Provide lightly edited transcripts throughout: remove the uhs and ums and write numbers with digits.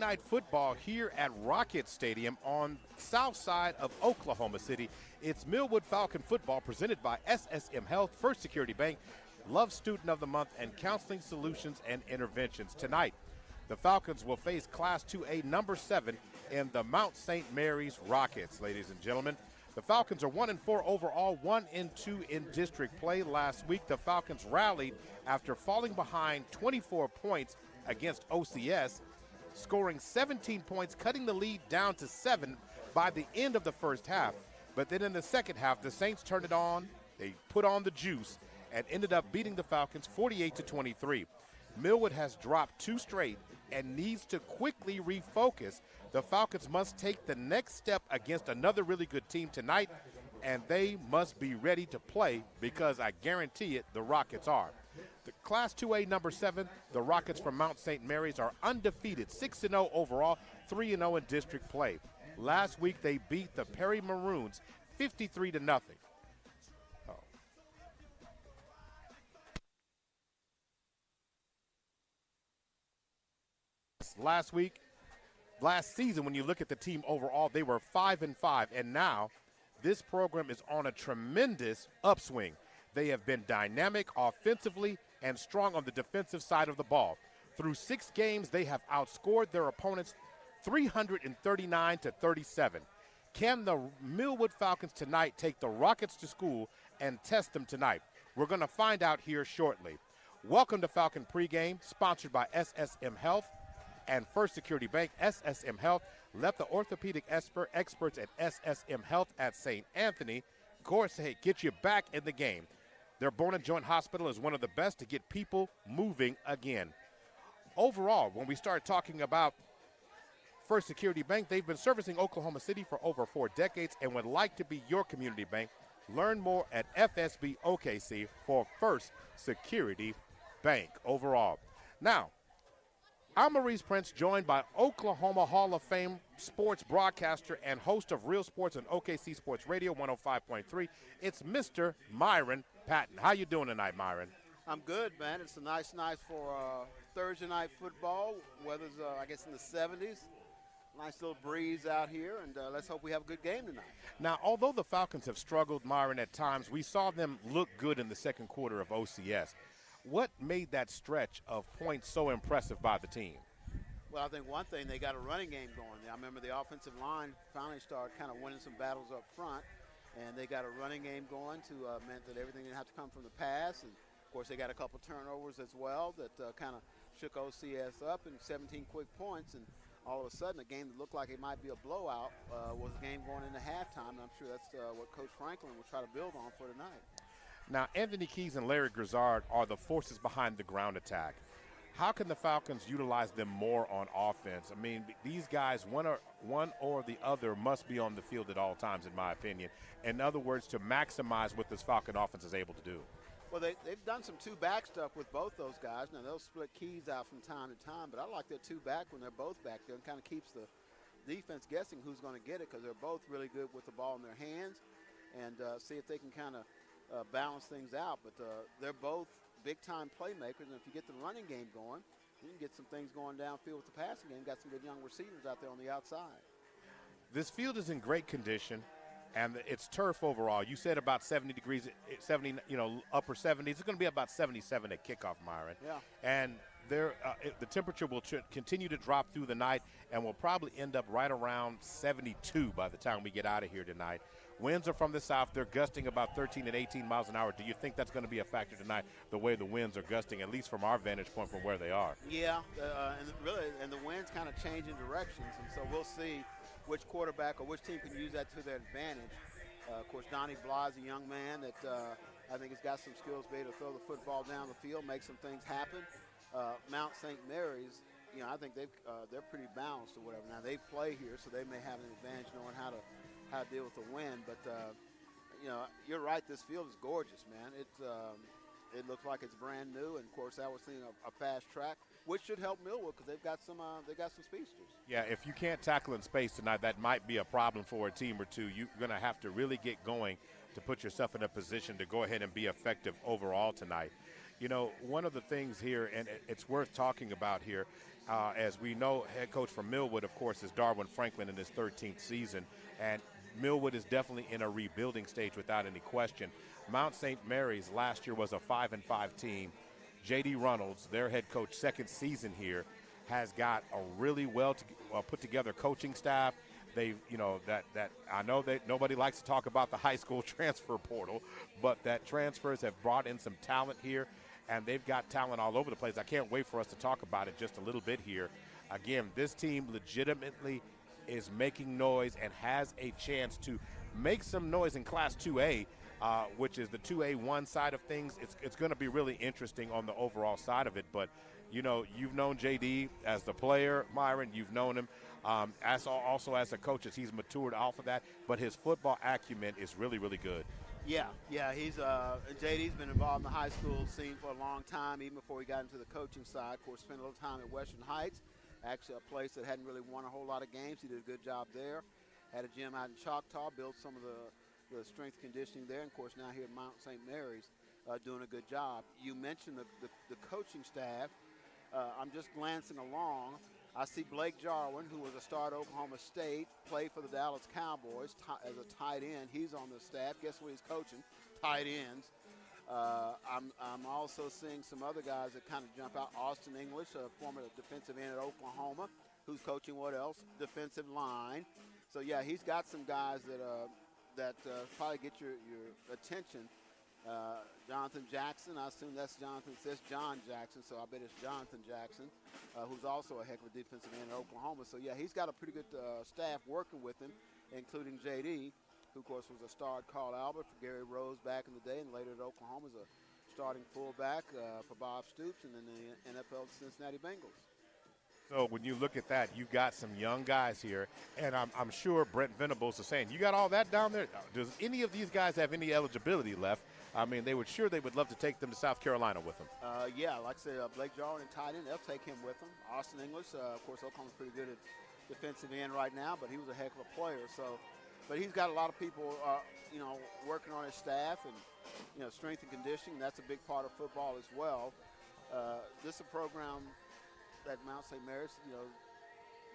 Night Football here at Rocket Stadium on south side of Oklahoma City. It's Millwood Falcon Football presented by SSM Health, First Security Bank, Love Student of the Month, and Counseling Solutions and Interventions. Tonight, the Falcons will face Class 2A number 7 in the Mount St. Mary's Rockets, ladies and gentlemen. The Falcons are 1-4 overall, 1-2 in district play. Last week, the Falcons rallied after falling behind 24 points against OCS, scoring 17 points, cutting the lead down to 7 by the end of the first half. But then in the second half, the Saints turned it on, they put on the juice, and ended up beating the Falcons 48-23. Millwood has dropped 2 straight and needs to quickly refocus. The Falcons must take the next step against another really good team tonight, and they must be ready to play because I guarantee it, the Rockets are. The Class 2A number 7, the Rockets from Mount St. Mary's are undefeated, 6-0 overall, 3-0 in district play. Last week they beat the Perry Maroons 53-0. Last season, when you look at the team overall, they were 5-5, and now this program is on a tremendous upswing. They have been dynamic offensively and strong on the defensive side of the ball. Through 6 games, they have outscored their opponents 339-37. Can the Millwood Falcons tonight take the Rockets to school and test them tonight? We're going to find out here shortly. Welcome to Falcon Pregame, sponsored by SSM Health and First Security Bank. SSM Health, let the orthopedic experts at SSM Health at St. Anthony Gorsuch get you back in the game. Their Bone and Joint Hospital is one of the best to get people moving again. Overall, when we start talking about First Security Bank, they've been servicing Oklahoma City for over 4 decades and would like to be your community bank. Learn more at FSB OKC for First Security Bank overall. Now, I'm Maurice Prince, joined by Oklahoma Hall of Fame sports broadcaster and host of Real Sports on OKC Sports Radio 105.3. It's Mr. Myron Patton. How you doing tonight, Myron? I'm good, man. It's a nice night for Thursday night football. Weather's, I guess, in the 70s. Nice little breeze out here, and let's hope we have a good game tonight. Now, although the Falcons have struggled, Myron, at times, we saw them look good in the second quarter of OCS. What made that stretch of points so impressive by the team? Well, I think one thing, they got a running game going. I remember the offensive line finally started kind of winning some battles up front, and they got a running game going meant that everything didn't have to come from the pass. And, of course, they got a couple turnovers as well that kind of shook OCS up, and 17 quick points. And all of a sudden, a game that looked like it might be a blowout was a game going into halftime, and I'm sure that's what Coach Franklin will try to build on for tonight. Now, Anthony Keys and Larry Grizzard are the forces behind the ground attack. How can the Falcons utilize them more on offense? I mean, these guys, one or the other, must be on the field at all times, in my opinion. In other words, to maximize what this Falcon offense is able to do. Well, they've done some two-back stuff with both those guys. Now, they'll split Keys out from time to time, but I like their two-back when they're both back there, and kind of keeps the defense guessing who's going to get it, because they're both really good with the ball in their hands, and see if they can kind of balance things out. But they're both big-time playmakers, and if you get the running game going, you can get some things going downfield with the passing game. Got some good young receivers out there on the outside. This field is in great condition, and it's turf overall. You said about 70 degrees, 70, upper 70s. It's going to be about 77 at kickoff, Myron. Yeah. And the temperature will continue to drop through the night, and will probably end up right around 72 by the time we get out of here tonight. Winds are from the south. They're gusting about 13 and 18 miles an hour. Do you think that's going to be a factor tonight, the way the winds are gusting, at least from our vantage point from where they are? Yeah, and the winds kind of change in directions, and so we'll see which quarterback or which team can use that to their advantage. Of course, Donnie Bly's a young man that I think has got some skills to be able to throw the football down the field, make some things happen. Mount St. Mary's, I think they're pretty balanced or whatever. Now, they play here, so they may have an advantage knowing how to deal with the wind. But, you're right, this field is gorgeous, man. It looks like it's brand new, and, of course, I was thinking a fast track, which should help Millwood because they've got some speedsters. Yeah, if you can't tackle in space tonight, that might be a problem for a team or two. You're going to have to really get going to put yourself in a position to go ahead and be effective overall tonight. You know, one of the things here, and it's worth talking about here, as we know, head coach from Millwood, of course, is Darwin Franklin in his 13th season, and Millwood is definitely in a rebuilding stage without any question. Mount St. Mary's last year was a 5-5 team. J.D. Reynolds, their head coach, second season here, has got a really put together coaching staff. They, you know, that I know that nobody likes to talk about the high school transfer portal, but that transfers have brought in some talent here, and they've got talent all over the place. I can't wait for us to talk about it just a little bit here. Again, this team legitimately is making noise and has a chance to make some noise in Class 2A, which is the 2A1 side of things. It's going to be really interesting on the overall side of it. But, you know, you've known JD as the player, Myron. You've known him also as a coach as he's matured off of that. But his football acumen is really, really good. Yeah, he's JD's been involved in the high school scene for a long time, even before he got into the coaching side. Of course, spent a little time at Western Heights, actually a place that hadn't really won a whole lot of games. He did a good job there. Had a gym out in Choctaw, built some of the strength conditioning there, and of course now here at Mount St. Mary's doing a good job. You mentioned the coaching staff. I'm just glancing along. I see Blake Jarwin, who was a star at Oklahoma State, played for the Dallas Cowboys as a tight end. He's on the staff. Guess what he's coaching? Tight ends. I'm also seeing some other guys that kind of jump out. Austin English, a former defensive end at Oklahoma, who's coaching what else? Defensive line. So, yeah, he's got some guys that probably get your attention. Jonathan Jackson, I assume that's Jonathan. It says John Jackson, so I bet it's Jonathan Jackson, who's also a heck of a defensive end in Oklahoma. So, yeah, he's got a pretty good staff working with him, including J.D., who, of course, was a star at Carl Albert for Gary Rose back in the day, and later at Oklahoma as a starting fullback for Bob Stoops, and then the NFL Cincinnati Bengals. So when you look at that, you got some young guys here, and I'm sure Brent Venables is saying, you got all that down there? Does any of these guys have any eligibility left? I mean, they would love to take them to South Carolina with them. Yeah, like I said, Blake Jarwin and tight end, they'll take him with them. Austin English, of course, Oklahoma's pretty good at defensive end right now, but he was a heck of a player. So, but he's got a lot of people, working on his staff and, strength and conditioning. That's a big part of football as well. This is a program at Mount St. Mary's,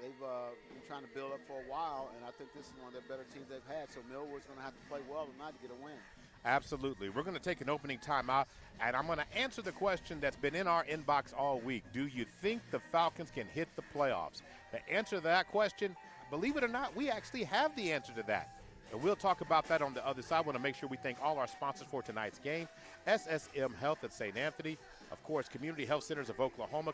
they've been trying to build up for a while, and I think this is one of their better teams they've had. So Millwood's going to have to play well tonight to get a win. Absolutely. We're going to take an opening timeout, and I'm going to answer the question that's been in our inbox all week. Do you think the Falcons can hit the playoffs? The answer to that question, believe it or not, we actually have the answer to that. And we'll talk about that on the other side. I want to make sure we thank all our sponsors for tonight's game. SSM Health at St. Anthony. Of course, Community Health Centers of Oklahoma,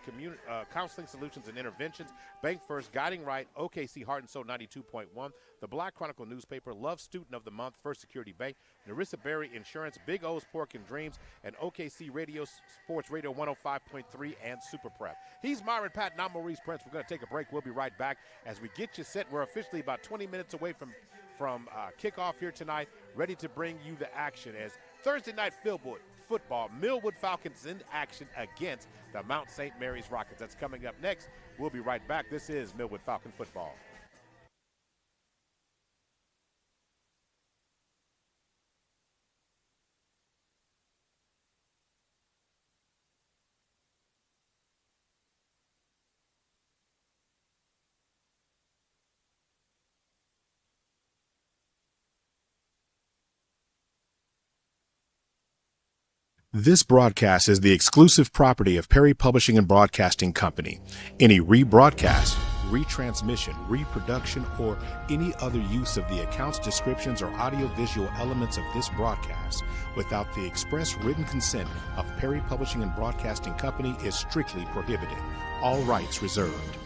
Counseling Solutions and Interventions, Bank First, Guiding Right, OKC Heart and Soul 92.1, the Black Chronicle newspaper, Love Student of the Month, First Security Bank, Narissa Berry Insurance, Big O's Pork and Dreams, and OKC Radio Sports Radio 105.3 and Super Prep. He's Myron Patton. I'm Maurice Prince. We're going to take a break. We'll be right back as we get you set. We're officially about 20 minutes away from kickoff here tonight, ready to bring you the action as Thursday night football, Millwood Falcons in action against the Mount St. Mary's Rockets. That's coming up next. We'll be right back. This is Millwood Falcon football. This broadcast is the exclusive property of Perry Publishing and Broadcasting Company. Any rebroadcast, retransmission, reproduction, or any other use of the accounts, descriptions, or audiovisual elements of this broadcast without the express written consent of Perry Publishing and Broadcasting Company is strictly prohibited. All rights reserved.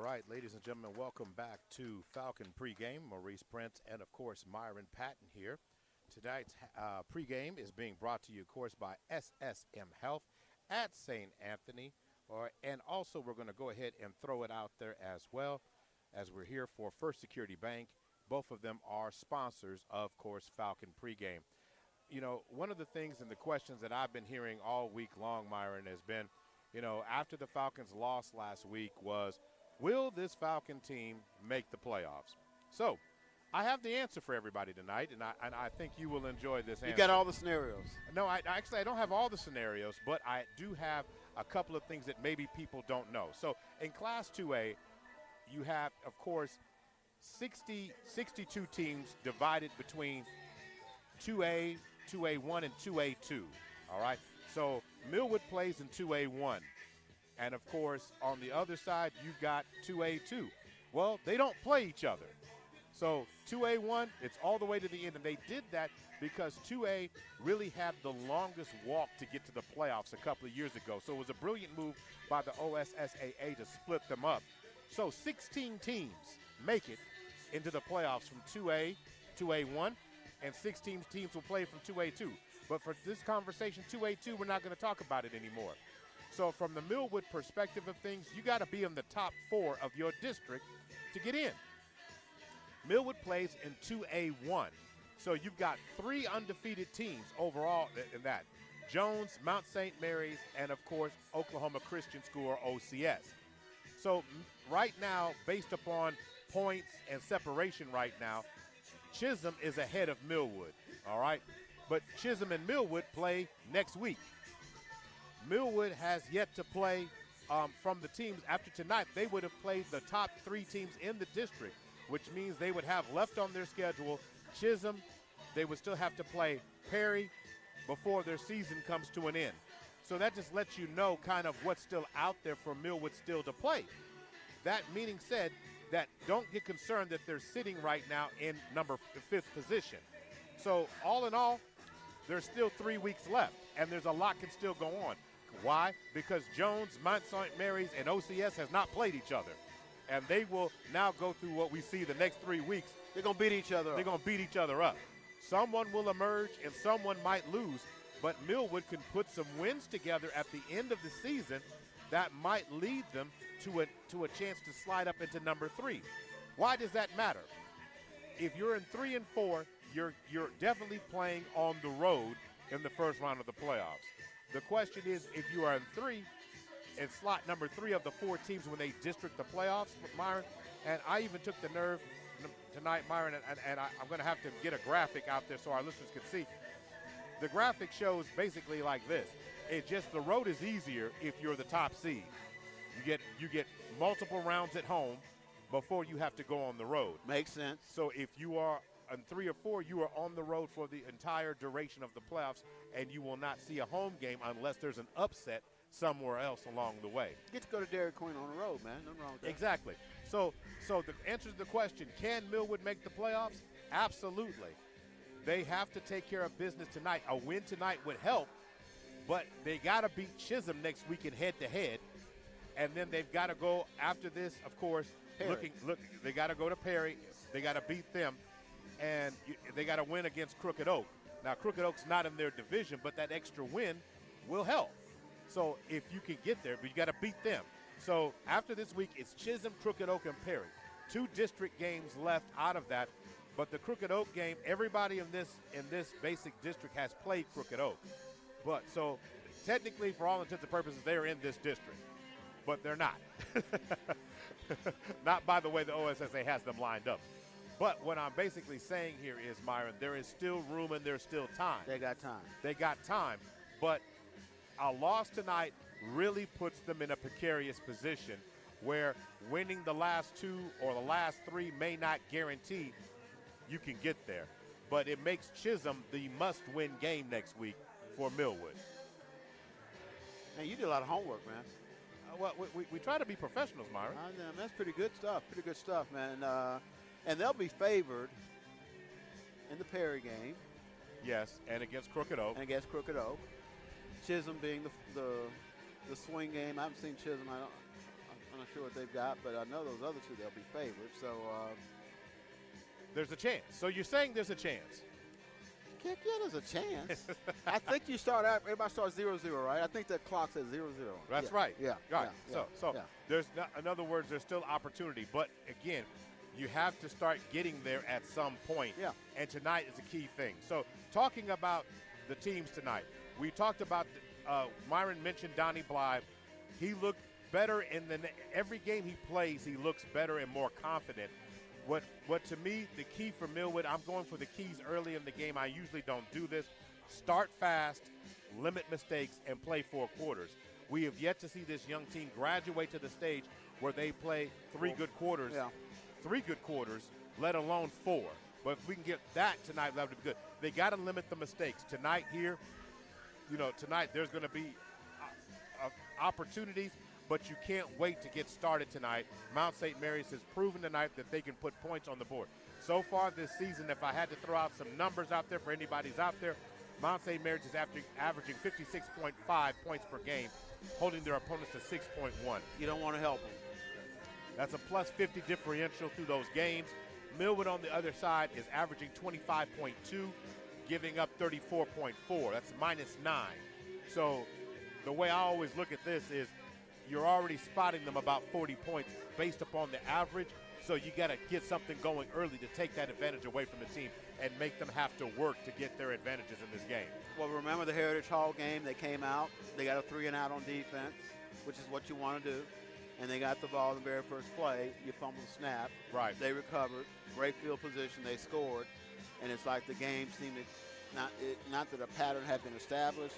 right, ladies and gentlemen, welcome back to Falcon Pregame. Maurice Prince and, of course, Myron Patton here. Tonight's pregame is being brought to you, of course, by SSM Health at St. Anthony. And also, we're going to go ahead and throw it out there as well, as we're here for First Security Bank. Both of them are sponsors, of course, Falcon Pregame. You know, one of the things and the questions that I've been hearing all week long, Myron, has been, you know, after the Falcons lost last week was, will this Falcon team make the playoffs? So I have the answer for everybody tonight, and I think you will enjoy this answer. You got all the scenarios. No, I don't have all the scenarios, but I do have a couple of things that maybe people don't know. So in Class 2A, you have, of course, 62 teams divided between 2A, 2A1, and 2A2, all right? So Millwood plays in 2A1. And, of course, on the other side, you've got 2A2. Well, they don't play each other. So 2A1, it's all the way to the end. And they did that because 2A really had the longest walk to get to the playoffs a couple of years ago. So it was a brilliant move by the OSSAA to split them up. So 16 teams make it into the playoffs from 2A, 2A1, and 16 teams will play from 2A2. But for this conversation, 2A2, we're not going to talk about it anymore. So from the Millwood perspective of things, you got to be in the top 4 of your district to get in. Millwood plays in 2A1. So you've got 3 undefeated teams overall in that. Jones, Mount St. Mary's, and, of course, Oklahoma Christian School, or OCS. So right now, based upon points and separation right now, Chisholm is ahead of Millwood, all right? But Chisholm and Millwood play next week. Millwood has yet to play from the teams. After tonight, they would have played the top 3 teams in the district, which means they would have left on their schedule Chisholm. They would still have to play Perry before their season comes to an end. So that just lets you know kind of what's still out there for Millwood still to play. That meaning said, that don't get concerned that they're sitting right now in number 5th position. So all in all, there's still 3 weeks left, and there's a lot can still go on. Why? Because Jones, Mount St. Mary's, and OCS has not played each other. And they will now go through what we see the next 3 weeks. They're going to beat each other up. They're going to beat each other up. Someone will emerge, and someone might lose. But Millwood can put some wins together at the end of the season that might lead them to a chance to slide up into number 3. Why does that matter? If you're in 3 and 4, you're definitely playing on the road in the first round of the playoffs. The question is, if you are in 3 and slot number 3 of the 4 teams when they district the playoffs, Myron, and I even took the nerve tonight, Myron, and I'm going to have to get a graphic out there so our listeners can see. The graphic shows basically like this. It's just the road is easier if you're the top seed. You get multiple rounds at home before you have to go on the road. Makes sense. So if you are in 3 or 4, you are on the road for the entire duration of the playoffs, and you will not see a home game unless there's an upset somewhere else along the way. You get to go to Dairy Queen on the road, man. Nothing wrong with that. Exactly. So the answer to the question, can Millwood make the playoffs? Absolutely. They have to take care of business tonight. A win tonight would help, but they got to beat Chisholm next week in head-to-head, and then they've got to go after this, of course, they got to go to Perry. They got to beat them, and they got to win against Crooked Oak. Now, Crooked Oak's not in their division, but that extra win will help. So if you can get there, but you got to beat them. So after this week, it's Chisholm, Crooked Oak, and Perry. 2 district games left out of that. But the Crooked Oak game, everybody in this basic district has played Crooked Oak. But so technically, for all intents and purposes, they're in this district. But they're not. Not by the way the OSSA has them lined up. But what I'm basically saying here is, Myron, there is still room and there's still time. They got time. They got time. But a loss tonight really puts them in a precarious position where winning the last 2 or the last 3 may not guarantee you can get there. But it makes Chisholm the must-win game next week for Millwood. Man, you did a lot of homework, man. Well, we try to be professionals, Myron. That's pretty good stuff, man. And they'll be favored in the Perry game. Yes, and against Crooked Oak. Chisholm being the swing game. I haven't seen Chisholm. I not sure what they've got, but I know those other two, they'll be favorites. So there's a chance. So you're saying there's a chance? yeah, there's a chance. I think you start out, everybody starts 0-0, right? I think that clock says 0-0. That's right. Yeah. Right. Yeah, So yeah. there's not, in other words, there's still opportunity. But again, you have to start getting there at some point. Yeah. And tonight is a key thing. So talking about the teams tonight, we talked about Myron mentioned Donnie Blythe. He looked better in every game he plays. He looks better and more confident. What to me, the key for Millwood, I'm going for the keys early in the game. I usually don't do this. Start fast, limit mistakes, and play 4 quarters. We have yet to see this young team graduate to the stage where they play 3 good quarters. Yeah. 3 good quarters, let alone 4. But if we can get that tonight, that would be good. They got to limit the mistakes. Tonight here, tonight there's going to be opportunities, but you can't wait to get started tonight. Mount St. Mary's has proven tonight that they can put points on the board. So far this season, if I had to throw out some numbers out there for anybody's out there, Mount St. Mary's is averaging 56.5 points per game, holding their opponents to 6.1. You don't want to help them. That's a plus 50 differential through those games. Millwood on the other side is averaging 25.2, giving up 34.4. That's minus 9. So the way I always look at this is you're already spotting them about 40 points based upon the average. So you got to get something going early to take that advantage away from the team and make them have to work to get their advantages in this game. Well, remember the Heritage Hall game? They came out. They got a 3-and-out on defense, which is what you want to do. And they got the ball in the very first play. You fumbled the snap. Right. They recovered. Great field position. They scored. And it's like the game seemed to not that a pattern had been established,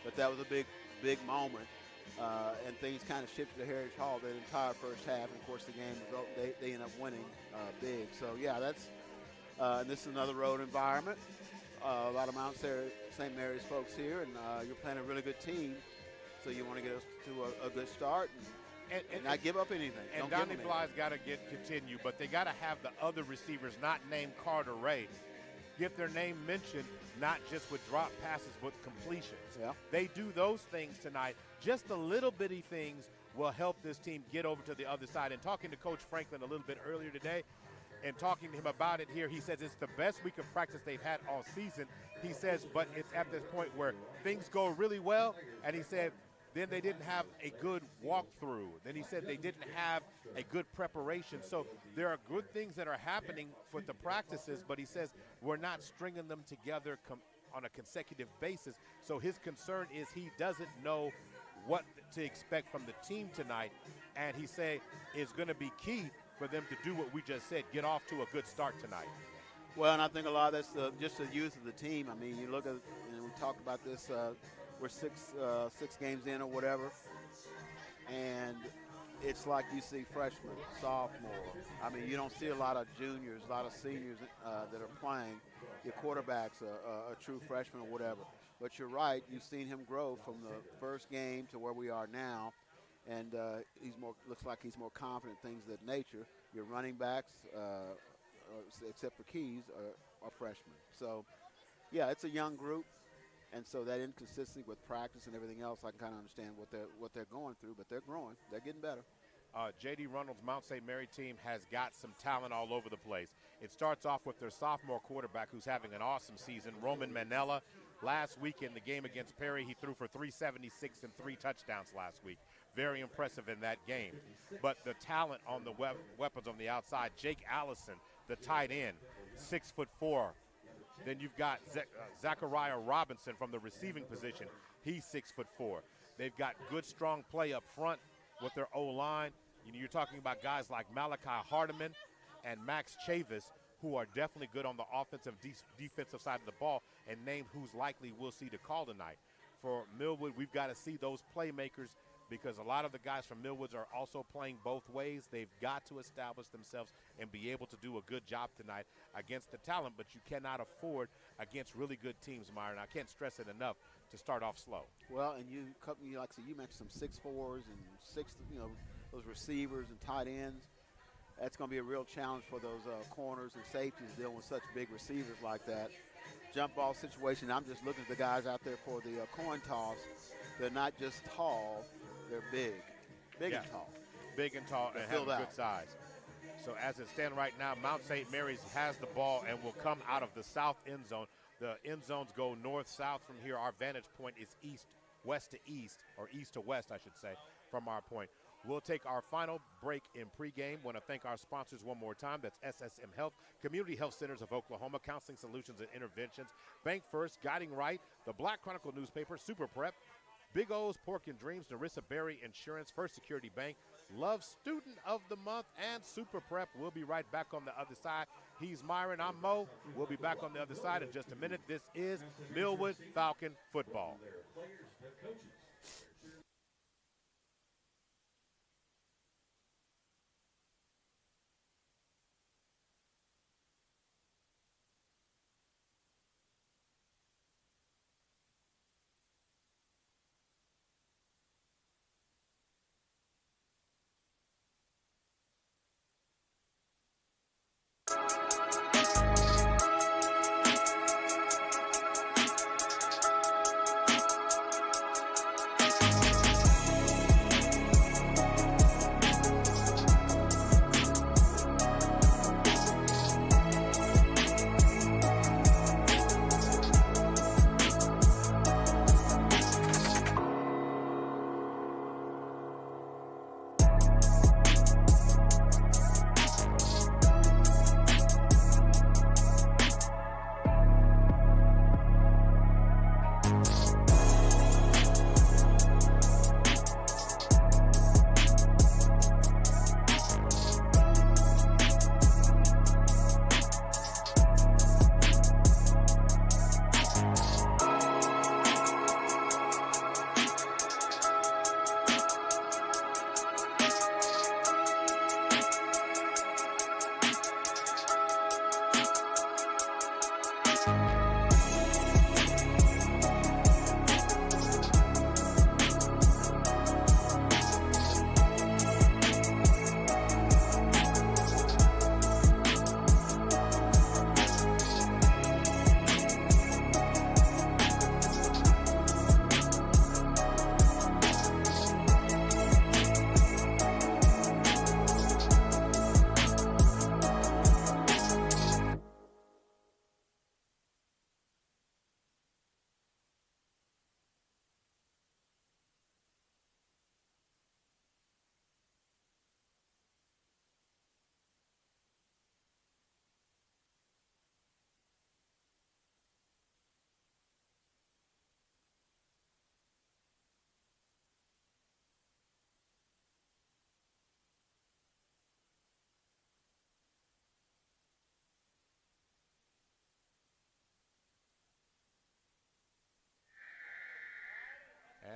but that was a big moment. And things kind of shifted to Heritage Hall the entire first half. And, of course, the game was over. They ended up winning big. So, yeah, that's and this is another road environment. A lot of Mount St. Mary's folks here, and you're playing a really good team. So you want to get us to a good start and not give up anything. And Donnie Blythe's got to continue, but they got to have the other receivers not named Carter Ray get their name mentioned, not just with drop passes, but completions. Yeah. They do those things tonight. Just the little bitty things will help this team get over to the other side. And talking to Coach Franklin a little bit earlier today and talking to him about it here, he says it's the best week of practice they've had all season. He says, but it's at this point where things go really well, and he said, then they didn't have a good walkthrough. Then he said they didn't have a good preparation. So there are good things that are happening for the practices, but he says we're not stringing them together on a consecutive basis. So his concern is he doesn't know what to expect from the team tonight. And he said it's going to be key for them to do what we just said, get off to a good start tonight. Well, and I think a lot of that's just the youth of the team. I mean, you look at, and we talked about this, we're six games in or whatever, and it's like you see freshmen, sophomore. I mean, you don't see a lot of juniors, a lot of seniors that are playing. Your quarterback's a true freshman or whatever. But you're right, you've seen him grow from the first game to where we are now, and looks like he's more confident in things of that nature. Your running backs, except for Keys, are freshmen. So, yeah, it's a young group. And so that inconsistency with practice and everything else, I can kind of understand what they're going through, but they're growing. They're getting better. J.D. Reynolds' Mount St. Mary team has got some talent all over the place. It starts off with their sophomore quarterback who's having an awesome season, Roman Manella. Last week in the game against Perry, he threw for 376 and 3 touchdowns last week. Very impressive in that game. But the talent on the weapons on the outside, Jake Allison, the tight end, 6'4". Then you've got Zachariah Robinson from the receiving position. He's 6'4". They've got good, strong play up front with their O-line. You're talking about guys like Malachi Hardiman and Max Chavis, who are definitely good on the offensive, defensive side of the ball, and name who's likely we'll see to call tonight. For Millwood, we've got to see those playmakers because a lot of the guys from Millwood are also playing both ways. They've got to establish themselves and be able to do a good job tonight against the talent, but you cannot afford against really good teams, Myron. I can't stress it enough to start off slow. Well, and you mentioned some 6'4"s and those receivers and tight ends. That's going to be a real challenge for those corners and safeties dealing with such big receivers like that. Jump ball situation, I'm just looking at the guys out there for the coin toss. They're not just tall, they're big and tall. big and tall, and have a good size. So as it stands right now, Mount St. Mary's has the ball and will come out of the south end zone. The end zones go north-south from here. Our vantage point is west to east, or east to west, I should say, from our point. We'll take our final break in pregame. Want to thank our sponsors one more time. That's SSM Health, Community Health Centers of Oklahoma, Counseling Solutions and Interventions, Bank First, Guiding Right, the Black Chronicle newspaper, Super Prep, Big O's Pork and Dreams, Narissa Berry Insurance, First Security Bank, Love Student of the Month, and Super Prep. We'll be right back on the other side. He's Myron, I'm Mo. We'll be back on the other side in just a minute. This is Millwood Falcon Football.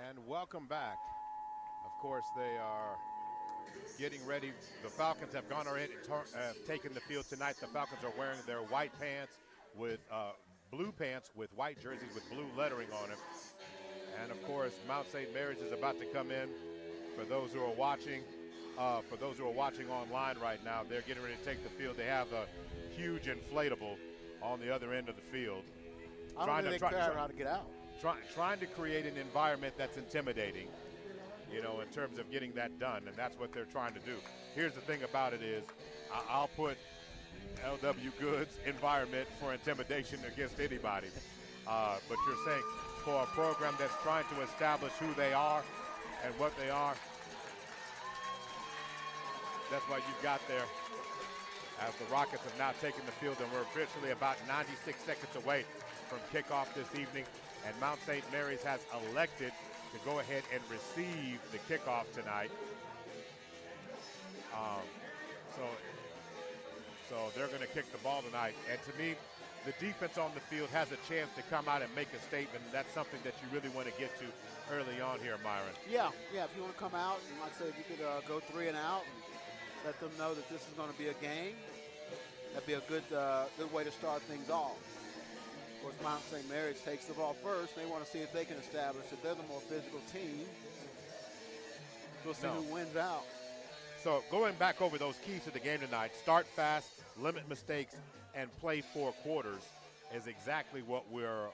And welcome back. Of course, they are getting ready. The Falcons have gone ahead and taken the field tonight. The Falcons are wearing their white pants with blue pants with white jerseys with blue lettering on them. And of course, Mount St. Mary's is about to come in. For those who are watching, online right now, they're getting ready to take the field. They have a huge inflatable on the other end of the field. I don't think they care how to get out. Trying to create an environment that's intimidating, you know, in terms of getting that done, and that's what they're trying to do. Here's the thing about it is, I'll put LW Good's environment for intimidation against anybody. But you're saying for a program that's trying to establish who they are and what they are, that's what you've got there. As the Rockets have now taken the field, and we're officially about 96 seconds away from kickoff this evening. And Mount St. Mary's has elected to go ahead and receive the kickoff tonight. So they're going to kick the ball tonight. And to me, the defense on the field has a chance to come out and make a statement. And that's something that you really want to get to early on here, Myron. Yeah. If you want to come out, and like I said, if you could go 3 and out and let them know that this is going to be a game, that'd be a good way to start things off. Of course, Mount St. Mary's takes the ball first. They want to see if they can establish that they're the more physical team. We'll see who wins out. So going back over those keys to the game tonight, start fast, limit mistakes, and play 4 quarters is exactly what we are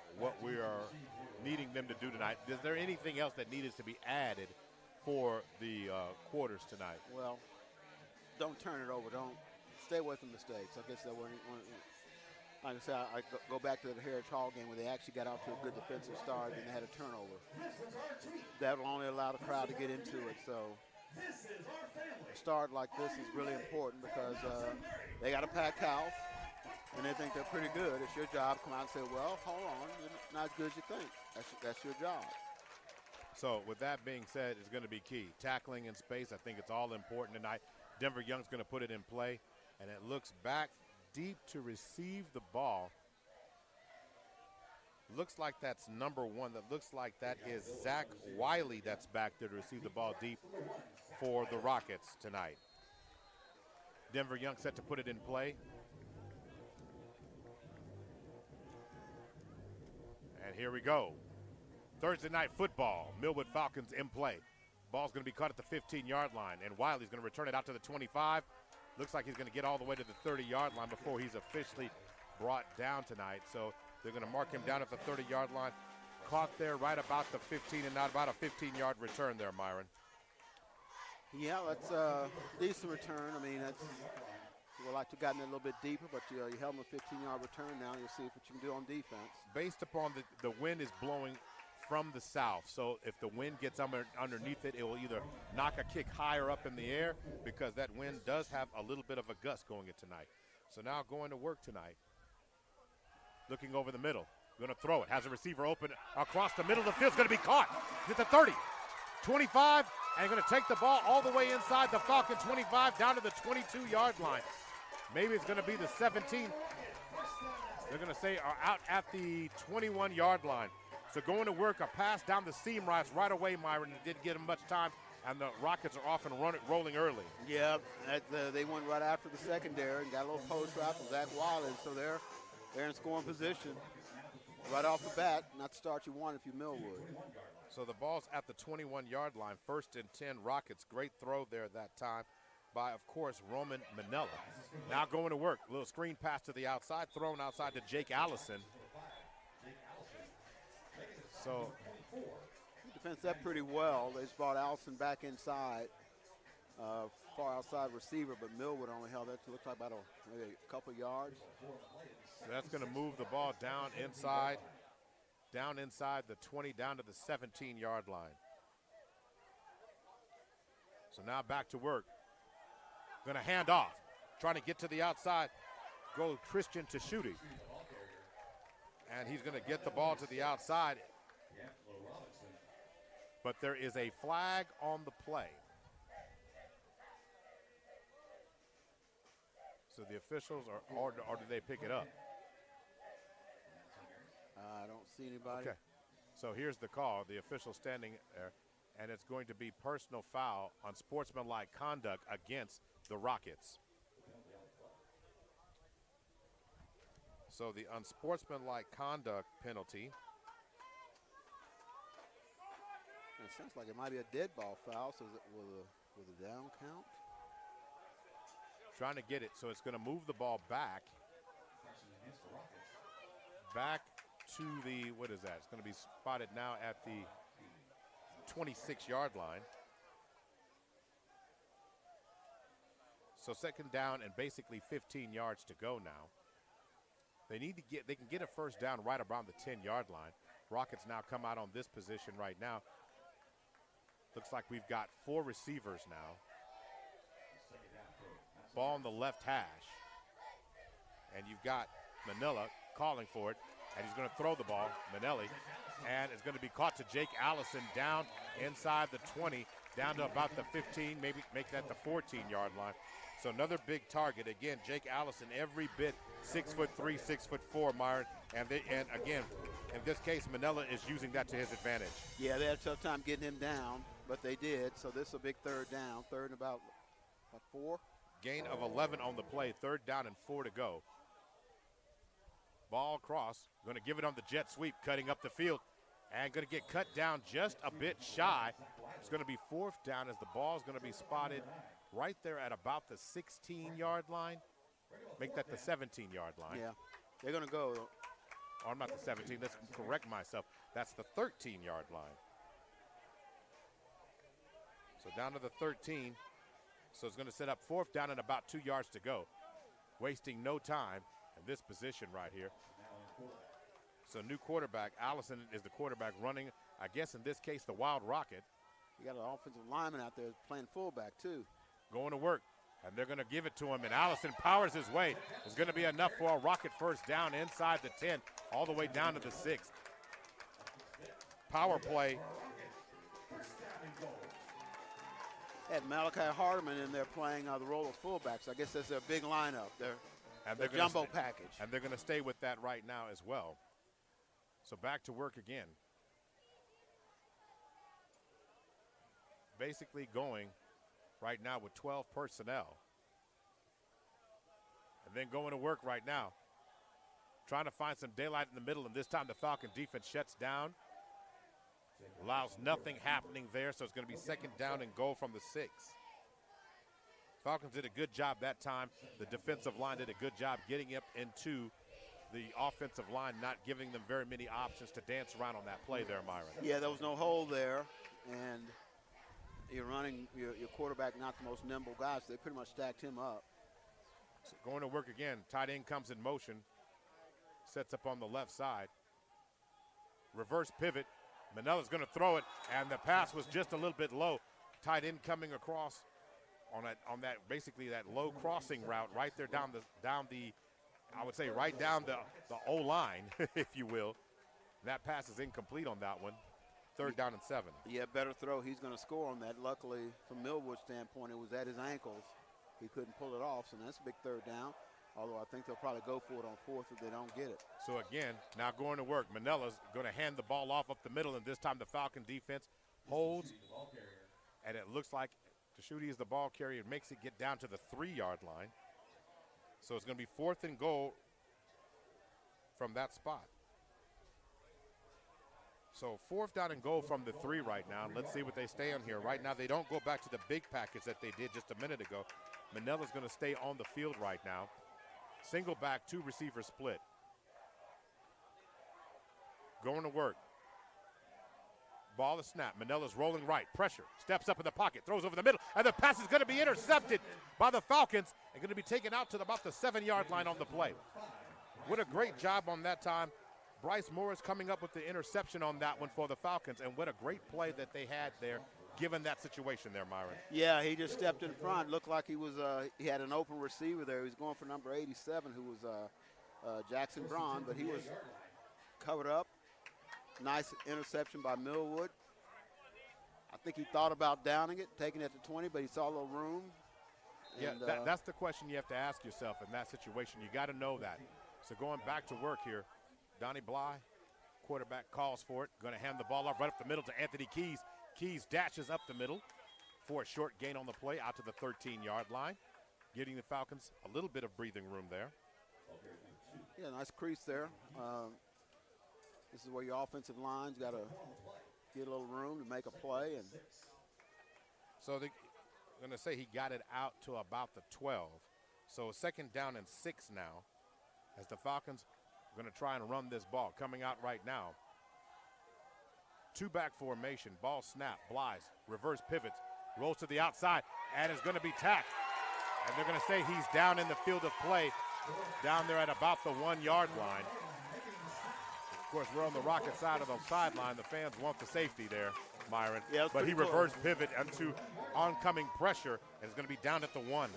needing them to do tonight. Is there anything else that needed to be added for the quarters tonight. Well, don't turn it over. Don't stay away from mistakes. I guess that one. Like I said, I go back to the Heritage Hall game where they actually got out to a good defensive start and they had a turnover. That will only allow the crowd to get into it. So a start like this is really important because they got a packed house and they think they're pretty good. It's your job to come out and say, well, hold on, you're not as good as you think. That's your job. So with that being said, it's going to be key. Tackling in space, I think it's all important tonight. Denver Young's going to put it in play, and it looks back deep to receive the ball. Looks like that's number 1. That looks like that is Zach Wiley that's back there to receive the ball deep for the Rockets tonight. Denver Young set to put it in play. And here we go. Thursday night football, Millwood Falcons in play. Ball's going to be caught at the 15-yard line, and Wiley's going to return it out to the 25. Looks like he's going to get all the way to the 30-yard line before he's officially brought down tonight. So they're going to mark him down at the 30-yard line. Caught there right about the 15 and not about a 15-yard return there, Myron. Yeah, that's a decent return. I mean, that's we'd like to have gotten it a little bit deeper, but you held him a 15-yard return now. You'll see what you can do on defense. Based upon the wind is blowing from the south, so if the wind gets underneath it, it will either knock a kick higher up in the air because that wind does have a little bit of a gust going it tonight. So now going to work tonight, looking over the middle, going to throw it, has a receiver open across the middle of the field, it's going to be caught. It's at the 30, 25, and going to take the ball all the way inside the Falcon 25 down to the 22-yard line. Maybe it's going to be the 17. They're going to say are out at the 21-yard line. So going to work, a pass down the seam right away, Myron. It didn't get him much time, and the Rockets are off and rolling early. Yeah, they went right after the secondary and got a little post route from Zach Wiley, so they're in scoring position right off the bat. Not the start you want if you're Millwood. So the ball's at the 21-yard line, 1st and 10 Rockets. Great throw there that time by, of course, Roman Manella. Now going to work, a little screen pass to the outside, thrown outside to Jake Allison. So defense that pretty well. They just brought Allison back inside, far outside receiver, but Millwood only held that to look like about maybe a couple yards. So that's going to move the ball down inside the 20, down to the 17-yard line. So now back to work. Going to hand off, trying to get to the outside, go Christian Tashuti. And he's going to get the ball to the outside. But there is a flag on the play. So the officials or do they pick it up? I don't see anybody. Okay. So here's the call. The official standing there, and it's going to be personal foul on sportsmanlike conduct against the Rockets. So the unsportsmanlike conduct penalty. It sounds like it might be a dead ball foul, so is it with a down count? Trying to get it, so it's going to move the ball back to the, what is that? It's going to be spotted now at the 26-yard line. So 2nd down and basically 15 yards to go now. They can get a 1st down right around the 10-yard line. Rockets now come out on this position right now. Looks like we've got 4 receivers now. Ball on the left hash. And you've got Manila calling for it. And he's going to throw the ball, Manelli. And it's going to be caught to Jake Allison down inside the 20, down to about the 15, maybe make that the 14-yard line. So another big target. Again, Jake Allison, every bit 6'3", 6'4", Myron. And again, in this case, Manila is using that to his advantage. Yeah, they had a tough time getting him down, but they did. So this is a big 3rd down. 3rd and about 4. Gain of 11 on the play. 3rd down and 4 to go. Ball across. Going to give it on the jet sweep, cutting up the field. And going to get cut down just a bit shy. It's going to be 4th down as the ball is going to be spotted right there at about the 16-yard line. Make that the 17-yard line. Yeah, they're going to go. Or I'm not the 17. Let's correct myself. That's the 13-yard line. So down to the 13. So it's going to set up 4th down and about 2 yards to go. Wasting no time in this position right here. So new quarterback, Allison is the quarterback running, I guess in this case, the Wild Rocket. You got an offensive lineman out there playing fullback too. Going to work, and they're going to give it to him, and Allison powers his way. It's going to be enough for a Rocket first down inside the 10, all the way down to the 6. Power play. Had Malachi Hardeman in there playing the role of fullbacks. I guess that's their big lineup. Their jumbo package. And they're going to stay with that right now as well. So back to work again. Basically going right now with 12 personnel. And then going to work right now. Trying to find some daylight in the middle, and this time the Falcon defense shuts down. Allows nothing happening there, so it's going to be 2nd down and goal from the 6. Falcons did a good job that time. The defensive line did a good job getting up into the offensive line, not giving them very many options to dance around on that play there, Myron. Yeah, there was no hole there, and you're running your quarterback, not the most nimble guy, so they pretty much stacked him up. So going to work again. Tight end comes in motion, sets up on the left side. Reverse pivot. Manella's going to throw it, and the pass was just a little bit low. Tight end coming across on that basically that low crossing route right there down the I would say right down the O-line, if you will. That pass is incomplete on that one. 3rd down and 7. Yeah, better throw. He's going to score on that. Luckily, from Millwood's standpoint, it was at his ankles. He couldn't pull it off, so that's a big 3rd down. Although I think they'll probably go for it on 4th if they don't get it. So again, now going to work. Manella's going to hand the ball off up the middle, and this time the Falcon defense holds. And it looks like Tashuti is the ball carrier. It makes it get down to the 3-yard line. So it's going to be 4th and goal from that spot. So 4th down and goal from the 3 right now. Let's see what they stay on here. Right now they don't go back to the big package that they did just a minute ago. Manella's going to stay on the field right now. Single back, 2 receiver split. Going to work. Ball is snapped. Manella's rolling right. Pressure. Steps up in the pocket. Throws over the middle. And the pass is going to be intercepted by the Falcons and going to be taken out to about the 7-yard line on the play. What a great job on that time. Bryce Morris coming up with the interception on that one for the Falcons. And what a great play that they had there, given that situation there, Myron. Yeah, he just stepped in front. Looked like he was he had an open receiver there. He was going for number 87, who was Jackson Braun, but he was covered up. Nice interception by Millwood. I think he thought about downing it, taking it to 20, but he saw a little room. Yeah, that's the question you have to ask yourself in that situation. You got to know that. So going back to work here, Donnie Bly, quarterback, calls for it. Going to hand the ball off right up the middle to Anthony Keys. Keys dashes up the middle for a short gain on the play out to the 13-yard line, giving the Falcons a little bit of breathing room there. Yeah, nice crease there. This is where your offensive line's got to get a little room to make a play. And so they're going to say he got it out to about the 12. So 2nd down and 6 now as the Falcons are going to try and run this ball. Coming out right now. 2-back formation. Ball snap. Blythe. Reverse pivots. Rolls to the outside and is going to be tacked. And they're going to say he's down in the field of play down there at about the 1-yard line. Of course, we're on the Rocket side of the sideline. The fans want the safety there, Myron. Yeah, but he reverse pivot into oncoming pressure, and it's going to be down at the 1.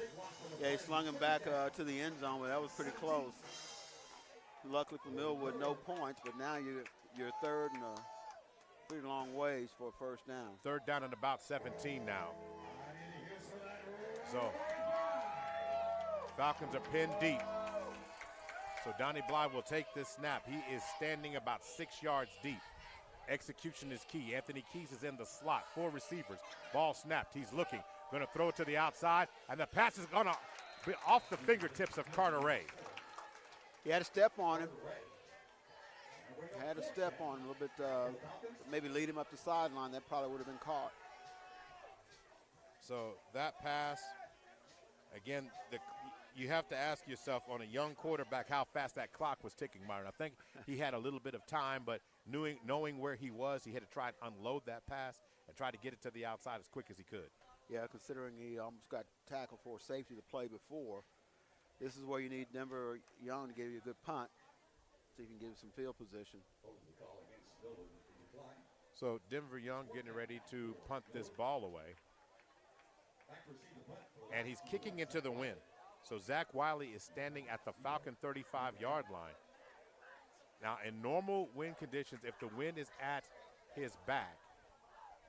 Yeah, he slung him back to the end zone, but that was pretty close. Luckily for Millwood, no points, but now you're 3rd and a pretty long ways for a 1st down. 3rd down and about 17 now. So Falcons are pinned deep. So Donnie Bly will take this snap. He is standing about 6 yards deep. Execution is key. Anthony Keys is in the slot. 4 receivers. Ball snapped. He's looking. Going to throw it to the outside. And the pass is going to be off the fingertips of Carter Ray. He had a step on him. Had a step on him a little bit. Maybe lead him up the sideline. That probably would have been caught. So that pass, again, you have to ask yourself on a young quarterback how fast that clock was ticking, Myron. I think he had a little bit of time, but knowing where he was, he had to try and unload that pass and try to get it to the outside as quick as he could. Yeah, considering he almost got tackled for safety the play before, this is where you need Denver Young to give you a good punt, so you can give some field position. So Denver Young getting ready to punt this ball away. And he's kicking into the wind. So Zach Wiley is standing at the Falcon 35-yard line. Now, in normal wind conditions, if the wind is at his back,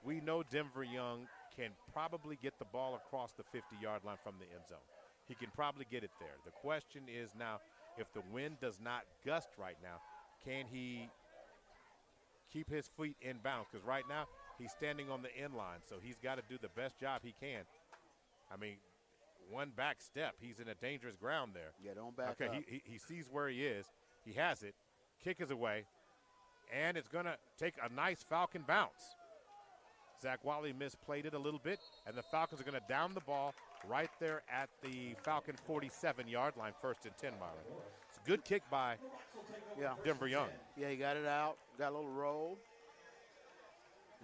we know Denver Young can probably get the ball across the 50-yard line from the end zone. He can probably get it there. The question is now, if the wind does not gust right now, can he keep his feet in bounds? Because right now, he's standing on the end line, so he's got to do the best job he can. I mean, one back step, he's in a dangerous ground there. Yeah, don't back up. Okay, he sees where he is. He has it. Kick is away, and it's going to take a nice Falcon bounce. Zach Wiley misplayed it a little bit, and the Falcons are going to down the ball right there at the Falcon 47-yard line, 1st and 10, Myron. It's a good kick by Denver Young. Yeah, he got it out, got a little roll.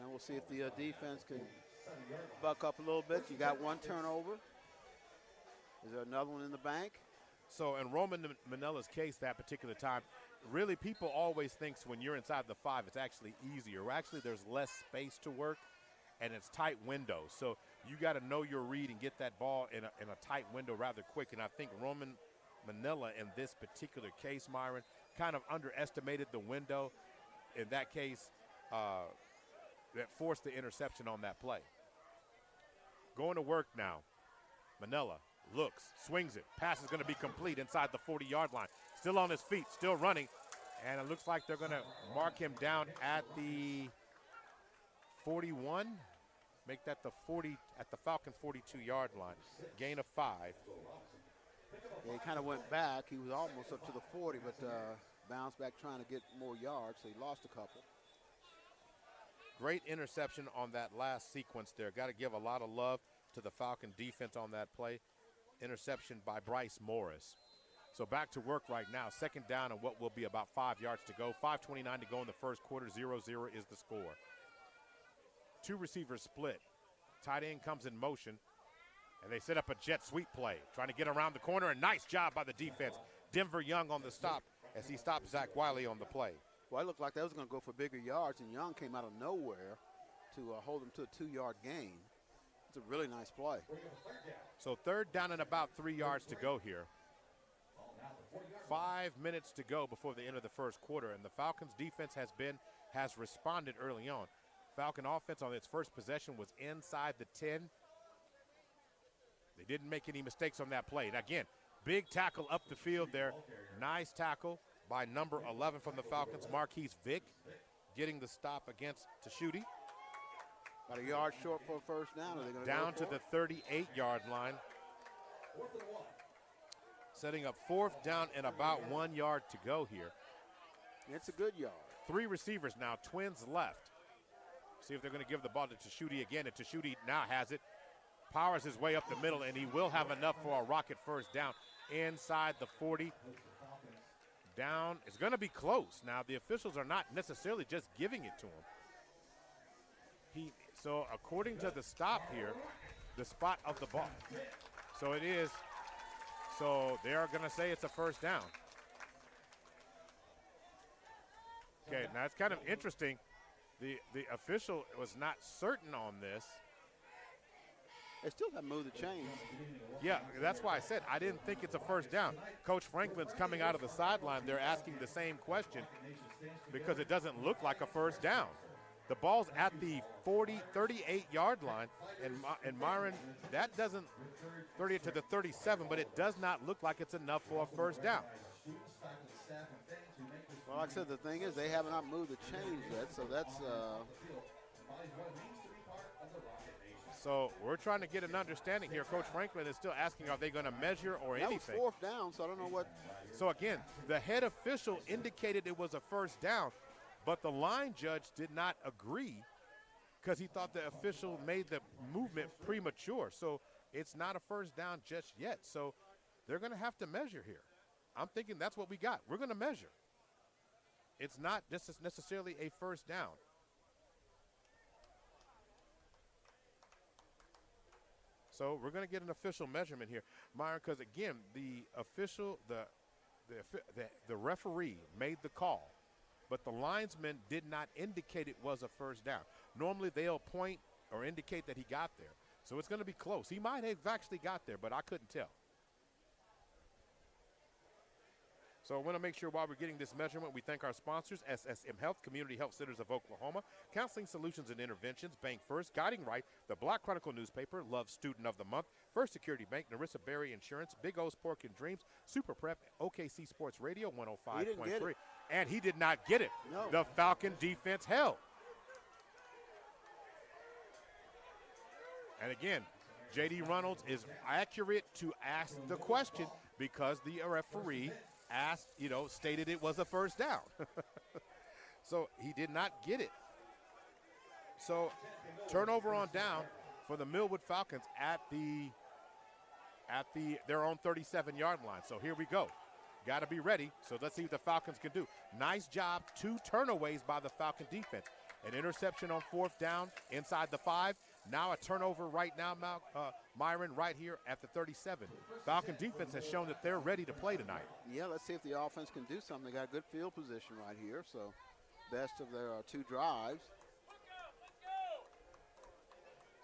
And we'll see if the defense can buck up a little bit. You got one turnover. Is there another one in the bank? So in Roman Manella's case that particular time, really people always think when you're inside the 5, it's actually easier. Actually, there's less space to work, and it's tight windows. So you got to know your read and get that ball in a tight window rather quick. And I think Roman Manella in this particular case, Myron, kind of underestimated the window. In that case, that forced the interception on that play. Going to work now. Manella looks, swings it. Pass is going to be complete inside the 40-yard line. Still on his feet, still running. And it looks like they're going to mark him down at the 41. Make that the 40 at the Falcon 42-yard line. Gain of 5. Yeah, he kind of went back. He was almost up to the 40, but bounced back trying to get more yards, so he lost a couple. Great interception on that last sequence there. Got to give a lot of love to the Falcon defense on that play. Interception by Bryce Morris. So back to work right now. 2nd down and what will be about 5 yards to go. 5:29 to go in the first quarter. 0-0 is the score. 2 receivers split. Tight end comes in motion, and they set up a jet sweep play, trying to get around the corner. A nice job by the defense. Denver Young on the stop as he stopped Zach Wiley on the play. Well, it looked like that was going to go for bigger yards, and Young came out of nowhere to hold him to a 2-yard gain. It's a really nice play. So 3rd down and about 3 yards to go here. 5 minutes to go before the end of the first quarter, and the Falcons defense has responded early on. Falcon offense on its first possession was inside the 10. They didn't make any mistakes on that play. And again, big tackle up the field there. Nice tackle by number 11 from the Falcons, Marquise Vick, getting the stop against Tashuti. About a yard short for a 1st down. Are they going down to the 38-yard line. Setting up 4th down and about 1 yard to go here. It's a good yard. 3 receivers now, twins left. See if they're going to give the ball to Tashuti again, and Tashuti now has it. Powers his way up the middle, and he will have enough for a rocket 1st down inside the 40. Down, it's going to be close. Now, the officials are not necessarily just giving it to him. So according to the stop here, the spot of the ball. So it is, so they are going to say it's a 1st down. Okay, now it's kind of interesting. The official was not certain on this. They still haven't moved the chains. Yeah, that's why I said I didn't think it's a 1st down. Coach Franklin's coming out of the sideline. They're asking the same question because it doesn't look like a 1st down. The ball's at the 38-yard line, and Myron, that doesn't 30 to the 37, but it does not look like it's enough for a 1st down. Well, like I said, the thing is they have not moved the chains yet, so that's So we're trying to get an understanding here. Coach Franklin is still asking, are they going to measure or anything? That was 4th down, so I don't know what. So again, the head official indicated it was a 1st down, but the line judge did not agree because he thought the official made the movement premature. So it's not a 1st down just yet. So they're going to have to measure here. I'm thinking that's what we got. We're going to measure. It's not just necessarily a 1st down. So we're going to get an official measurement here, Myron, because again, the referee made the call, but the linesman did not indicate it was a first down. Normally they'll point or indicate that he got there. So it's going to be close. He might have actually got there, but I couldn't tell. So I want to make sure while we're getting this measurement, we thank our sponsors, SSM Health, Community Health Centers of Oklahoma, Counseling Solutions and Interventions, Bank First, Guiding Right, the Black Chronicle newspaper, Love Student of the Month, First Security Bank, Narissa Berry Insurance, Big O's Pork and Dreams, Super Prep, OKC Sports Radio 105.3. And he did not get it. No. The Falcon defense held. And again, J.D. Reynolds is accurate to ask the question because the referee asked, stated it was a first down. So he did not get it. So turnover on down for the Millwood Falcons at their own 37-yard line. So here we go. Got to be ready. So let's see what the Falcons can do. Nice job. 2 turnaways by the Falcon defense. An interception on 4th down inside the 5. Now a turnover right now, Myron, right here at the 37. Falcon defense has shown that they're ready to play tonight. Yeah, let's see if the offense can do something. They got good field position right here, so best of their 2 drives.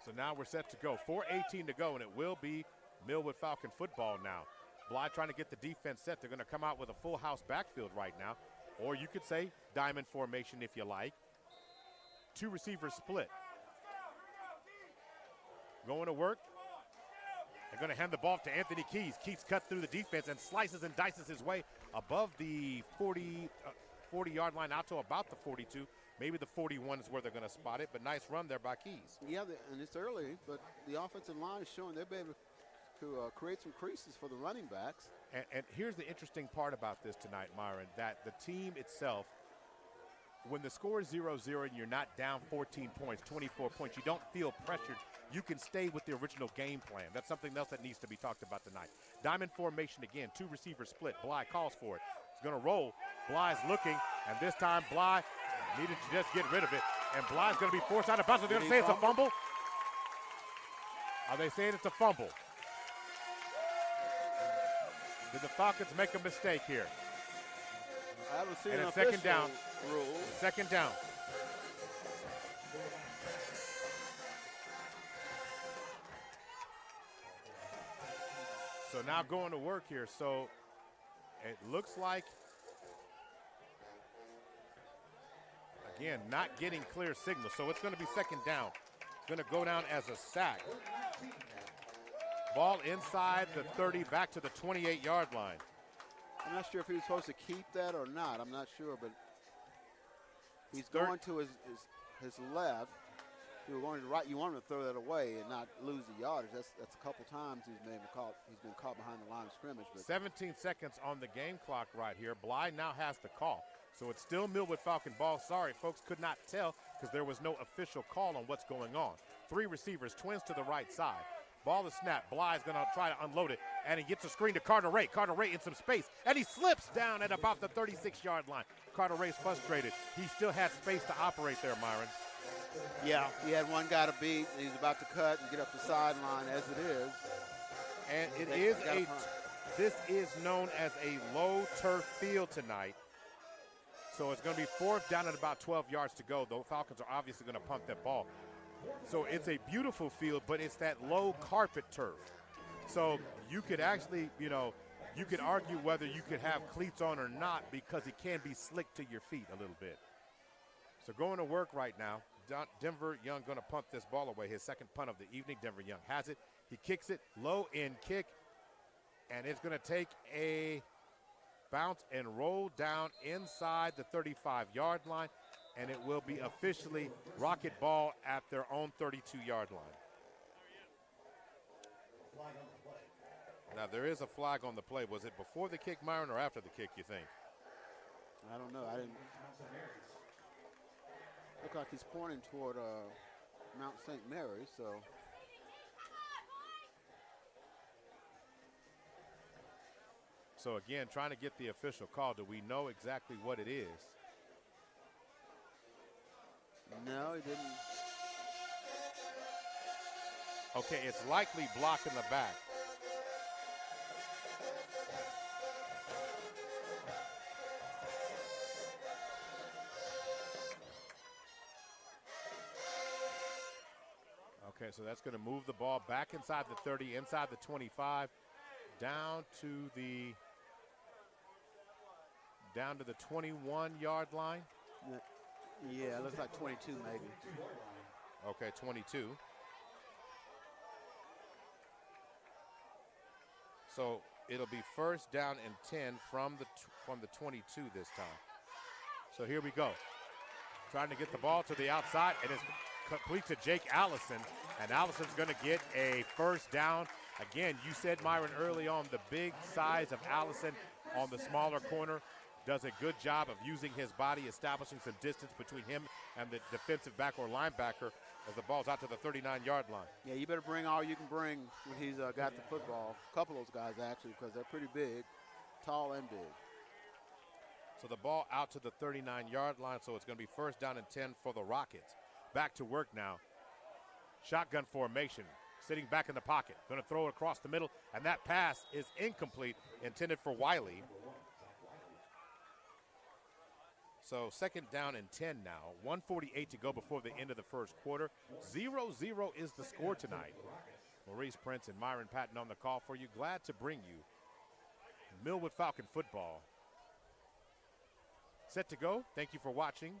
So now we're set to go. 4:18 to go, and it will be Millwood Falcon football now. Bly trying to get the defense set. They're going to come out with a full house backfield right now, or you could say diamond formation if you like. 2 receivers split. Going to work. They're going to hand the ball to Anthony Keys. Keys cut through the defense and slices and dices his way above the 40-yard line out to about the 42. Maybe the 41 is where they're going to spot it, but nice run there by Keys. Yeah, and it's early, but the offensive line is showing they'll be able to create some creases for the running backs. And here's the interesting part about this tonight, Myron, that the team itself, when the score is 0-0 and you're not down 14 points, 24 points, you don't feel pressured. You can stay with the original game plan. That's something else that needs to be talked about tonight. Diamond formation again, 2 receivers split. Bly calls for it. He's going to roll. Bly's looking, and this time Bly needed to just get rid of it. And Bly's going to be forced out of bounds. They're going to say it's a fumble. Are they saying it's a fumble? Did the Falcons make a mistake here? I haven't seen and an it's second down. Rule. Second down. So now going to work here. So it looks like, again, not getting clear signal. So it's going to be second down. Going to go down as a sack. Ball inside the 30, back to the 28-yard line. I'm not sure if he was supposed to keep that or not. I'm not sure, but he's going to his left. You were going to right. You want him to throw that away and not lose the yardage. That's a couple times he's been caught behind the line of scrimmage. But 17 seconds on the game clock right here. Bly now has the call. So it's still Millwood Falcon ball. Sorry, folks, could not tell because there was no official call on what's going on. 3 receivers, twins to the right side. Ball is snapped. Bly's going to try to unload it, and he gets a screen to Carter Ray. Carter Ray in some space, and he slips down at about the 36-yard line. Carter Ray's frustrated. He still had space to operate there, Myron. Yeah, he had one guy to beat, and he's about to cut and get up the sideline as it is. And this is known as a low turf field tonight. So it's going to be 4th down at about 12 yards to go. The Falcons are obviously going to punt that ball. So it's a beautiful field, but it's that low carpet turf. So you could actually, you could argue whether you could have cleats on or not because it can be slick to your feet a little bit. So going to work right now. Denver Young going to punt this ball away. His second punt of the evening. Denver Young has it. He kicks it, low end kick, and it's going to take a bounce and roll down inside the 35-yard line, and it will be officially Rocket ball at their own 32-yard line. Now, there is a flag on the play. Was it before the kick, Myron, or after the kick, you think? I don't know. I didn't. Look like he's pointing toward Mount St. Mary, so. So, again, trying to get the official call. Do we know exactly what it is? No, he didn't. Okay, it's likely block in the back. Okay, so that's going to move the ball back inside the 30, inside the 25, down to the 21-yard line. Yeah, it looks like 22 maybe. Okay, 22. So it'll be first down and 10 from the 22 this time. So here we go. Trying to get the ball to the outside, and it's complete to Jake Allison, and Allison's going to get a first down. Again, you said, Myron, early on, the big size of Allison on the smaller corner does a good job of using his body, establishing some distance between him and the defensive back or linebacker as the ball's out to the 39-yard line. Yeah, you better bring all you can bring when he's got the football. A couple of those guys, actually, because they're pretty big, tall and big. So the ball out to the 39-yard line, so it's going to be first down and 10 for the Rockets. Back to work now. Shotgun formation, sitting back in the pocket. Going to throw it across the middle, and that pass is incomplete, intended for Wiley. So second down and 10 now. 1:48 to go before the end of the first quarter. 0-0 is the score tonight. Maurice Prince and Myron Patton on the call for you. Glad to bring you Millwood Falcon football. Set to go. Thank you for watching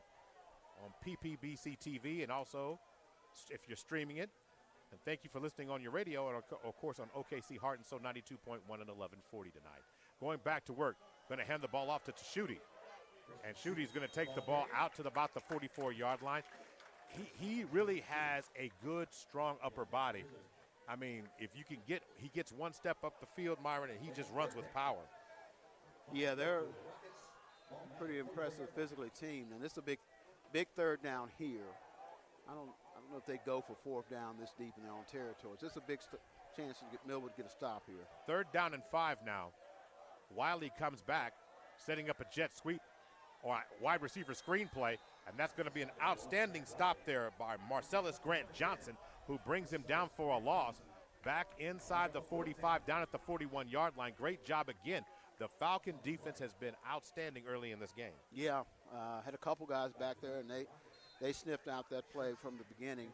on PPBC TV, and also if you're streaming it. And thank you for listening on your radio and, of course, on OKC Heart and Soul 92.1 and 1140 tonight. Going back to work. Going to hand the ball off to Tashuti. And Schuty's going to take the ball out to about the 44-yard line. He really has a good, strong upper body. I mean, if you can he gets one step up the field, Myron, and he just runs with power. Yeah, they're pretty impressive physically team, and this is a big third down here. I don't know if they go for fourth down this deep in their own territory. This is a big chance to get Millwood to get a stop here. Third down and 5 now. Wiley comes back, setting up a jet sweep or a wide receiver screen play, and that's going to be an outstanding stop there by Marcellus Grant Johnson, who brings him down for a loss. Back inside the 45, down at the 41-yard line. Great job again. The Falcon defense has been outstanding early in this game. Yeah, had a couple guys back there, and they sniffed out that play from the beginning,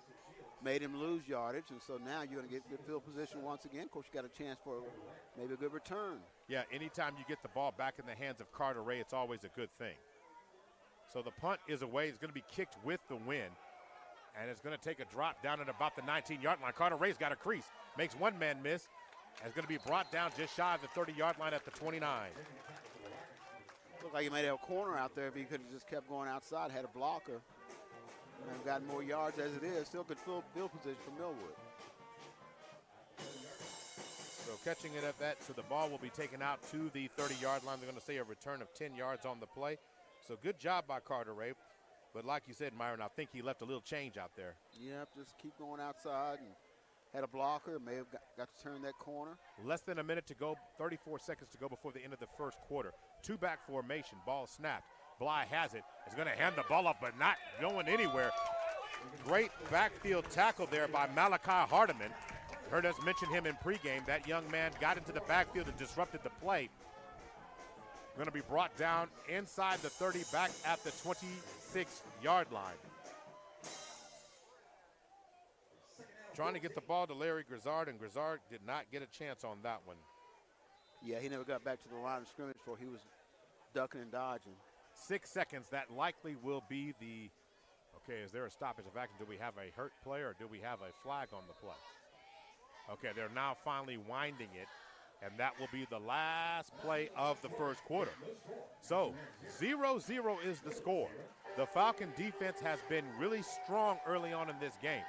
made him lose yardage, and so now you're going to get good field position once again. Of course, you got a chance for maybe a good return. Yeah, anytime you get the ball back in the hands of Carter Ray, it's always a good thing. So the punt is away. It's going to be kicked with the wind, and it's going to take a drop down at about the 19-yard line. Carter Ray's got a crease, makes one man miss, and it's going to be brought down just shy of the 30-yard line at the 29. Looked like he might have a corner out there if he could have just kept going outside, had a blocker, and gotten more yards as it is. Still good field position for Millwood. So catching it at that, so the ball will be taken out to the 30-yard line. They're going to say a return of 10 yards on the play. So good job by Carter Ray. But like you said, Myron, I think he left a little change out there. Yep, just keep going outside and had a blocker. May have got to turn that corner. Less than a minute to go, 34 seconds to go before the end of the first quarter. Two-back formation, ball snapped. Bly has it. Is going to hand the ball off, but not going anywhere. Great backfield tackle there by Malachi Hardiman. Heard us mention him in pregame. That young man got into the backfield and disrupted the play. Going to be brought down inside the 30, back at the 26-yard line. Trying to get the ball to Larry Grizzard, and Grizzard did not get a chance on that one. Yeah, he never got back to the line of scrimmage before he was ducking and dodging. 6 seconds, that likely will be the, okay, is there a stoppage of action? Do we have a hurt player or do we have a flag on the play? Okay, they're now finally winding it, and that will be the last play of the first quarter. So 0-0 is the score. The Falcon defense has been really strong early on in this game.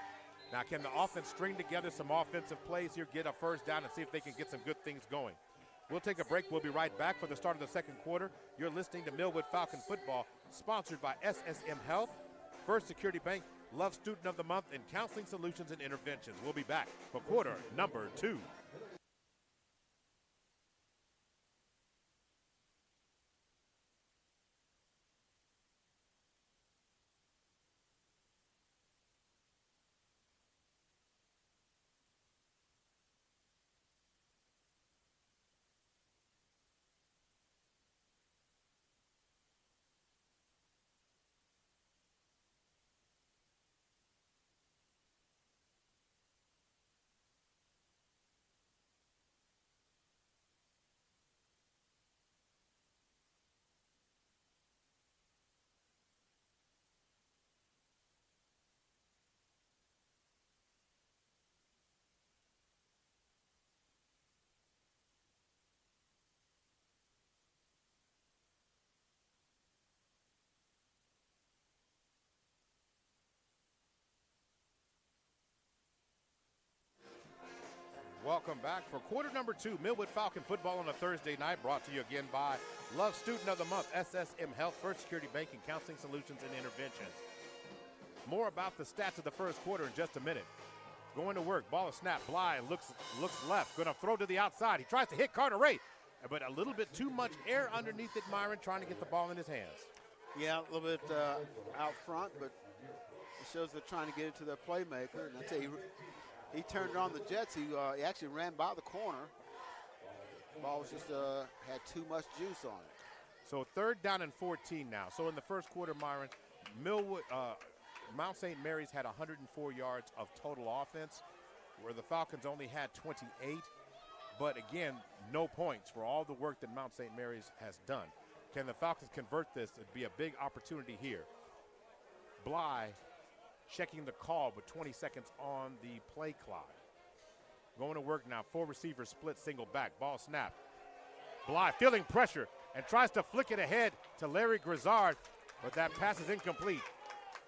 Now, can the offense string together some offensive plays here, get a first down, and see if they can get some good things going? We'll take a break. We'll be right back for the start of the second quarter. You're listening to Millwood Falcon Football, sponsored by SSM Health, First Security Bank, Love Student of the Month, and Counseling Solutions and Interventions. We'll be back for quarter number 2. welcome back for quarter number 2, Millwood Falcon football on a Thursday night, brought to you again by Love Student of the Month, SSM Health, First Security Banking, Counseling Solutions, and Interventions. More about the stats of the first quarter in just a minute. Going to work, ball is snapped, Bly looks left, going to throw to the outside. He tries to hit Carteret, but a little bit too much air underneath it, Myron, trying to get the ball in his hands. Yeah, a little bit out front, but it shows they're trying to get it to their playmaker. And I tell you, he turned on the Jets. He actually ran by the corner. Ball was just had too much juice on it. So 3rd down and 14 now. So in the first quarter, Myron, Mount St. Mary's had 104 yards of total offense, where the Falcons only had 28. But again, no points for all the work that Mount St. Mary's has done. Can the Falcons convert this? It'd be a big opportunity here. Bly checking the call with 20 seconds on the play clock. Going to work now. 4 receivers split single back. Ball snap. Bly feeling pressure and tries to flick it ahead to Larry Grizzard, but that pass is incomplete.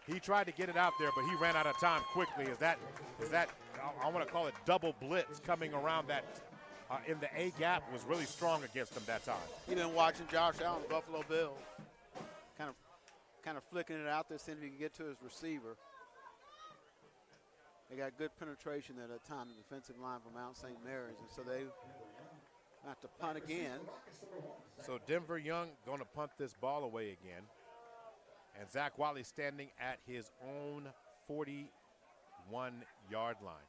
He tried to get it out there, but he ran out of time quickly. Is that I want to call it double blitz coming around that in the A gap was really strong against them that time. You've been watching Josh Allen, Buffalo Bills, kind of flicking it out there, seeing if he can get to his receiver. They got good penetration at that time, the defensive line from Mount St. Mary's, and so they have to punt again. So Denver Young going to punt this ball away again. And Zach Wiley standing at his own 41-yard line.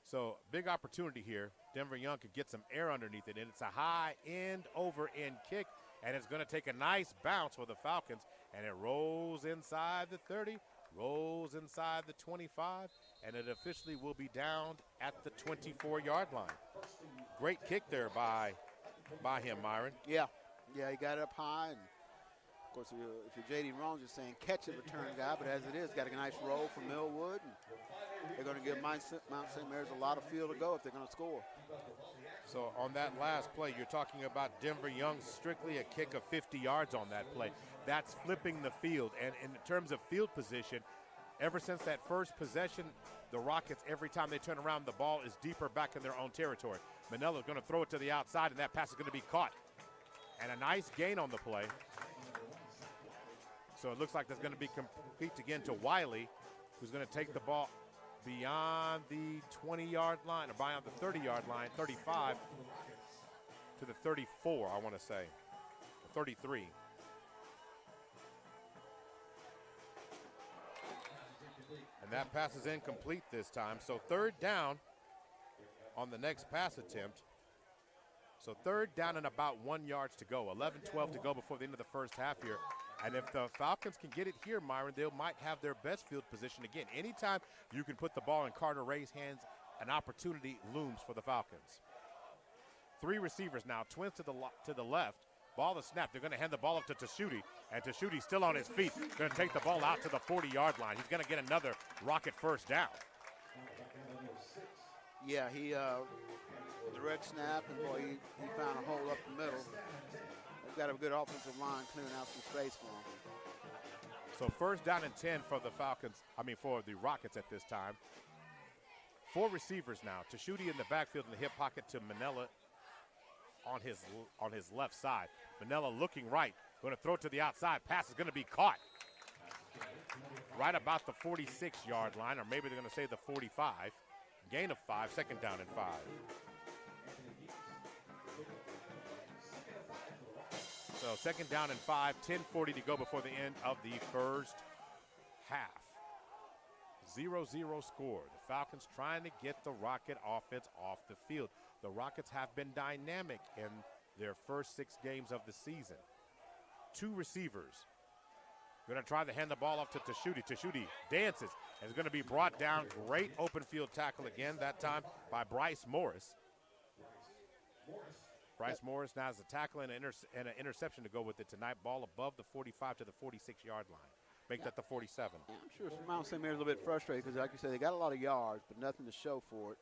So big opportunity here. Denver Young could get some air underneath it, and it's a high end-over-end kick, and it's going to take a nice bounce for the Falcons, and it rolls inside the 30, rolls inside the 25, and it officially will be downed at the 24-yard line. Great kick there by him, Myron. Yeah, he got it up high, and of course, if you're J.D. Rollins, you're saying catch it, return guy, but as it is, got a nice roll from Millwood. And they're going to give Mount St. Mary's a lot of field to go if they're going to score. So on that last play, you're talking about Denver Young, strictly a kick of 50 yards on that play. That's flipping the field. And in terms of field position, ever since that first possession, the Rockets, every time they turn around, the ball is deeper back in their own territory. Manella's going to throw it to the outside, and that pass is going to be caught. And a nice gain on the play. So it looks like there's going to be complete again to Wiley, who's going to take the ball beyond the 20-yard line, or beyond the 30-yard line, 35 to the 34, I want to say, 33. And that pass is incomplete this time. So 3rd down on the next pass attempt. So 3rd down and about 1 yard to go. 11-12 to go before the end of the first half here. And if the Falcons can get it here, Myron, they might have their best field position again. Anytime you can put the ball in Carteret's hands, an opportunity looms for the Falcons. 3 receivers now, twins to the left. Ball is snapped. They're going to hand the ball up to Tashuti, and Tashuti still on his feet. Going to take the ball out to the 40-yard line. He's going to get another Rocket first down. Yeah, he direct snap, and boy, he found a hole up the middle. They've got a good offensive line clearing out some space for him. So 1st down and 10 for the for the Rockets at this time. 4 receivers now. Tashuti in the backfield in the hip pocket to Manella on his left side. Manella looking right, going to throw it to the outside. Pass is going to be caught right about the 46-yard line, or maybe they're going to say the 45. Gain of 5, 2nd down and 5. So 2nd down and 5, 10:40 to go before the end of the first half. 0-0 score. The Falcons trying to get the Rocket offense off the field. The Rockets have been dynamic in their first 6 games of the season. 2 receivers. Going to try to hand the ball off to Tashuti. Tashuti dances and is going to be brought down. Great open field tackle again, that time by Bryce Morris. Bryce Morris now has a tackle and an interception to go with it tonight. Ball above the 45 to the 46-yard line. Make that the 47. I'm sure Mount St. Mary's a little bit frustrated because, like you said, they got a lot of yards, but nothing to show for it.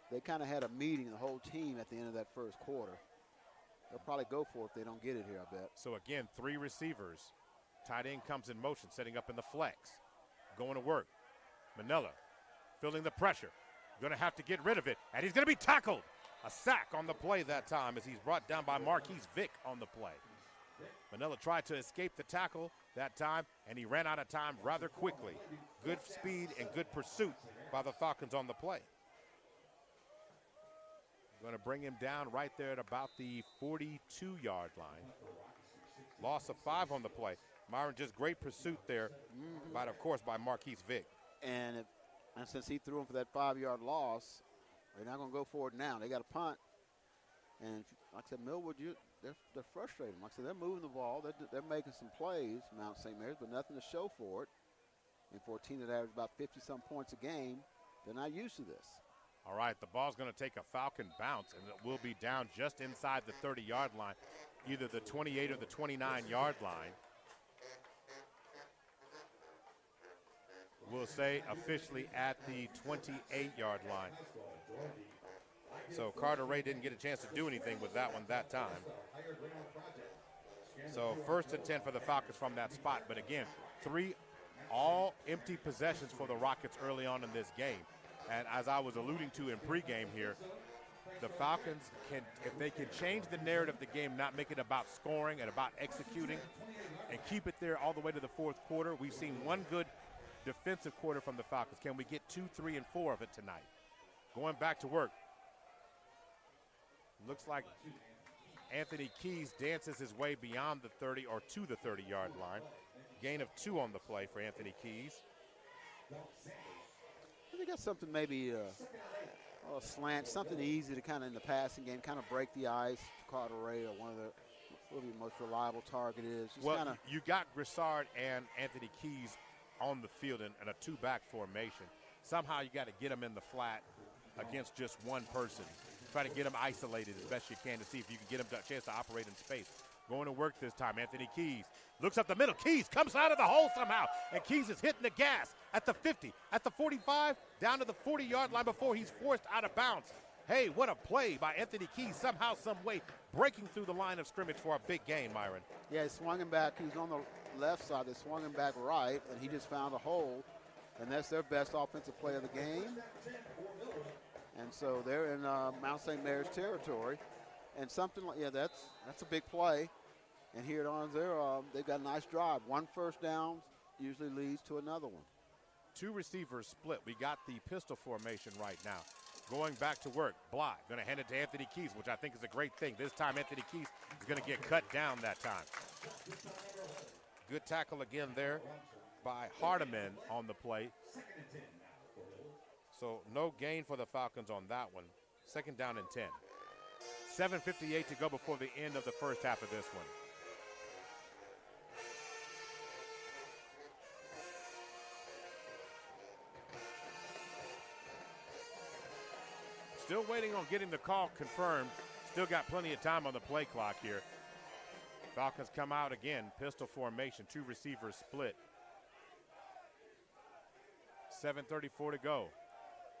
They kind of had a meeting, the whole team, at the end of that first quarter. They'll probably go for it if they don't get it here, I bet. So, again, 3 receivers. Tight end comes in motion, setting up in the flex. Going to work. Manella feeling the pressure. Going to have to get rid of it, and he's going to be tackled. A sack on the play that time as he's brought down by Marquise Vick on the play. Manila tried to escape the tackle that time, and he ran out of time rather quickly. Good speed and good pursuit by the Falcons on the play. Going to bring him down right there at about the 42-yard line. Loss of 5 on the play. Myron, just great pursuit there, but of course by Marquise Vick. And since he threw him for that 5-yard loss, they're not going to go for it now. They got a punt. And like I said, Millwood, they're frustrated. Like I said, they're moving the ball. They're making some plays, Mount St. Mary's, but nothing to show for it. And for a team that averages about 50-some points a game, they're not used to this. All right, the ball's going to take a Falcon bounce, and it will be down just inside the 30-yard line, either the 28 or the 29-yard line. We'll say officially at the 28-yard line. So Carter Ray didn't get a chance to do anything with that one that time. So 1st and 10 for the Falcons from that spot. But again, 3 all empty possessions for the Rockets early on in this game. And as I was alluding to in pregame here, the Falcons can, if they can change the narrative of the game, not make it about scoring and about executing, and keep it there all the way to the 4th quarter. We've seen one good defensive quarter from the Falcons. Can we get 2, 3, and 4 of it tonight? Going back to work. Looks like Anthony Keys dances his way beyond the 30 or to the 30-yard line. Gain of 2 on the play for Anthony Keys. They got something maybe a slant, something easy to kind of in the passing game, kind of break the ice. Carter Ray, or one of the most reliable target is. Just well, you got Grissard and Anthony Keys on the field in a 2-back formation. Somehow you got to get them in the flat against just one person. Try to get them isolated as best you can to see if you can get them a chance to operate in space. Going to work this time, Anthony Keys looks up the middle. Keys comes out of the hole somehow, and Keys is hitting the gas at the 50, at the 45, down to the 40-yard line before he's forced out of bounds. Hey, what a play by Anthony Keys, somehow, some way, breaking through the line of scrimmage for a big gain, Myron. Yeah, he swung him back. He was on the left side. They swung him back right, and he just found a hole, and that's their best offensive play of the game. And so they're in Mount St. Mary's territory. And something like, yeah, that's a big play. And here at Arms, they've got a nice drive. 1 first down usually leads to another one. 2 receivers split. We got the pistol formation right now. Going back to work, Bly going to hand it to Anthony Keys, which I think is a great thing. This time Anthony Keys is going to get cut down that time. Good tackle again there by Hardiman on the play. So no gain for the Falcons on that one. 2nd down and 10. 7:58 to go before the end of the first half of this one. Still waiting on getting the call confirmed. Still got plenty of time on the play clock here. Falcons come out again, pistol formation, 2 receivers split. 7:34 to go.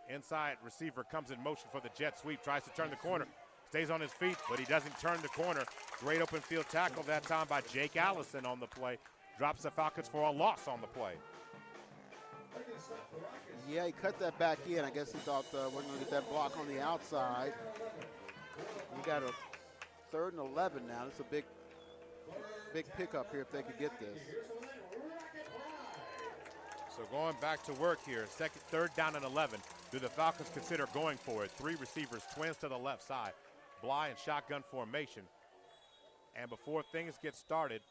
Inside receiver comes in motion for the jet sweep, tries to turn the corner, stays on his feet, but he doesn't turn the corner. Great open field tackle that time by Jake Allison on the play. Drops the Falcons for a loss on the play. Yeah, he cut that back in. I guess he thought we're going to get that block on the outside. We got a 3rd and 11 now. It's a big pickup here if they could get this. So going back to work here, 3rd down and 11. Do the Falcons consider going for it? 3 receivers, twins to the left side. Bly in shotgun formation. And before things get started,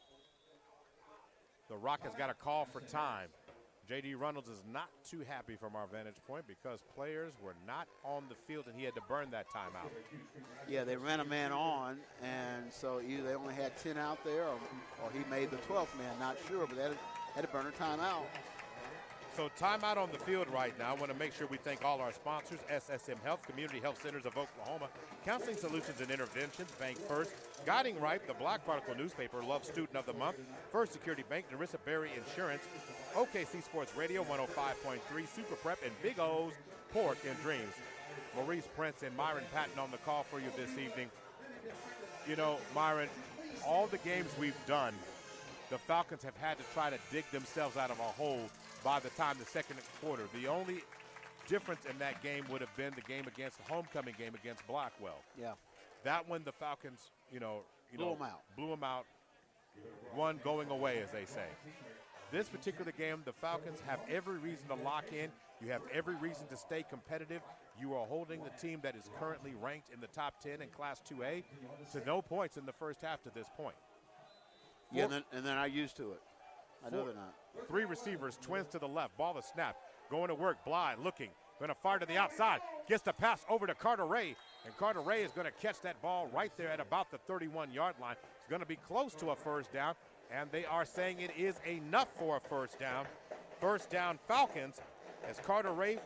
the Rockets got a call for time. J.D. Reynolds is not too happy from our vantage point because players were not on the field and he had to burn that timeout. Yeah, they ran a man on, and so either they only had 10 out there or he made the 12th man, not sure, but they had to burn a timeout. So timeout on the field right now. I want to make sure we thank all our sponsors, SSM Health, Community Health Centers of Oklahoma, Counseling Solutions and Interventions, Bank First, Guiding Right, the Black Particle newspaper, Love Student of the Month, First Security Bank, Narissa Berry Insurance, OKC Sports Radio 105.3, Super Prep, and Big O's Pork and Dreams. Maurice Prince and Myron Patton on the call for you this evening. You know, Myron, all the games we've done, the Falcons have had to try to dig themselves out of a hole by the time the 2nd quarter. The only difference in that game would have been the game against the homecoming game against Blackwell. Yeah. That one, the Falcons, Blew them out. One going away, as they say. This particular game, the Falcons have every reason to lock in. You have every reason to stay competitive. You are holding the team that is currently ranked in the top 10 in Class 2A to no points in the first half to this point. Yeah, and then I'm used to it. I know they're not. 3 receivers, twins to the left. Ball is snapped. Going to work. Bly looking. Going to fire to the outside. Gets the pass over to Carter Ray. And Carter Ray is going to catch that ball right there at about the 31-yard line. It's going to be close to a first down. And they are saying it is enough for a first down. First down Falcons as Carter Ray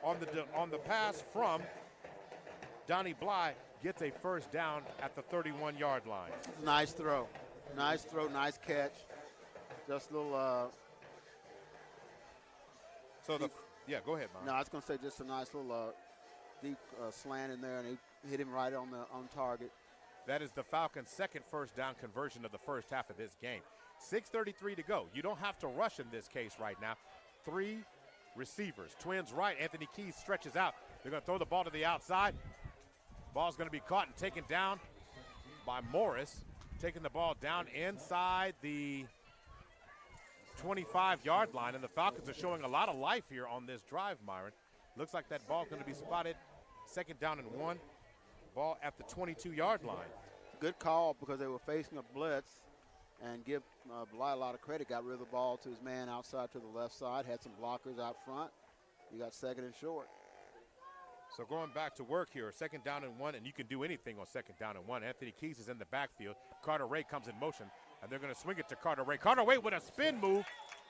on the pass from Donnie Bly gets a first down at the 31-yard line. Nice throw. Nice throw, nice catch. Just a little go ahead, Mom. No, I was going to say just a nice little deep slant in there, and he hit him right on target. That is the Falcons' second first down conversion of the first half of this game. 6:33 to go. You don't have to rush in this case right now. 3 receivers. Twins right. Anthony Keys stretches out. They're going to throw the ball to the outside. Ball's going to be caught and taken down by Morris. Taking the ball down inside the 25-yard line. And the Falcons are showing a lot of life here on this drive, Myron. Looks like that ball's going to be spotted. Second down and 1. Ball at the 22-yard line. Good call because they were facing a blitz, and give Bly a lot of credit. Got rid of the ball to his man outside to the left side. Had some blockers out front. You got second and short. So going back to work here, second down and 1, and you can do anything on second down and 1. Anthony Keys is in the backfield. Carter Ray comes in motion, and they're going to swing it to Carter Ray. Carter Ray with a spin move,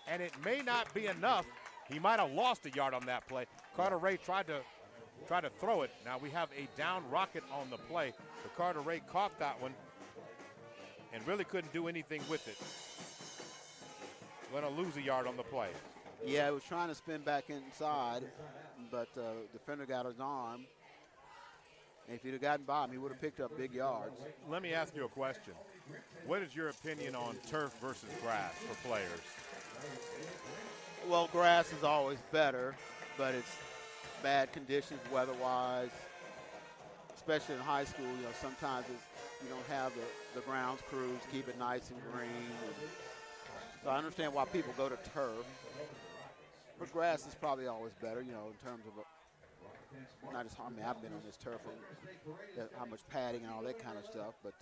and it may not be enough. He might have lost a yard on that play. Carter Ray tried to throw it. Now we have a down rocket on the play. But Carter Ray caught that one and really couldn't do anything with it. Going to lose a yard on the play. Yeah, he was trying to spin back inside, but defender got his arm. And if he'd have gotten by him, he would have picked up big yards. Let me ask you a question. What is your opinion on turf versus grass for players? Well, grass is always better, but it's bad conditions weather-wise, especially in high school. Sometimes you don't have the grounds crews keep it nice and green. So I understand why people go to turf. But grass is probably always better, in terms of I've been on this turf and how much padding and all that kind of stuff, but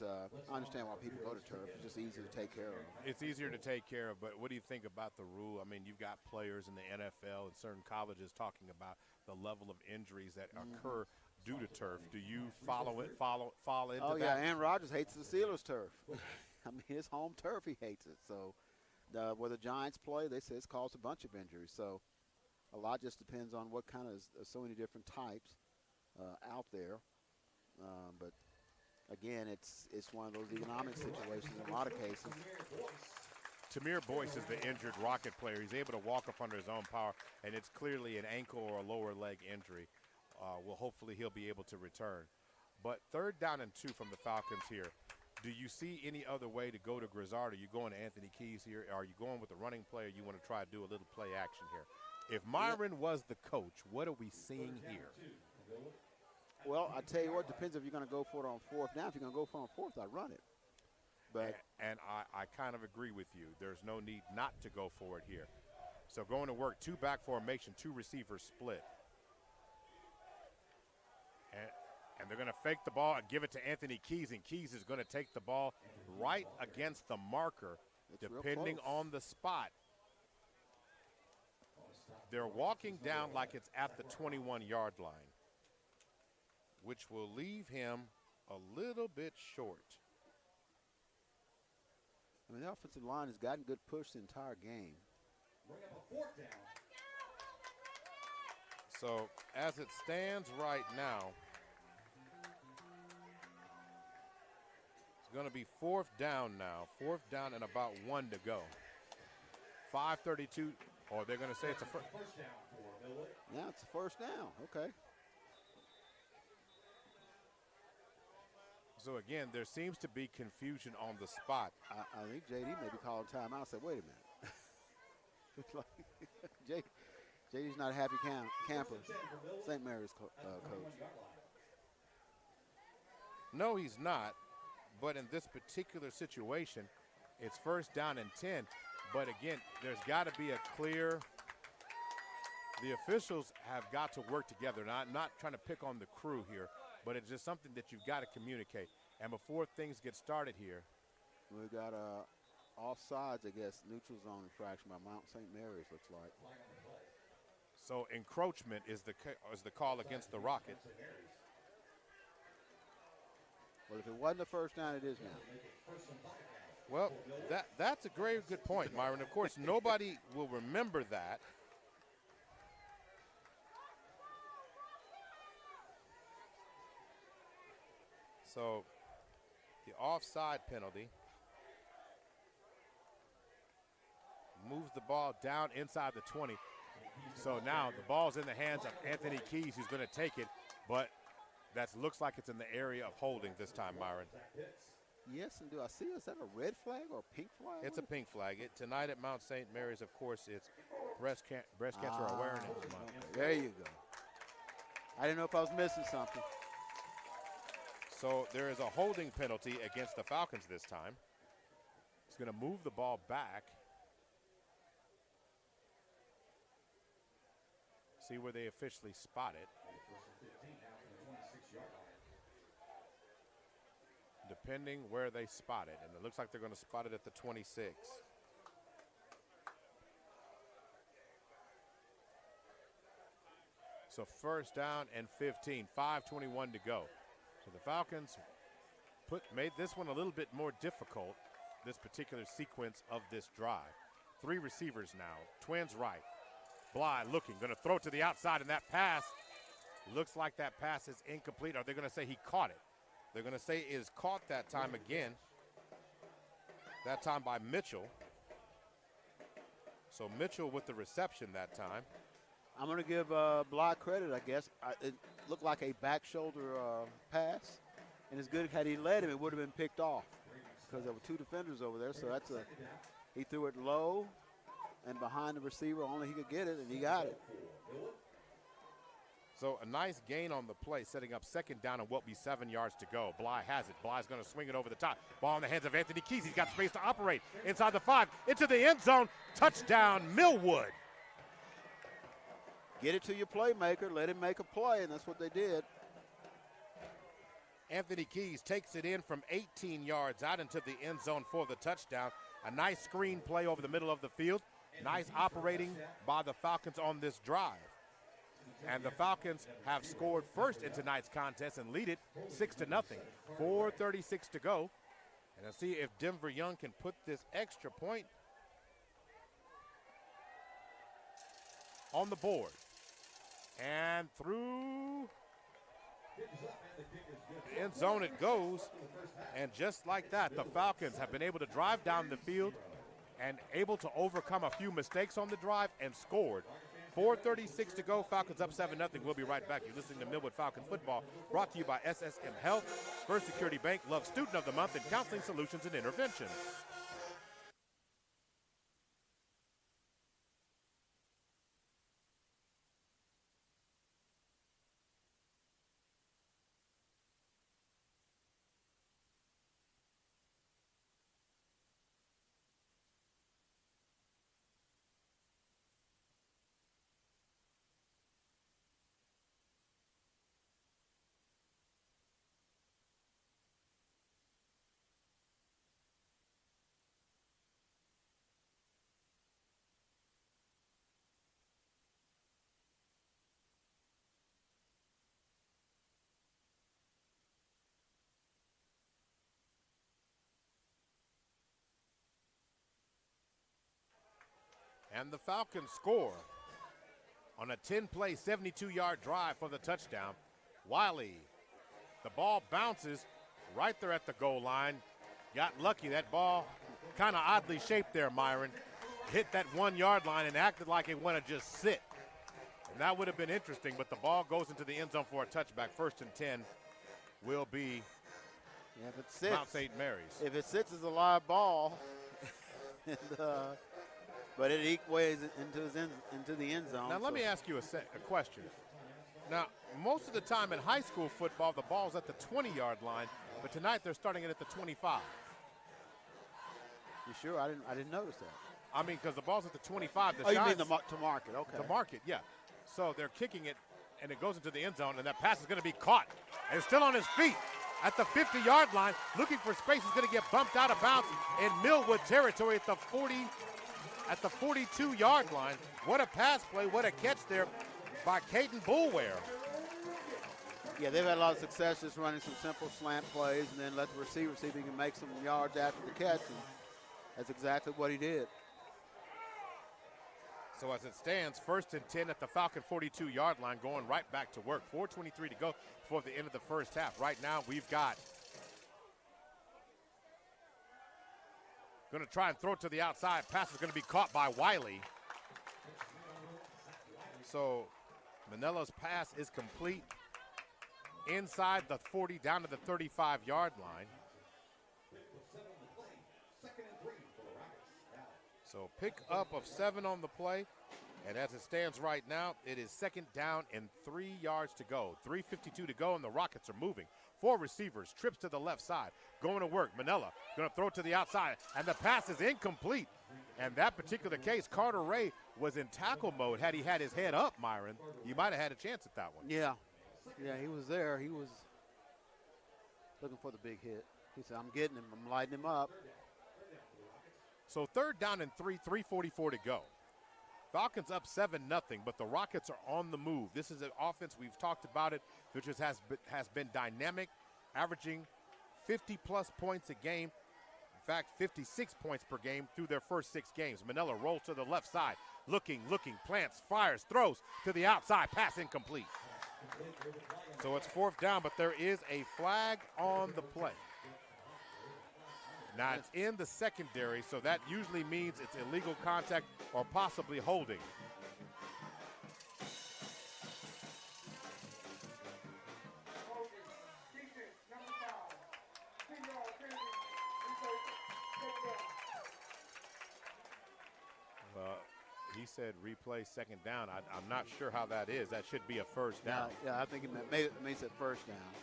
I understand why people go to turf. It's just easier to take care of. It's easier to take care of, but what do you think about the rule? I mean, you've got players in the NFL and certain colleges talking about the level of injuries that occur due to turf. Do you fall into that? Oh, yeah, Aaron Rodgers hates the Steelers' turf. I mean, his home turf, he hates it. So where the Giants play, they say it's caused a bunch of injuries. So a lot just depends on what kind of so many different types out there. But, again, it's one of those economic situations in a lot of cases. Tamir Boyce is the injured Rocket player. He's able to walk up under his own power, and it's clearly an ankle or a lower leg injury. Well, hopefully he'll be able to return. But 3rd down and 2 from the Falcons here. Do you see any other way to go to Grizzard? Are you going to Anthony Keys here? Are you going with the running player? You want to try to do a little play action here? If Myron was the coach, what are we seeing here? Well, I tell you what, depends if you're going to go for it on 4th down. If you're going to go for it on 4th, I'd run it. But and I kind of agree with you. There's no need not to go for it here. So going to work, 2 back formation, 2 receivers split. And they're going to fake the ball and give it to Anthony Keys, and Keys is going to take the ball right against the marker, depending on the spot. They're walking down like it's at the 21-yard line, which will leave him a little bit short. I mean, the offensive line has gotten good push the entire game. So as it stands right now, it's going to be 4th down now. 4th down and about 1 to go. 5:32, or they're going to say it's a first down. Yeah, it's a first down. Okay. So, again, there seems to be confusion on the spot. I think J.D. may be calling timeout. I said, wait a minute. JD's not a happy camper, St. Mary's coach. No, he's not. But in this particular situation, it's first down and 10. But again, there's got to be a clear – the officials have got to work together. Now, I'm not trying to pick on the crew here, but it's just something that you've got to communicate. And before things get started here. We've got offsides, I guess, neutral zone infraction by Mount St. Mary's, looks like. So encroachment is the call against the Rocket. Well, if it wasn't the first down, it is now. Well, that's a very good point, Myron. Of course, nobody will remember that. So the offside penalty moves the ball down inside the 20. So now the ball's in the hands of Anthony Keys, who's going to take it, but that looks like it's in the area of holding this time, Myron. Yes, and do I see, is that a red flag or a pink flag? It's a pink flag. Tonight at Mount St. Mary's, of course, it's Breast Cancer Awareness Month. Okay, there you go. I didn't know if I was missing something. So there is a holding penalty against the Falcons this time. He's going to move the ball back. See where they officially spot it. Depending where they spot it. And it looks like they're going to spot it at the 26. So first down and 15, 5:21 to go. So the Falcons made this one a little bit more difficult, this particular sequence of this drive. 3 receivers now, twins right. Bly looking, going to throw it to the outside, and that pass looks like that pass is incomplete. Are they going to say he caught it? They're going to say it is caught that time again, that time by Mitchell. So Mitchell with the reception that time. I'm going to give Bly credit, I guess. It looked like a back shoulder pass, and as good had he led him, it would have been picked off because there were 2 defenders over there. So he threw it low and behind the receiver, only he could get it, and he got it. So a nice gain on the play, setting up second down and what will be 7 yards to go. Bly has it. Bly's going to swing it over the top. Ball in the hands of Anthony Keys. He's got space to operate. Inside the 5, into the end zone. Touchdown, Millwood. Get it to your playmaker. Let him make a play, and that's what they did. Anthony Keys takes it in from 18 yards out into the end zone for the touchdown. A nice screen play over the middle of the field. Nice operating by the Falcons on this drive. And the Falcons have scored first in tonight's contest and lead it 6-0. 4:36 to go. And let's see if Denver Young can put this extra point on the board. And through the end zone it goes. And just like that, the Falcons have been able to drive down the field and able to overcome a few mistakes on the drive and scored. 4:36 to go. Falcons up 7-0. We'll be right back. You're listening to Millwood Falcon Football, brought to you by SSM Health, First Security Bank, Love Student of the Month, and Counseling Solutions and Interventions. And the Falcons score on a 10-play, 72-yard drive for the touchdown. Wiley, the ball bounces right there at the goal line. Got lucky. That ball kind of oddly shaped there, Myron. Hit that 1-yard line and acted like it wanted to just sit. And that would have been interesting, but the ball goes into the end zone for a touchback. 1st and 10 will be if it sits, Mount St. Mary's. If it sits as a live ball, and but it equates into the end zone. Now, let me ask you a question. Now, most of the time in high school football, the ball's at the 20-yard line, but tonight they're starting it at the 25. You sure? I didn't notice that. I mean, because the ball's at the 25. You mean to market? Okay. To market, yeah. So they're kicking it, and it goes into the end zone, and that pass is going to be caught. And it's still on his feet at the 50-yard line, looking for space. He's going to get bumped out of bounds in Millwood territory at the 42-yard line. What a pass play! What a catch there by Caden Boulware. Yeah, they've had a lot of success just running some simple slant plays and then let the receiver see if he can make some yards after the catch. And that's exactly what he did. So as it stands, 1st and 10 at the Falcon 42-yard line, going right back to work. 4:23 to go before the end of the first half. Right now, we've got going to try and throw it to the outside. Pass is going to be caught by Wiley. So Manella's pass is complete inside the 40 down to the 35-yard line. So pick up of 7 on the play. And as it stands right now, it is 2nd down and 3 yards to go. 3:52 to go, and the Rockets are moving. 4 receivers, trips to the left side, going to work. Manella going to throw it to the outside, and the pass is incomplete. And that particular case, Carter Ray was in tackle mode. Had he had his head up, Myron, he might have had a chance at that one. Yeah, he was there. He was looking for the big hit. He said, I'm getting him. I'm lighting him up. So 3rd down and 3, 3:44 to go. Falcons up 7-0, but the Rockets are on the move. This is an offense, we've talked about it, which has been dynamic, averaging 50-plus points a game. In fact, 56 points per game through their first 6 games. Manella rolls to the left side, looking, plants, fires, throws to the outside, pass incomplete. So it's 4th down, but there is a flag on the play. Now, it's in the secondary, so that usually means it's illegal contact or possibly holding. Well, he said replay 2nd down. I'm not sure how that is. That should be a 1st down. Yeah, I think it makes it 1st down.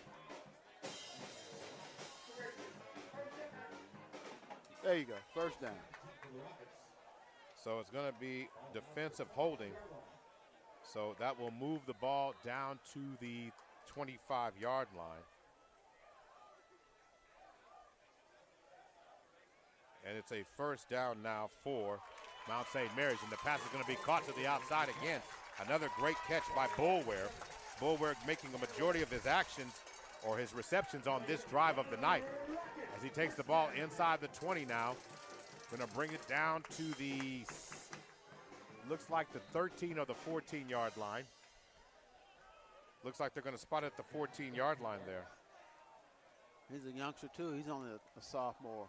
There you go, 1st down. So it's going to be defensive holding. So that will move the ball down to the 25-yard line. And it's a 1st down now for Mount St. Mary's. And the pass is going to be caught to the outside again. Another great catch by Boulware. Boulware making a majority of his actions or his receptions on this drive of the night. As he takes the ball inside the 20 now. Going to bring it down to the, looks like the 13 or the 14-yard line. Looks like they're going to spot it at the 14-yard line there. He's a youngster too. He's only a sophomore.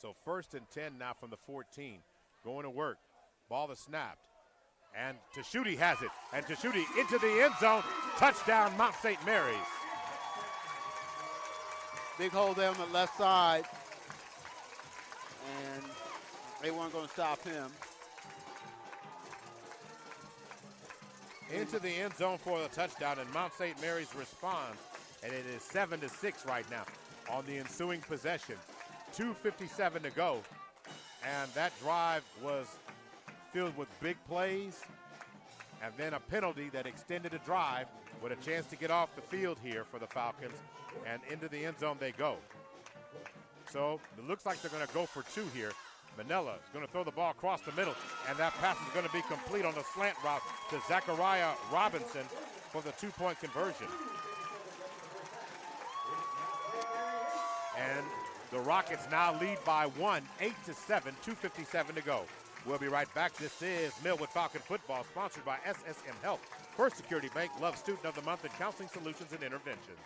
So 1st and 10 now from the 14. Going to work. Ball is snapped. And Tashuti has it. And Tashuti into the end zone. Touchdown, Mount St. Mary's. Big hole there on the left side. And they weren't going to stop him. Into the end zone for the touchdown, and Mount St. Mary's responds. And it is 7-6 right now on the ensuing possession. 2:57 to go. And that drive was filled with big plays and then a penalty that extended a drive with a chance to get off the field here for the Falcons, and into the end zone they go. So it looks like they're going to go for 2 here. Manella is going to throw the ball across the middle, and that pass is going to be complete on the slant route to Zachariah Robinson for the 2-point conversion. And the Rockets now lead by 1, 8-7, 2:57 to go. We'll be right back. This is Millwood Falcon Football, sponsored by SSM Health, First Security Bank, Love Student of the Month, and Counseling Solutions and Interventions.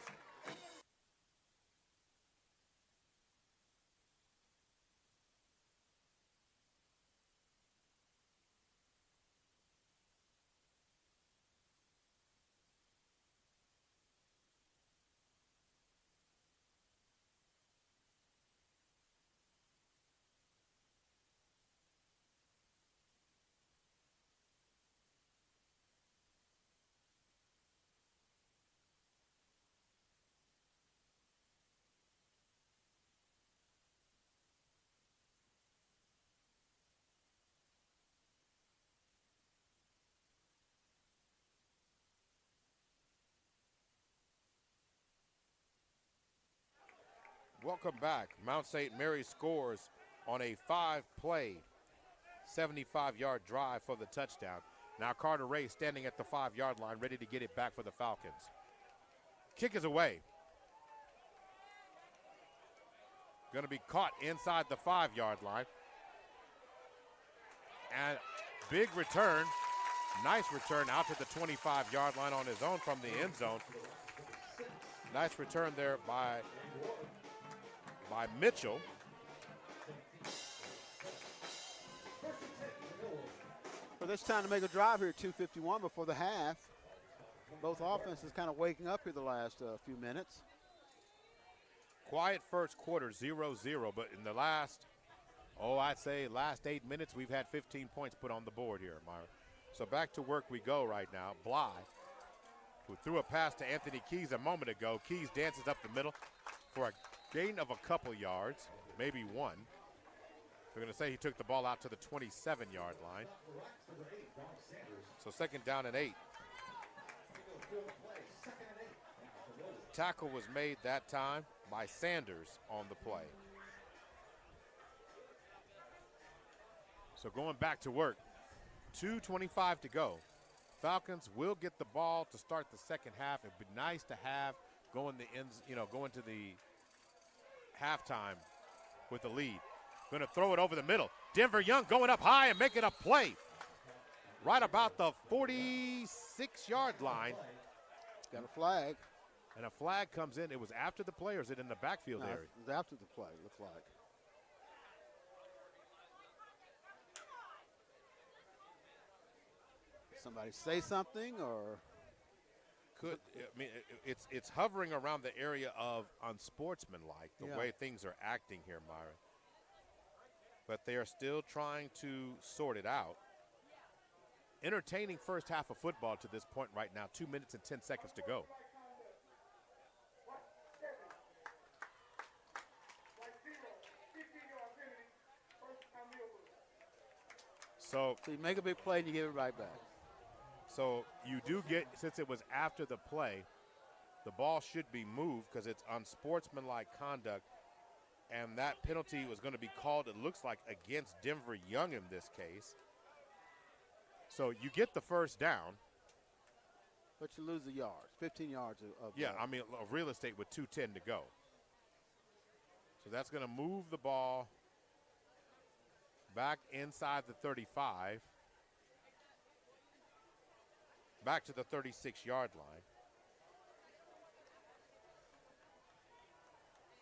Welcome back. Mount St. Mary scores on a 5-play, 75-yard drive for the touchdown. Now Carter Ray standing at the 5-yard line, ready to get it back for the Falcons. Kick is away. Going to be caught inside the 5-yard line. And big return. Nice return out to the 25-yard line on his own from the end zone. Nice return there by Mitchell. Well, it's time to make a drive here, 2:51 before the half. Both offenses kind of waking up here the last few minutes. Quiet first quarter, 0-0, but in the last, I'd say last 8 minutes, we've had 15 points put on the board here, Myra. So back to work we go right now. Bly, who threw a pass to Anthony Keys a moment ago. Keys dances up the middle for a gain of a couple yards, maybe one. They're going to say he took the ball out to the 27-yard line. So second down and 8. Tackle was made that time by Sanders on the play. So going back to work, 2:25 to go. Falcons will get the ball to start the second half. It'd be nice to have go into the halftime with the lead. Going to throw it over the middle. Denver Young going up high and making a play right about the 46-yard line. Got a flag. And a flag comes in. It was after the play, or is it in the backfield area? It was after the play, looks like. Somebody say something, or? It's hovering around the area of unsportsmanlike, the way things are acting here, Myra. But they are still trying to sort it out. Entertaining first half of football to this point right now, 2 minutes and 10 seconds to go. So you make a big play and you give it right back. So you do get, since it was after the play, the ball should be moved because it's unsportsmanlike conduct, and that penalty was going to be called, it looks like, against Denver Young in this case. So you get the first down. But you lose the yards, 15 yards of of real estate with 2:10 to go. So that's going to move the ball back inside the 35, back to the 36-yard line.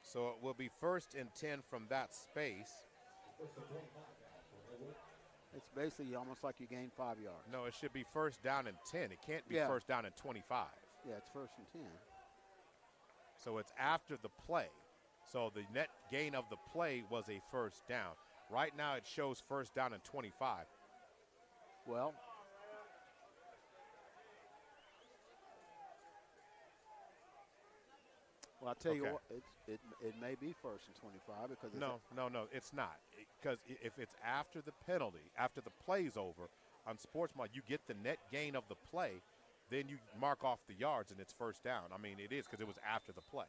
So it will be 1st and 10 from that space. It's basically almost like you gained 5 yards. No, it should be 1st down and 10. It can't be 1st down and 25. Yeah, it's 1st and 10. So it's after the play. So the net gain of the play was a 1st down. Right now it shows 1st down and 25. Well, I'll tell you what, it may be 1st and 25 because no, it's not. Because if it's after the penalty, after the play's over, on sportsman, you get the net gain of the play, then you mark off the yards and it's 1st down. I mean, it is because it was after the play.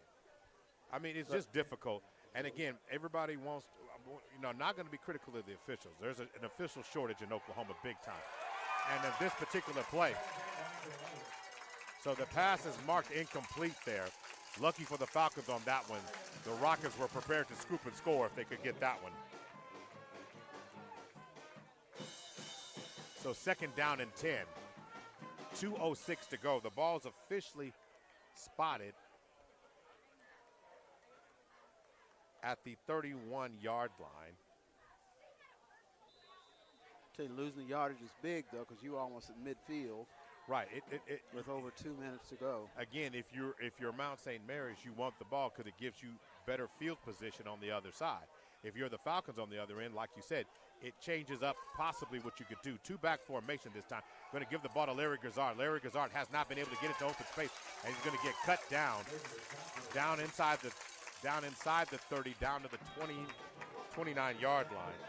I mean, it's just difficult. And again, everybody wants, not going to be critical of the officials. There's an official shortage in Oklahoma big time. And in this particular play, so the pass is marked incomplete there. Lucky for the Falcons on that one. The Rockets were prepared to scoop and score if they could get that one. So 2nd down and 10. 2:06 to go. The ball is officially spotted at the 31-yard line. I tell you, losing the yardage is big, though, because you're almost at midfield. Right. With over 2 minutes to go. Again, if you're Mount St. Mary's, you want the ball because it gives you better field position on the other side. If you're the Falcons on the other end, like you said, it changes up possibly what you could do. 2-back formation this time. Going to give the ball to Larry Gazard. Larry Gazard has not been able to get into open space, and he's going to get cut down inside the 30, down to the 29-yard line.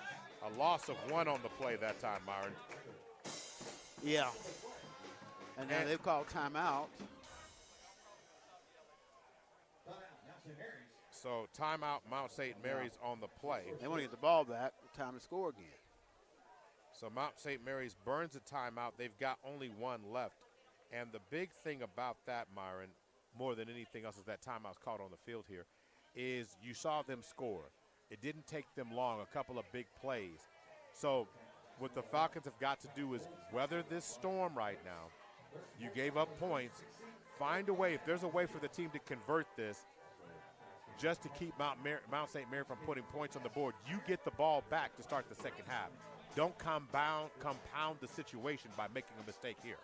A loss of 1 on the play that time, Myron. Yeah. And now they've called timeout. So timeout, Mount St. Mary's on the play. They want to get the ball back, time to score again. So Mount St. Mary's burns a timeout. They've got only one left. And the big thing about that, Myron, more than anything else is that timeout's called on the field here, is you saw them score. It didn't take them long, a couple of big plays. So what the Falcons have got to do is weather this storm right now. You gave up points. Find a way, if there's a way for the team to convert this, just to keep Mount St. Mary from putting points on the board, you get the ball back to start the second half. Don't compound the situation by making a mistake here.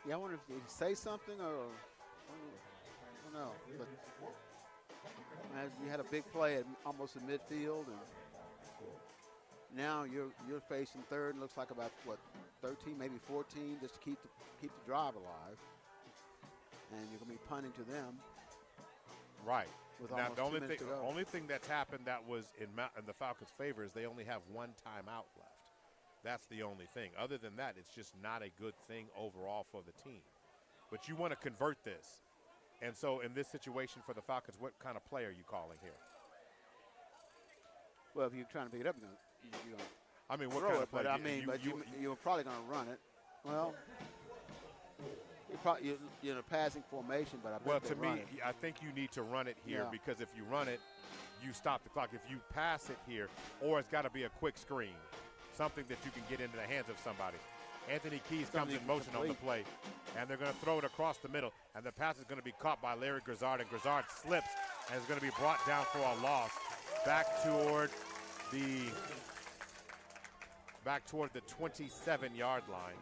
Yeah, I wonder if did he say something or I don't know. But as you had a big play at almost in midfield, and now you're facing third. And looks like about what 13, maybe 14, just to keep the drive alive. And you're going to be punting to them. Right. With Now, almost the 2 only minutes thing, to go. only thing that's happened that was in the Falcons' favor is they only have one timeout left. That's the only thing. Other than that, it's just not a good thing overall for the team. But you want to convert this. And so in this situation for the Falcons, what kind of play are you calling here? Well, if you're trying to pick it up, you're going I mean, what throw kind it, of play? but you're probably going to run it. Well, you're in a passing formation, but I bet Well, they to run me, it. I think you need to run it here Yeah. because if you run it, you stop the clock. If you pass it here, or it's got to be a quick screen, something that you can get into the hands of somebody. Anthony Keys comes in motion on the play, and they're going to throw it across the middle, and the pass is going to be caught by Larry Grizzard, and Grizzard slips and is going to be brought down for a loss back toward the 27-yard line.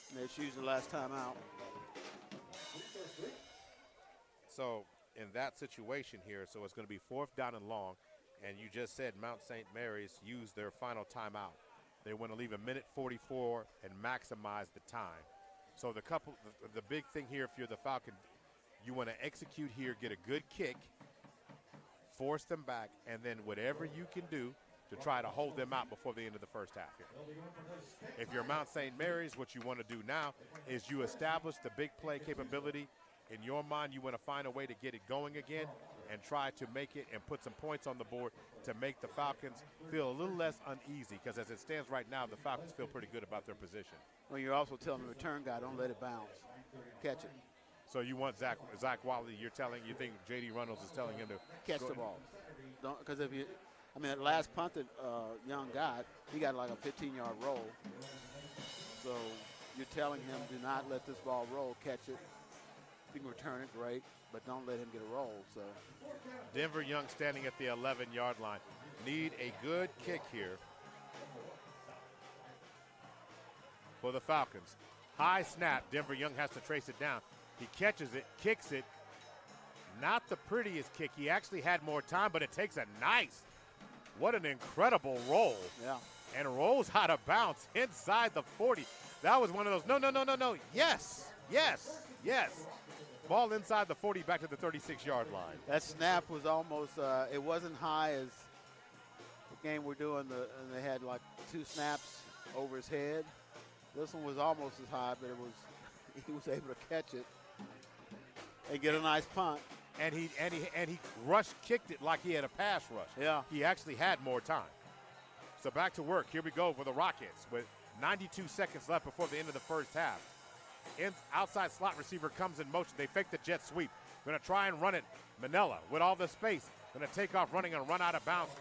And they're choosing the last time out. So in that situation here, so it's going to be 4th down and long, and you just said Mount St. Mary's used their final timeout. They want to leave 1:44 and maximize the time. So the big thing here, if you're the Falcon, you want to execute here, get a good kick, force them back, and then whatever you can do to try to hold them out before the end of the first half here. If you're Mount St. Mary's, what you want to do now is you establish the big play capability. In your mind, you want to find a way to get it going again and try to make it and put some points on the board to make the Falcons feel a little less uneasy, because as it stands right now, the Falcons feel pretty good about their position. Well, you're also telling the return guy, don't let it bounce. Catch it. So you want Zach Wiley, you think J.D. Reynolds is telling him to Catch the ball. Because that last punt that Young got, he got like a 15-yard roll. So you're telling him, do not let this ball roll, catch it. If you can return it, great, but don't let him get a roll. So Denver Young standing at the 11-yard line. Need a good kick here for the Falcons. High snap. Denver Young has to trace it down. He catches it, kicks it. Not the prettiest kick. He actually had more time, but it takes a nice, what an incredible roll. yeah, And rolls out of bounds inside the 40. That was one of those, no. Yes. Ball inside the 40 back to the 36-yard line. that snap was almost. It wasn't high as the game we're doing. And they had like 2 snaps over his head. This one was almost as high, but he was able to catch it and get a nice punt. And he kicked it like he had a pass rush. Yeah. He actually had more time. So back to work. Here we go for the Rockets with 92 seconds left before the end of the first half. Outside slot receiver comes in motion. They fake the jet sweep. Going to try and run it. Manella with all the space. Going to take off running and run out of bounds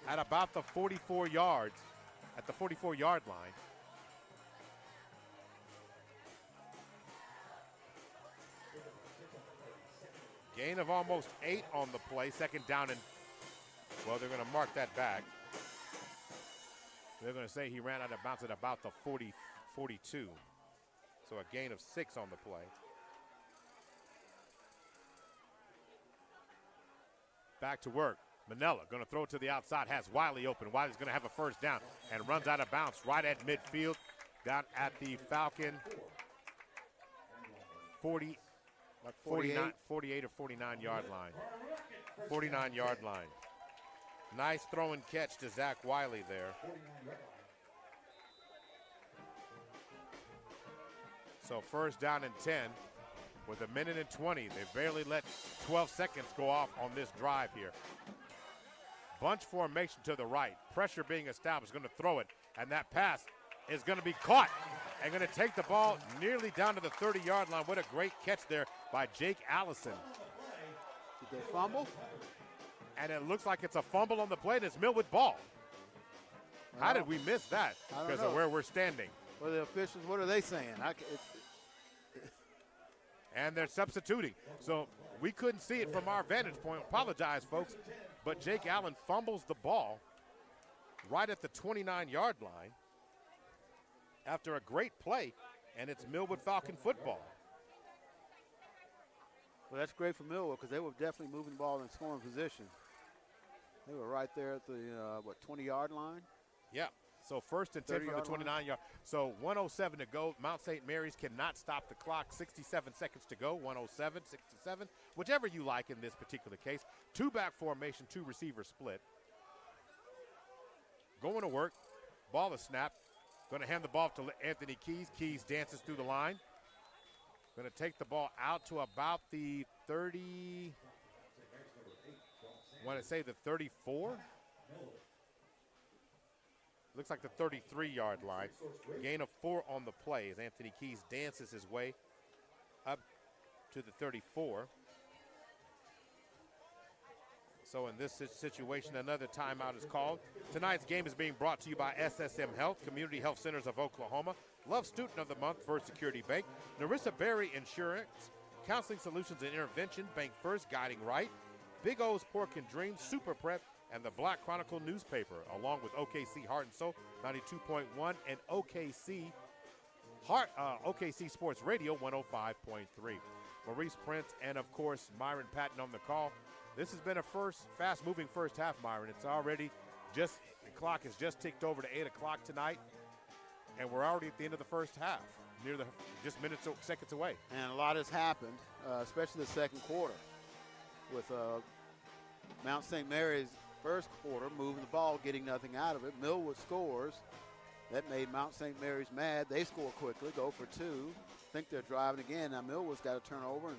at about the 44 yards, at the 44-yard line. Gain of almost 8 on the play. 2nd down and, well, they're going to mark that back. They're going to say he ran out of bounds at about the 42. So a gain of 6 on the play. Back to work. Manella going to throw it to the outside, has Wiley open. Wiley's going to have a first down and runs out of bounds right at midfield, down at the Falcon 48 or 49-yard line. 49-yard line. Nice throw and catch to Zach Wiley there. So first down and 10 with a minute and 20. They barely let 12 seconds go off on this drive here. Bunch formation to the right. Pressure being established. Going to throw it. And that pass is going to be caught. And going to take the ball nearly down to the 30-yard line. What a great catch there by Jake Allison. Did they fumble? And it looks like it's a fumble on the play, and it's Millwood ball. How did we miss that? Because of where we're standing. Well, the officials, what are they saying? And they're substituting. So we couldn't see it from our vantage point. Apologize, folks. But Jake Allen fumbles the ball right at the 29-yard line after a great play, and it's Millwood Falcon football. Well, that's great for Millwood because they were definitely moving the ball in scoring position. They were right there at the, 20-yard line? Yeah. So first and 10 from the 29-yard. So 1:07 to go. Mount St. Mary's cannot stop the clock. 67 seconds to go. 1:07, 67, whichever you like in this particular case. Two-back formation, two receiver split. Going to work. Ball is snapped. Going to hand the ball to Anthony Keys. Keys dances through the line. Going to take the ball out to about the 30. I want to say the 34. Looks like the 33-yard line. Gain of 4 on the play as Anthony Keys dances his way up to the 34. So in this situation, another timeout is called. Tonight's game is being brought to you by SSM Health, Community Health Centers of Oklahoma, Love Student of the Month, First Security Bank, Narissa Berry Insurance, Counseling Solutions and Intervention, Bank First, Guiding Right, Big O's Pork and Dreams, Super Prep, and the Black Chronicle newspaper, along with OKC Heart and Soul 92.1 and OKC Sports Radio 105.3. Maurice Prince and, of course, Myron Patton on the call. This has been a fast-moving first half, Myron. It's already the clock has just ticked over to 8 o'clock tonight, and we're already at the end of the first half, just seconds away. And a lot has happened, especially the second quarter, with Mount St. Mary's first quarter, moving the ball, getting nothing out of it. Millwood scores. That made Mount St. Mary's mad. They score quickly, go for 2. Think they're driving again. Now Millwood's got a turnover, and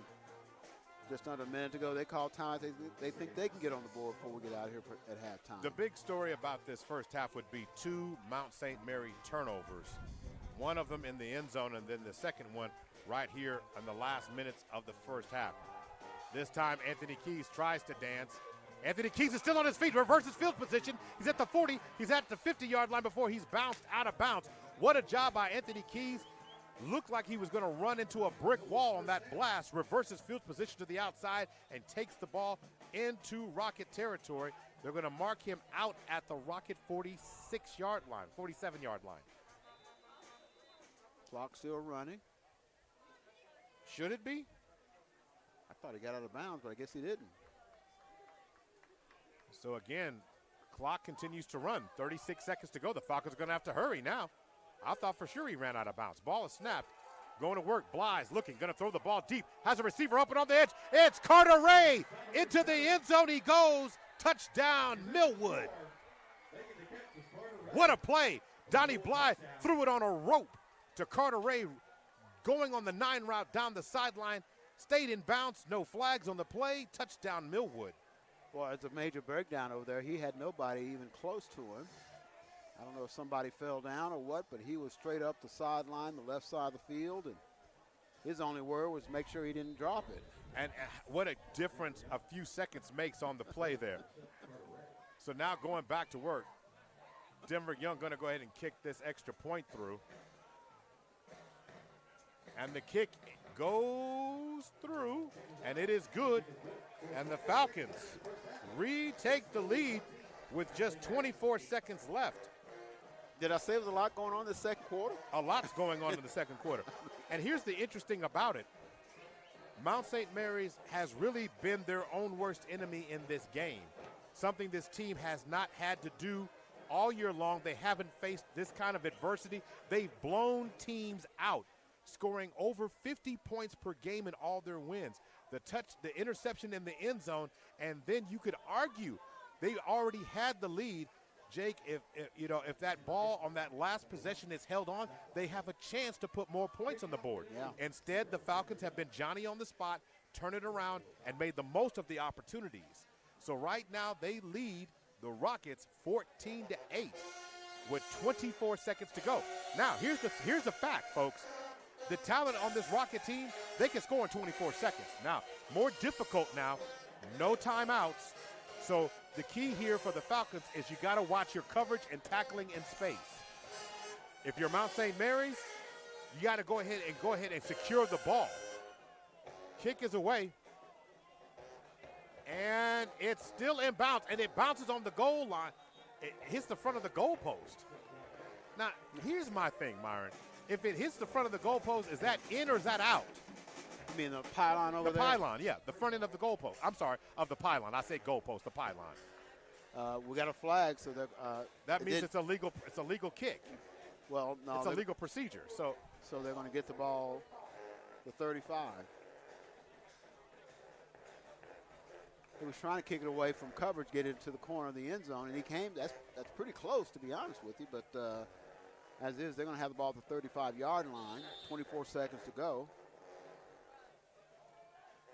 just under a minute to go, they call time. They think they can get on the board before we get out here at halftime. The big story about this first half would be 2 Mount St. Mary turnovers. One of them in the end zone, and then the second one right here in the last minutes of the first half. This time, Anthony Keys tries to dance. Anthony Keys is still on his feet, reverses field position. He's at the 40. He's at the 50-yard line before he's bounced out of bounds. What a job by Anthony Keys. Looked like he was going to run into a brick wall on that blast, reverses field position to the outside, and takes the ball into Rocket territory. They're going to mark him out at the Rocket 46-yard line, 47-yard line. Clock still running. Should it be? I thought he got out of bounds, but I guess he didn't. So again, clock continues to run. 36 seconds to go. The Falcons are going to have to hurry now. I thought for sure he ran out of bounds. Ball is snapped. Going to work. Bly's looking. Going to throw the ball deep. Has a receiver open on the edge. It's Carter Ray. Into the end zone he goes. Touchdown, Millwood. What a play. Donnie Bly threw it on a rope to Carter Ray. Going on the 9 route down the sideline. Stayed in bounds. No flags on the play. Touchdown, Millwood. Well, it's a major breakdown over there. He had nobody even close to him. I don't know if somebody fell down or what, but he was straight up the sideline, the left side of the field, and his only word was make sure he didn't drop it. And what a difference a few seconds makes on the play there. So now going back to work, Denver Young going to go ahead and kick this extra point through. And the kick goes through, and it is good. And the Falcons retake the lead with just 24 seconds left. Did I say there was a lot going on in the second quarter? A lot's going on in the second quarter. And here's the interesting about it. Mount St. Mary's has really been their own worst enemy in this game, something this team has not had to do all year long. They haven't faced this kind of adversity. They've blown teams out, scoring over 50 points per game in all their wins. The interception in the end zone, and then you could argue they already had the lead. Jake, if that ball on that last possession is held on, they have a chance to put more points on the board. Yeah. Instead, the Falcons have been Johnny on the spot, turn it around, and made the most of the opportunities. So right now they lead the Rockets 14-8 with 24 seconds to go. Now, here's the fact, folks. The talent on this Rocket team, they can score in 24 seconds. Now, more difficult now, no timeouts. So the key here for the Falcons is you got to watch your coverage and tackling in space. If you're Mount St. Mary's, you got to go ahead and secure the ball. Kick is away. And it's still in bounds, and it bounces on the goal line. It hits the front of the goalpost. Now, here's my thing, Myron. If it hits the front of the goalpost, is that in or is that out? You mean the pylon over there? The pylon, yeah, the front end of the goalpost. I'm sorry, of the pylon. I say goalpost, the pylon. We got a flag, so that means it's a legal kick. Well, no, it's a legal procedure. So they're going to get the ball to 35. He was trying to kick it away from coverage, get it to the corner of the end zone, and he came. That's pretty close, to be honest with you. But as is, they're going to have the ball at the 35-yard line. 24 seconds to go.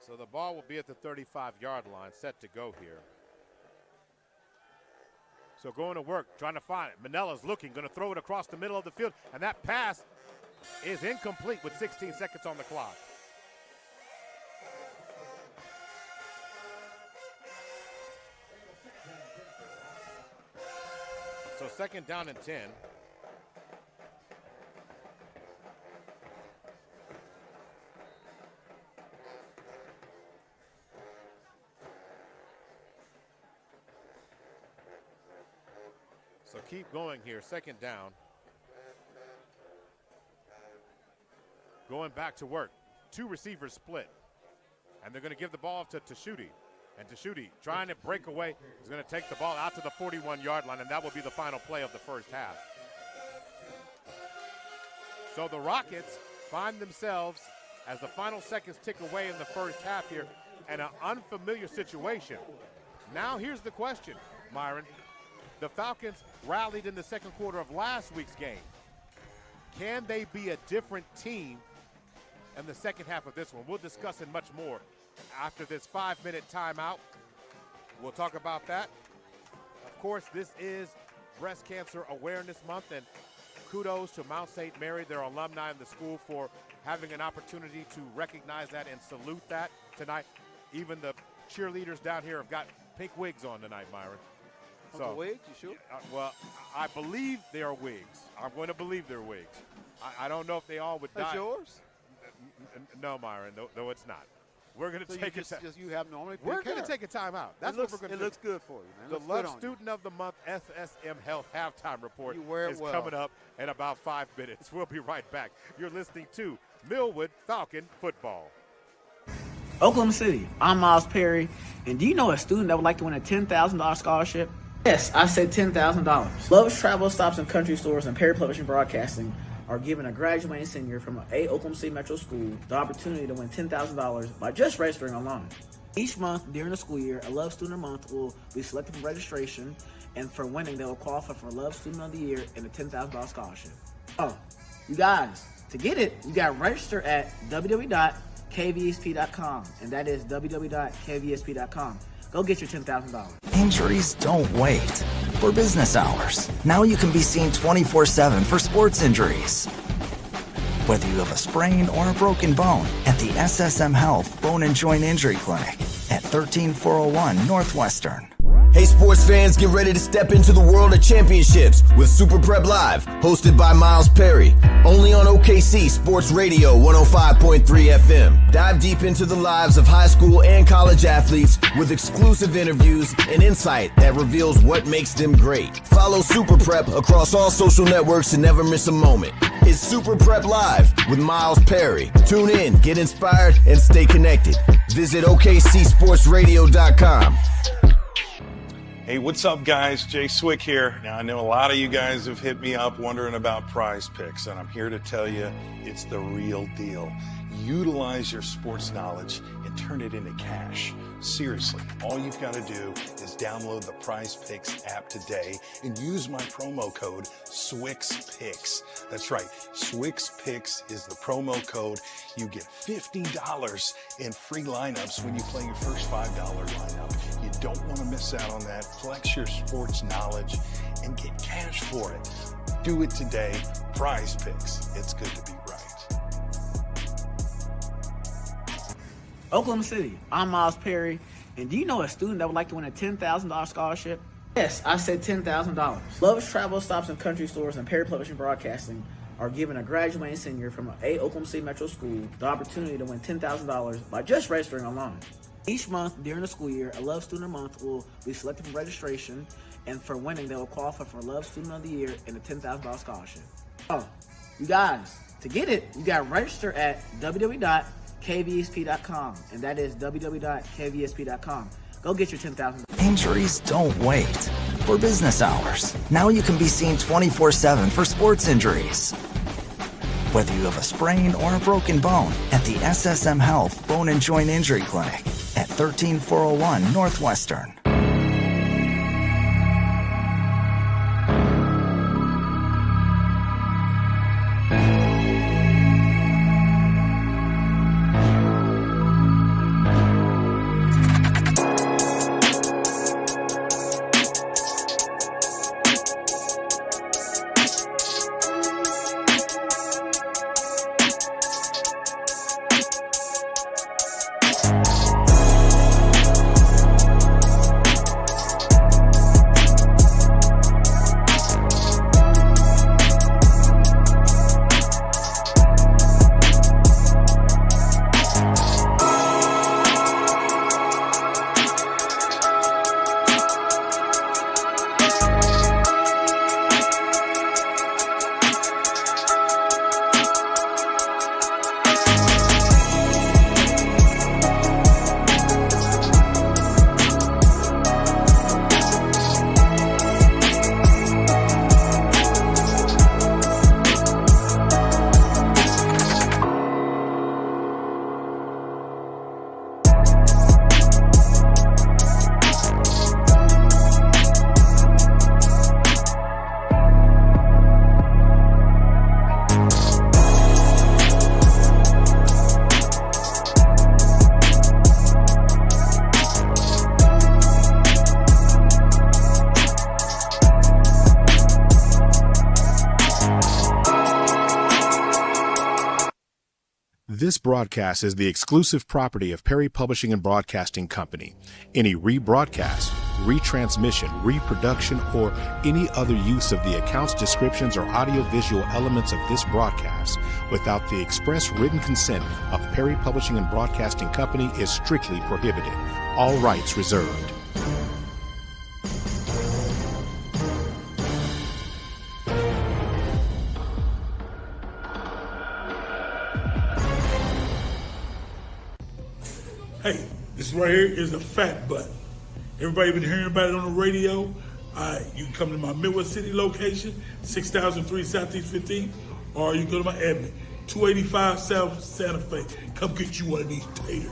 So the ball will be at the 35-yard line, set to go here. So going to work, trying to find it. Manella's looking, going to throw it across the middle of the field, and that pass is incomplete with 16 seconds on the clock. So second down and 10. So keep going here, second down. Going back to work. Two receivers split. And they're going to give the ball to Tashuti. And Tashuti, trying to break away, is going to take the ball out to the 41-yard line, and that will be the final play of the first half. So the Rockets find themselves, as the final seconds tick away in the first half here, in an unfamiliar situation. Now here's the question, Myron. The Falcons rallied in the second quarter of last week's game. Can they be a different team in the second half of this one? We'll discuss it much more after this 5-minute timeout. We'll talk about that. Of course, this is Breast Cancer Awareness Month, and kudos to Mount St. Mary, their alumni in the school, for having an opportunity to recognize that and salute that tonight. Even the cheerleaders down here have got pink wigs on tonight, Myron. So wigs, you sure? Well, I believe they are wigs. I'm going to believe they're wigs. I don't know if they all would die. That's yours? No, Myron, no, it's not. We're going to take it. You have normally. We're going to take a timeout. That's what we're going to do. It looks good for you, man. The Love Student of the Month SSM Health halftime report is coming up in about 5 minutes. We'll be right back. You're listening to Millwood Falcon Football. Oklahoma City, I'm Miles Perry, and do you know a student that would like to win a $10,000 scholarship? Yes, I said $10,000. Love's Travel Stops and Country Stores and Perry Publishing Broadcasting are giving a graduating senior from a Oklahoma City Metro school the opportunity to win $10,000 by just registering online. Each month during the school year, a Love Student of the Month will be selected for registration, and for winning, they will qualify for Love Student of the Year and a $10,000 scholarship. Oh, you guys, to get it, you got to register at www.kvsp.com, and that is www.kvsp.com. Go get your $10,000. Injuries don't wait for business hours. Now you can be seen 24/7 for sports injuries. Whether you have a sprain or a broken bone, at the SSM Health Bone and Joint Injury Clinic at 13401 Northwestern. Hey sports fans, get ready to step into the world of championships with Super Prep Live, hosted by Miles Perry, only on OKC Sports Radio 105.3 FM. Dive deep into the lives of high school and college athletes with exclusive interviews and insight that reveals what makes them great. Follow Super Prep across all social networks to never miss a moment. It's Super Prep Live with Miles Perry. Tune in, get inspired, and stay connected. Visit OKCSportsRadio.com. Hey, what's up, guys? Jay Swick here. Now, I know a lot of you guys have hit me up wondering about Prize Picks, and I'm here to tell you it's the real deal. Utilize your sports knowledge and turn it into cash. Seriously, all you've got to do is download the Prize Picks app today and use my promo code SWIXPICKS. That's right, SWIXPICKS is the promo code. You get $50 in free lineups when you play your first $5 lineup. You don't want to miss out on that. Flex your sports knowledge and get cash for it. Do it today. Prize Picks. It's good to be right. Oklahoma City, I'm Miles Perry, and do you know a student that would like to win a $10,000 scholarship? Yes, I said $10,000. Love's Travel Stops and Country Stores and Perry Publishing Broadcasting are giving a graduating senior from a Oklahoma City Metro school the opportunity to win $10,000 by just registering online. Each month during the school year, a Love Student of the Month will be selected for registration, and for winning, they will qualify for Love Student of the Year and a $10,000 scholarship. Oh, you guys, to get it, you got to register at www.kvsp.com, and that is www.kvsp.com. Go get your $10,000. Injuries don't wait. For business hours, now you can be seen 24/7 for sports injuries. Whether you have a sprain or a broken bone, at the SSM Health Bone and Joint Injury Clinic at 13401 Northwestern. This broadcast is the exclusive property of Perry Publishing and Broadcasting Company. Any rebroadcast, retransmission, reproduction, or any other use of the accounts, descriptions, or audiovisual elements of this broadcast without the express written consent of Perry Publishing and Broadcasting Company is strictly prohibited. All rights reserved. Hey, this right here is a fat butt. Everybody been hearing about it on the radio. You can come to my Millwood City location, 6003 Southeast 15, or you can go to my admin, 285 South Santa Fe. Come get you one of these taters.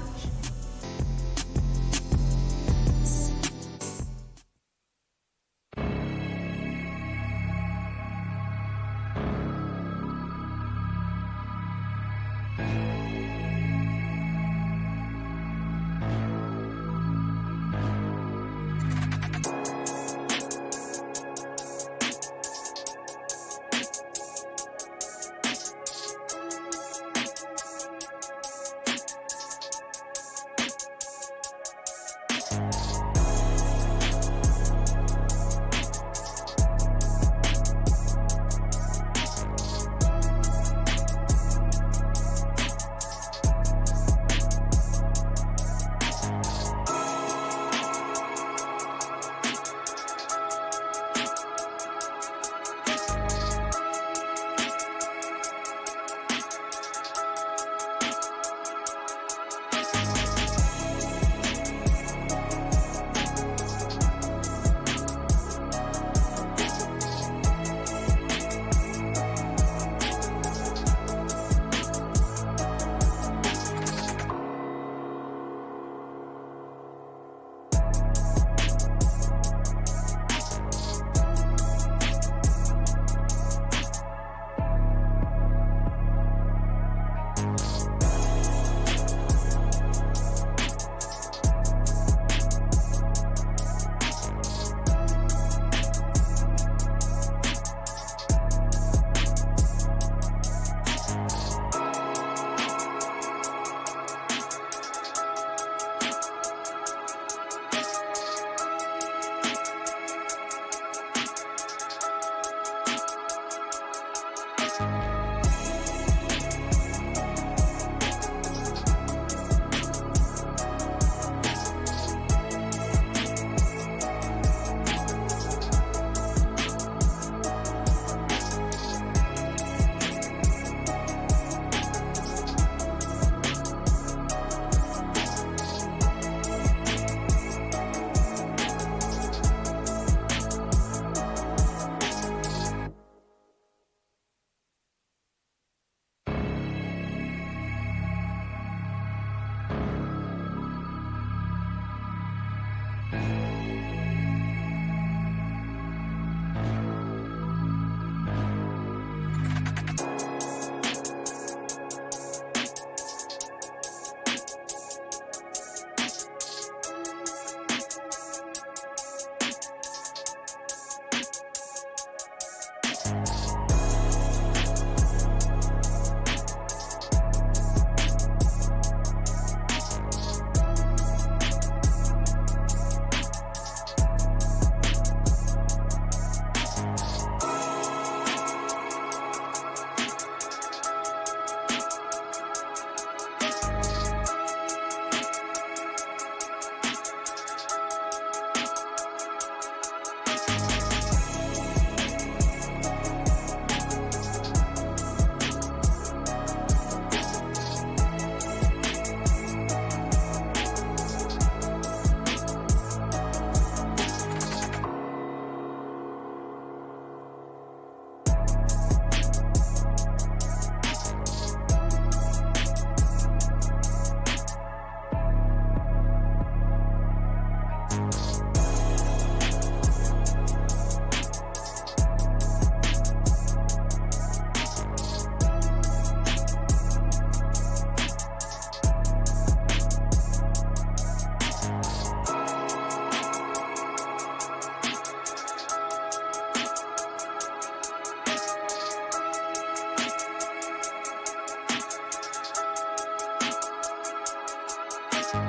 Love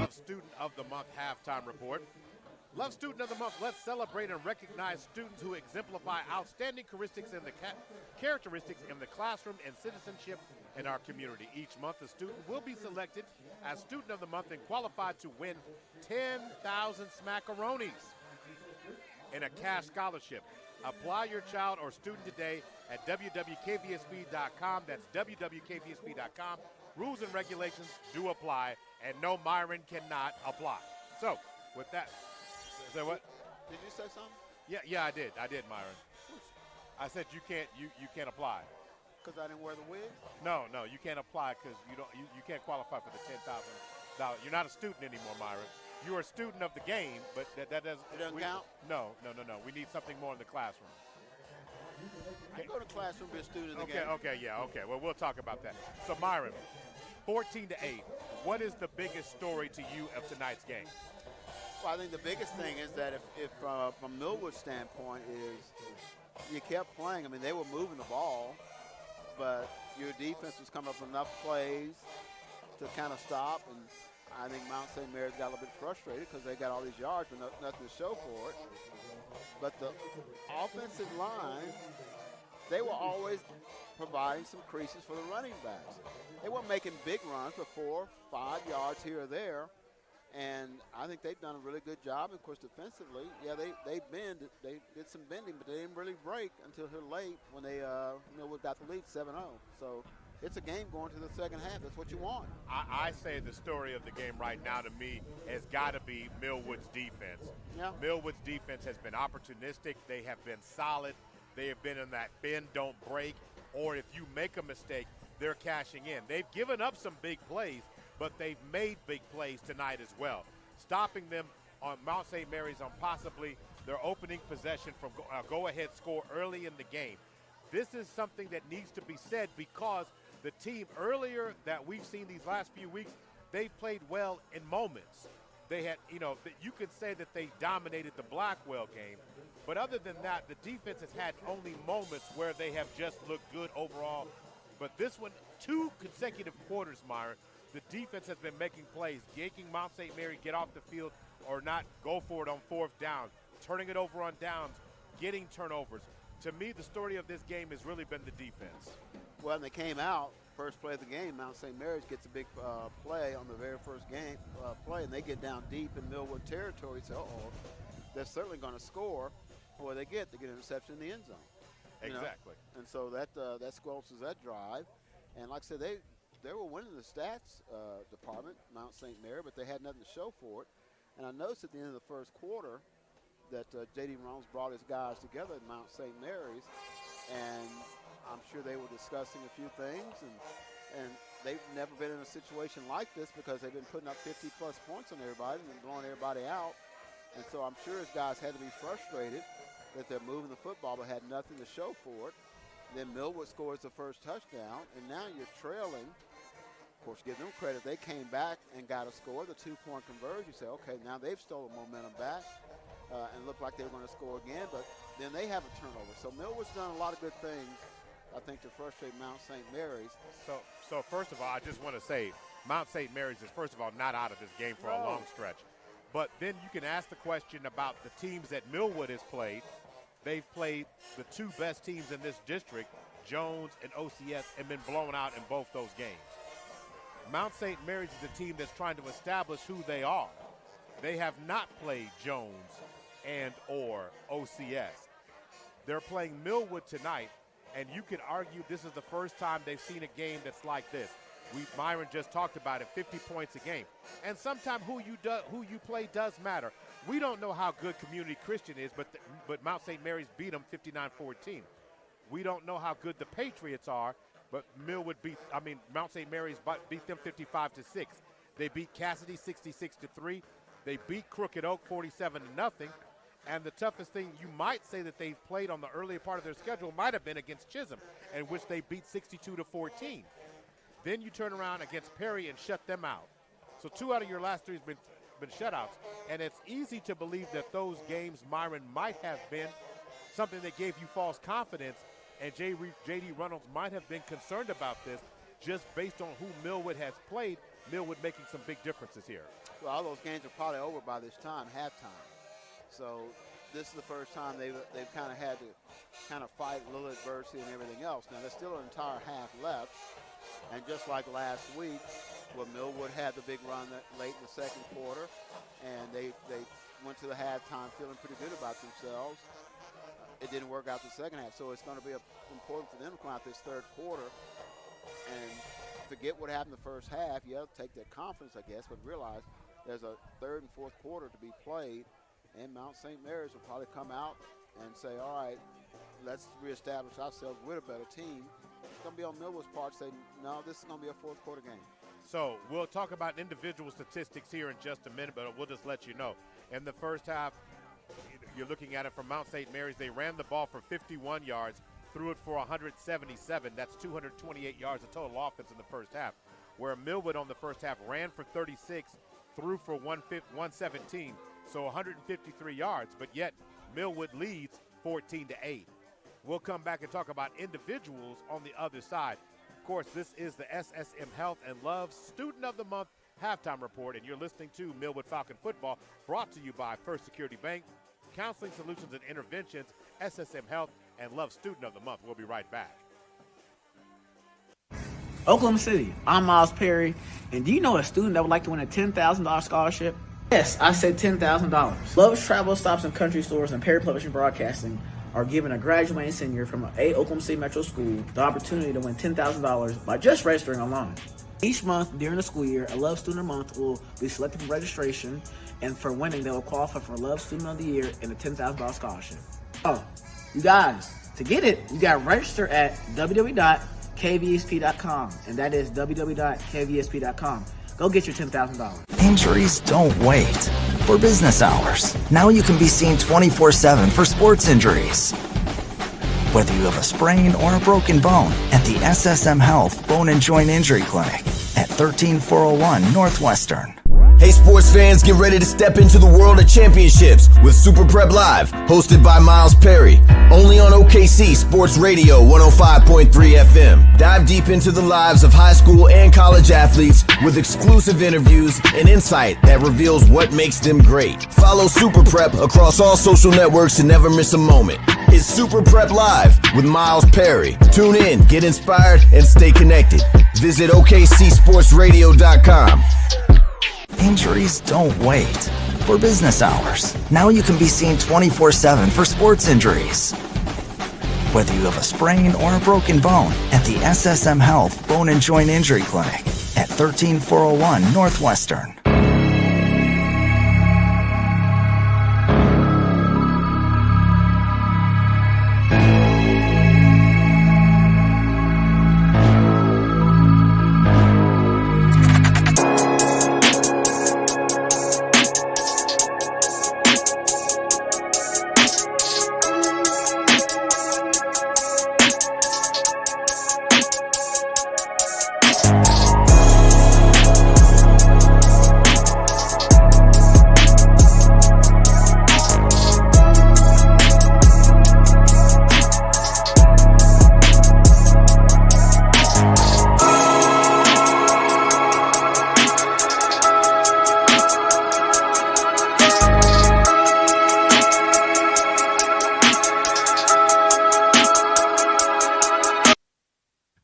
Student of the Month halftime report. Love Student of the Month. Let's celebrate and recognize students who exemplify outstanding characteristics in the classroom and citizenship in our community. Each month, a student will be selected as Student of the Month and qualified to win 10,000 smackaronis in a cash scholarship. Apply your child or student today at www.kvsb.com. That's www.kvsb.com. Rules and regulations do apply, and no, Myron cannot apply. So, with that, say what? Did you say something? Yeah, I did, Myron. I said you can't apply. Because I didn't wear the wig? No, you can't apply because you can't qualify for the $10,000. You're not a student anymore, Myron. You are a student of the game, but that doesn't. It doesn't count? No. We need something more in the classroom. I go to classroom, be a student of the game. Okay. Well, we'll talk about that. So, Myron, 14-8. What is the biggest story to you of tonight's game? Well, I think the biggest thing is that if from Millwood's standpoint is you kept playing. I mean, they were moving the ball, but your defense was coming up with enough plays to kind of stop. And I think Mount St. Mary's got a little bit frustrated because they got all these yards but nothing to show for it. But the offensive line, they were always providing some creases for the running backs. They weren't making big runs, but 4 or 5 yards here or there. And I think they've done a really good job. Of course, defensively, yeah, they did some bending, but they didn't really break until here late when they Millwood got the lead 7-0. So it's a game going to the second half. That's what you want. I say the story of the game right now to me has got to be Millwood's defense. Yeah. Millwood's defense has been opportunistic. They have been solid. They have been in that bend, don't break, or if you make a mistake, they're cashing in. They've given up some big plays, but they've made big plays tonight as well, stopping them on Mount St. Mary's on possibly their opening possession from a go-ahead score early in the game. This is something that needs to be said because the team earlier that we've seen these last few weeks, they've played well in moments. They had, you could say that they dominated the Blackwell game, but other than that, the defense has had only moments where they have just looked good overall. But this one, 2 consecutive quarters, Myron, the defense has been making plays, making Mount St. Mary get off the field or not go for it on 4th down, turning it over on downs, getting turnovers. To me, the story of this game has really been the defense. Well, and they came out, first play of the game, Mount St. Mary's gets a big play on the very first game play, and they get down deep in Millwood territory. So, they're certainly going to score. Boy, they get an interception in the end zone. Exactly. And so that squelches that drive. And like I said, they were winning the stats department, Mount St. Mary, but they had nothing to show for it. And I noticed at the end of the first quarter that J.D. Rollins brought his guys together at Mount St. Mary's, and I'm sure they were discussing a few things, and they've never been in a situation like this because they've been putting up 50-plus points on everybody and blowing everybody out. And so I'm sure his guys had to be frustrated that they're moving the football but had nothing to show for it. Then Millwood scores the first touchdown, and now you're trailing. Of course, give them credit. They came back and got a score, the 2-point conversion. You say, okay, now they've stolen momentum back and looked like they were going to score again, but then they have a turnover. So Millwood's done a lot of good things, I think, to frustrate Mount St. Mary's. So first of all, I just want to say Mount St. Mary's is, first of all, not out of this game for a long stretch. But then you can ask the question about the teams that Millwood has played. They've played the 2 best teams in this district, Jones and OCS, and been blown out in both those games. Mount St. Mary's is a team that's trying to establish who they are. They have not played Jones and or OCS. They're playing Millwood tonight, and you could argue this is the first time they've seen a game that's like this. Myron just talked about it, 50 points a game. And sometimes who you play does matter. We don't know how good Community Christian is, but Mount St. Mary's beat them 59-14. We don't know how good the Patriots are, but Mount St. Mary's beat them 55-6. They beat Cassidy 66-3. They beat Crooked Oak 47-0. And the toughest thing you might say that they've played on the earlier part of their schedule might have been against Chisholm, in which they beat 62-14. Then you turn around against Perry and shut them out. So 2 out of your last 3 has been shutouts. And it's easy to believe that those games, Myron, might have been something that gave you false confidence, and J.D. Reynolds might have been concerned about this just based on who Millwood has played, Millwood making some big differences here. Well, all those games are probably over by this time, halftime. So this is the first time they've kind of had to kind of fight a little adversity and everything else. Now, there's still an entire half left. And just like last week, where Millwood had the big run late in the second quarter, and they went to the halftime feeling pretty good about themselves. It didn't work out the second half, so it's going to be important for them to come out this third quarter and forget what happened the first half. You have to take that confidence, I guess, but realize there's a third and fourth quarter to be played, and Mount St. Mary's will probably come out and say, all right, let's reestablish ourselves with a better team. It's going to be on Millwood's part to say, no, this is going to be a fourth quarter game. So we'll talk about individual statistics here in just a minute, but we'll just let you know. In the first half, you're looking at it from Mount St. Mary's. They ran the ball for 51 yards, threw it for 177. That's 228 yards of total offense in the first half. Where Millwood on the first half ran for 36, threw for 117, so 153 yards. But yet Millwood leads 14-8. We'll come back and talk about individuals on the other side. Of course, this is the SSM Health and Love Student of the Month Halftime Report, and you're listening to Millwood Falcon Football, brought to you by First Security Bank, Counseling Solutions and Interventions, SSM Health, and Love Student of the Month. We'll be right back. Oklahoma City, I'm Miles Perry, and do you know a student that would like to win a $10,000 scholarship? Yes, I said $10,000. Love's Travel Stops and Country Stores and Perry Publishing Broadcasting are giving a graduating senior from a Oklahoma City Metro school the opportunity to win $10,000 by just registering online. Each month during the school year, a Love Student of the Month will be selected for registration, and for winning, they will qualify for a Love Student of the Year and a $10,000 scholarship. Oh, you guys, to get it, you got to register at www.kvsp.com, and that is www.kvsp.com. Go get your $10,000. Injuries don't wait. For business hours, now you can be seen 24/7 for sports injuries. Whether you have a sprain or a broken bone, at the SSM Health Bone and Joint Injury Clinic at 13401 Northwestern. Hey sports fans, get ready to step into the world of championships with Super Prep Live, hosted by Miles Perry, only on OKC Sports Radio 105.3 FM. Dive deep into the lives of high school and college athletes with exclusive interviews and insight that reveals what makes them great. Follow Super Prep across all social networks to never miss a moment. It's Super Prep Live with Miles Perry. Tune in, get inspired, and stay connected. Visit OKCSportsRadio.com. Injuries don't wait. For business hours, now you can be seen 24/7 for sports injuries. Whether you have a sprain or a broken bone, at the SSM Health Bone and Joint Injury Clinic at 13401 Northwestern.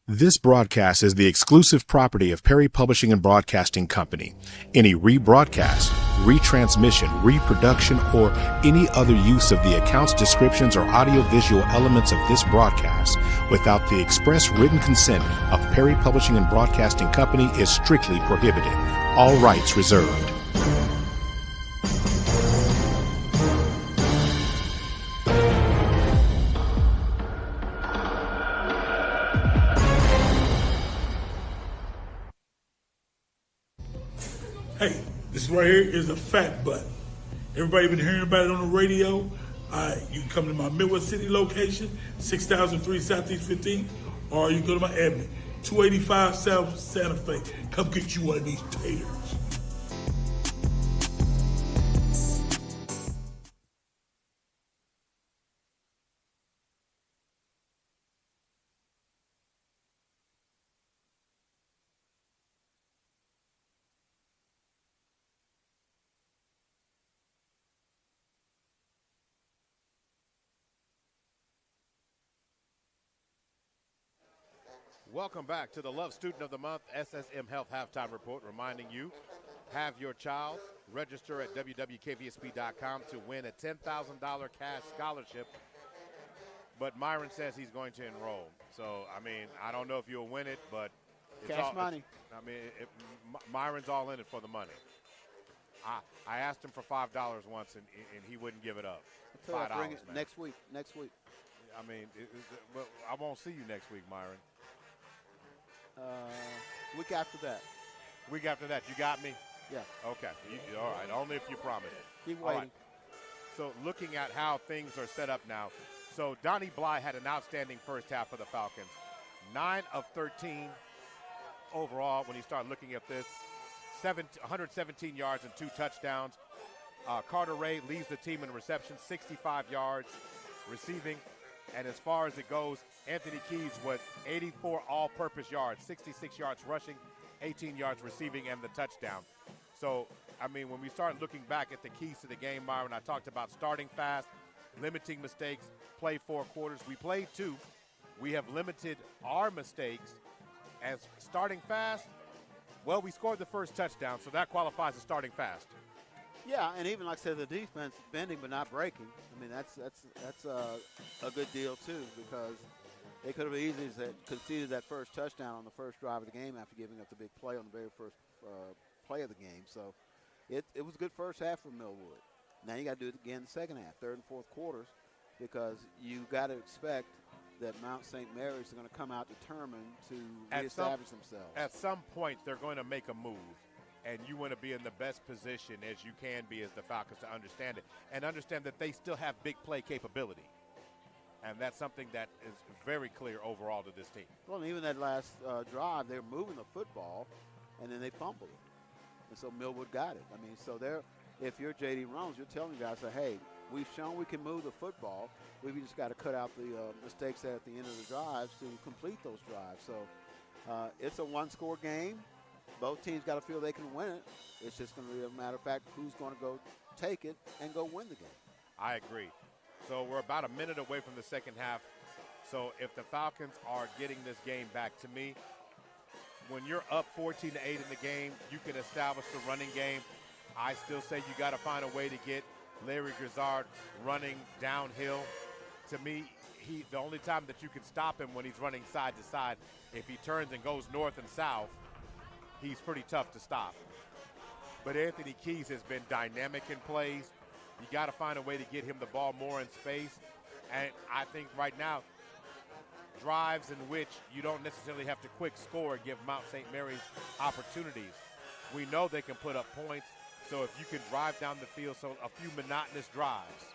This broadcast is the exclusive property of Perry Publishing and Broadcasting Company. Any rebroadcast, retransmission, reproduction, or any other use of the accounts, descriptions, or audiovisual elements of this broadcast without the express written consent of Perry Publishing and Broadcasting Company is strictly prohibited. All rights reserved. Hey, this right here is a fat butt. Everybody been hearing about it on the radio. You can come to my Millwood City location, 6003 Southeast 15, or you can go to my admin, 285 South Santa Fe. Come get you one of these taters. Welcome back to the Love Student of the Month SSM Health Halftime Report, reminding you, have your child register at www.kvsp.com to win a $10,000 cash scholarship. But Myron says he's going to enroll. So, I mean, I don't know if you'll win it, but it's cash money. Myron's all in it for the money. I asked him for $5 once, and he wouldn't give it up. $5, bring it man. next week. Next week. I mean, I won't see you next week, Myron. Week after that. Week after that, you got me? Yeah. Okay. All right. Only if you promise. Keep All waiting. right. So looking at how things are set up now. So Donnie Bly had an outstanding first half for the Falcons. 9 of 13 overall when you start looking at this. 117 yards and 2 touchdowns. Carter Ray leads the team in receptions, 65 yards receiving. And as far as it goes, Anthony Keys with 84 all-purpose yards, 66 yards rushing, 18 yards receiving, and the touchdown. So, I mean, when we start looking back at the keys to the game, Myron, I talked about starting fast, limiting mistakes, play 4 quarters. We played 2. We have limited our mistakes. As starting fast, well, we scored the first touchdown, so that qualifies as starting fast. Yeah, and even like I said, the defense bending but not breaking. I mean, that's a good deal too, because they could have easily conceded that first touchdown on the first drive of the game after giving up the big play on the very first play of the game. So it was a good first half for Millwood. Now you got to do it again in the second half, third and fourth quarters, because you got to expect that Mount St. Mary's are going to come out determined to reestablish themselves. At some point, they're going to make a move. And you want to be in the best position as you can be as the Falcons to understand it. And understand that they still have big play capability. And that's something that is very clear overall to this team. Well, and even that last drive, they were moving the football, and then they fumbled it. And so Millwood got it. I mean, so if you're J.D. Rounds, you're telling guys, hey, we've shown we can move the football. We've just got to cut out the mistakes at the end of the drives to complete those drives. So it's a one-score game. Both teams got to feel they can win it. It's just going to be a matter of fact who's going to go take it and go win the game. I agree. So we're about a minute away from the second half. So if the Falcons are getting this game back, to me, when you're up 14-8 in the game, you can establish the running game. I still say you got to find a way to get Larry Grizzard running downhill. To me, the only time that you can stop him when he's running side to side, if he turns and goes north and south, he's pretty tough to stop. But Anthony Keys has been dynamic in plays. You got to find a way to get him the ball more in space. And I think right now, drives in which you don't necessarily have to quick score give Mount St. Mary's opportunities. We know they can put up points. So if you can drive down the field, so a few monotonous drives,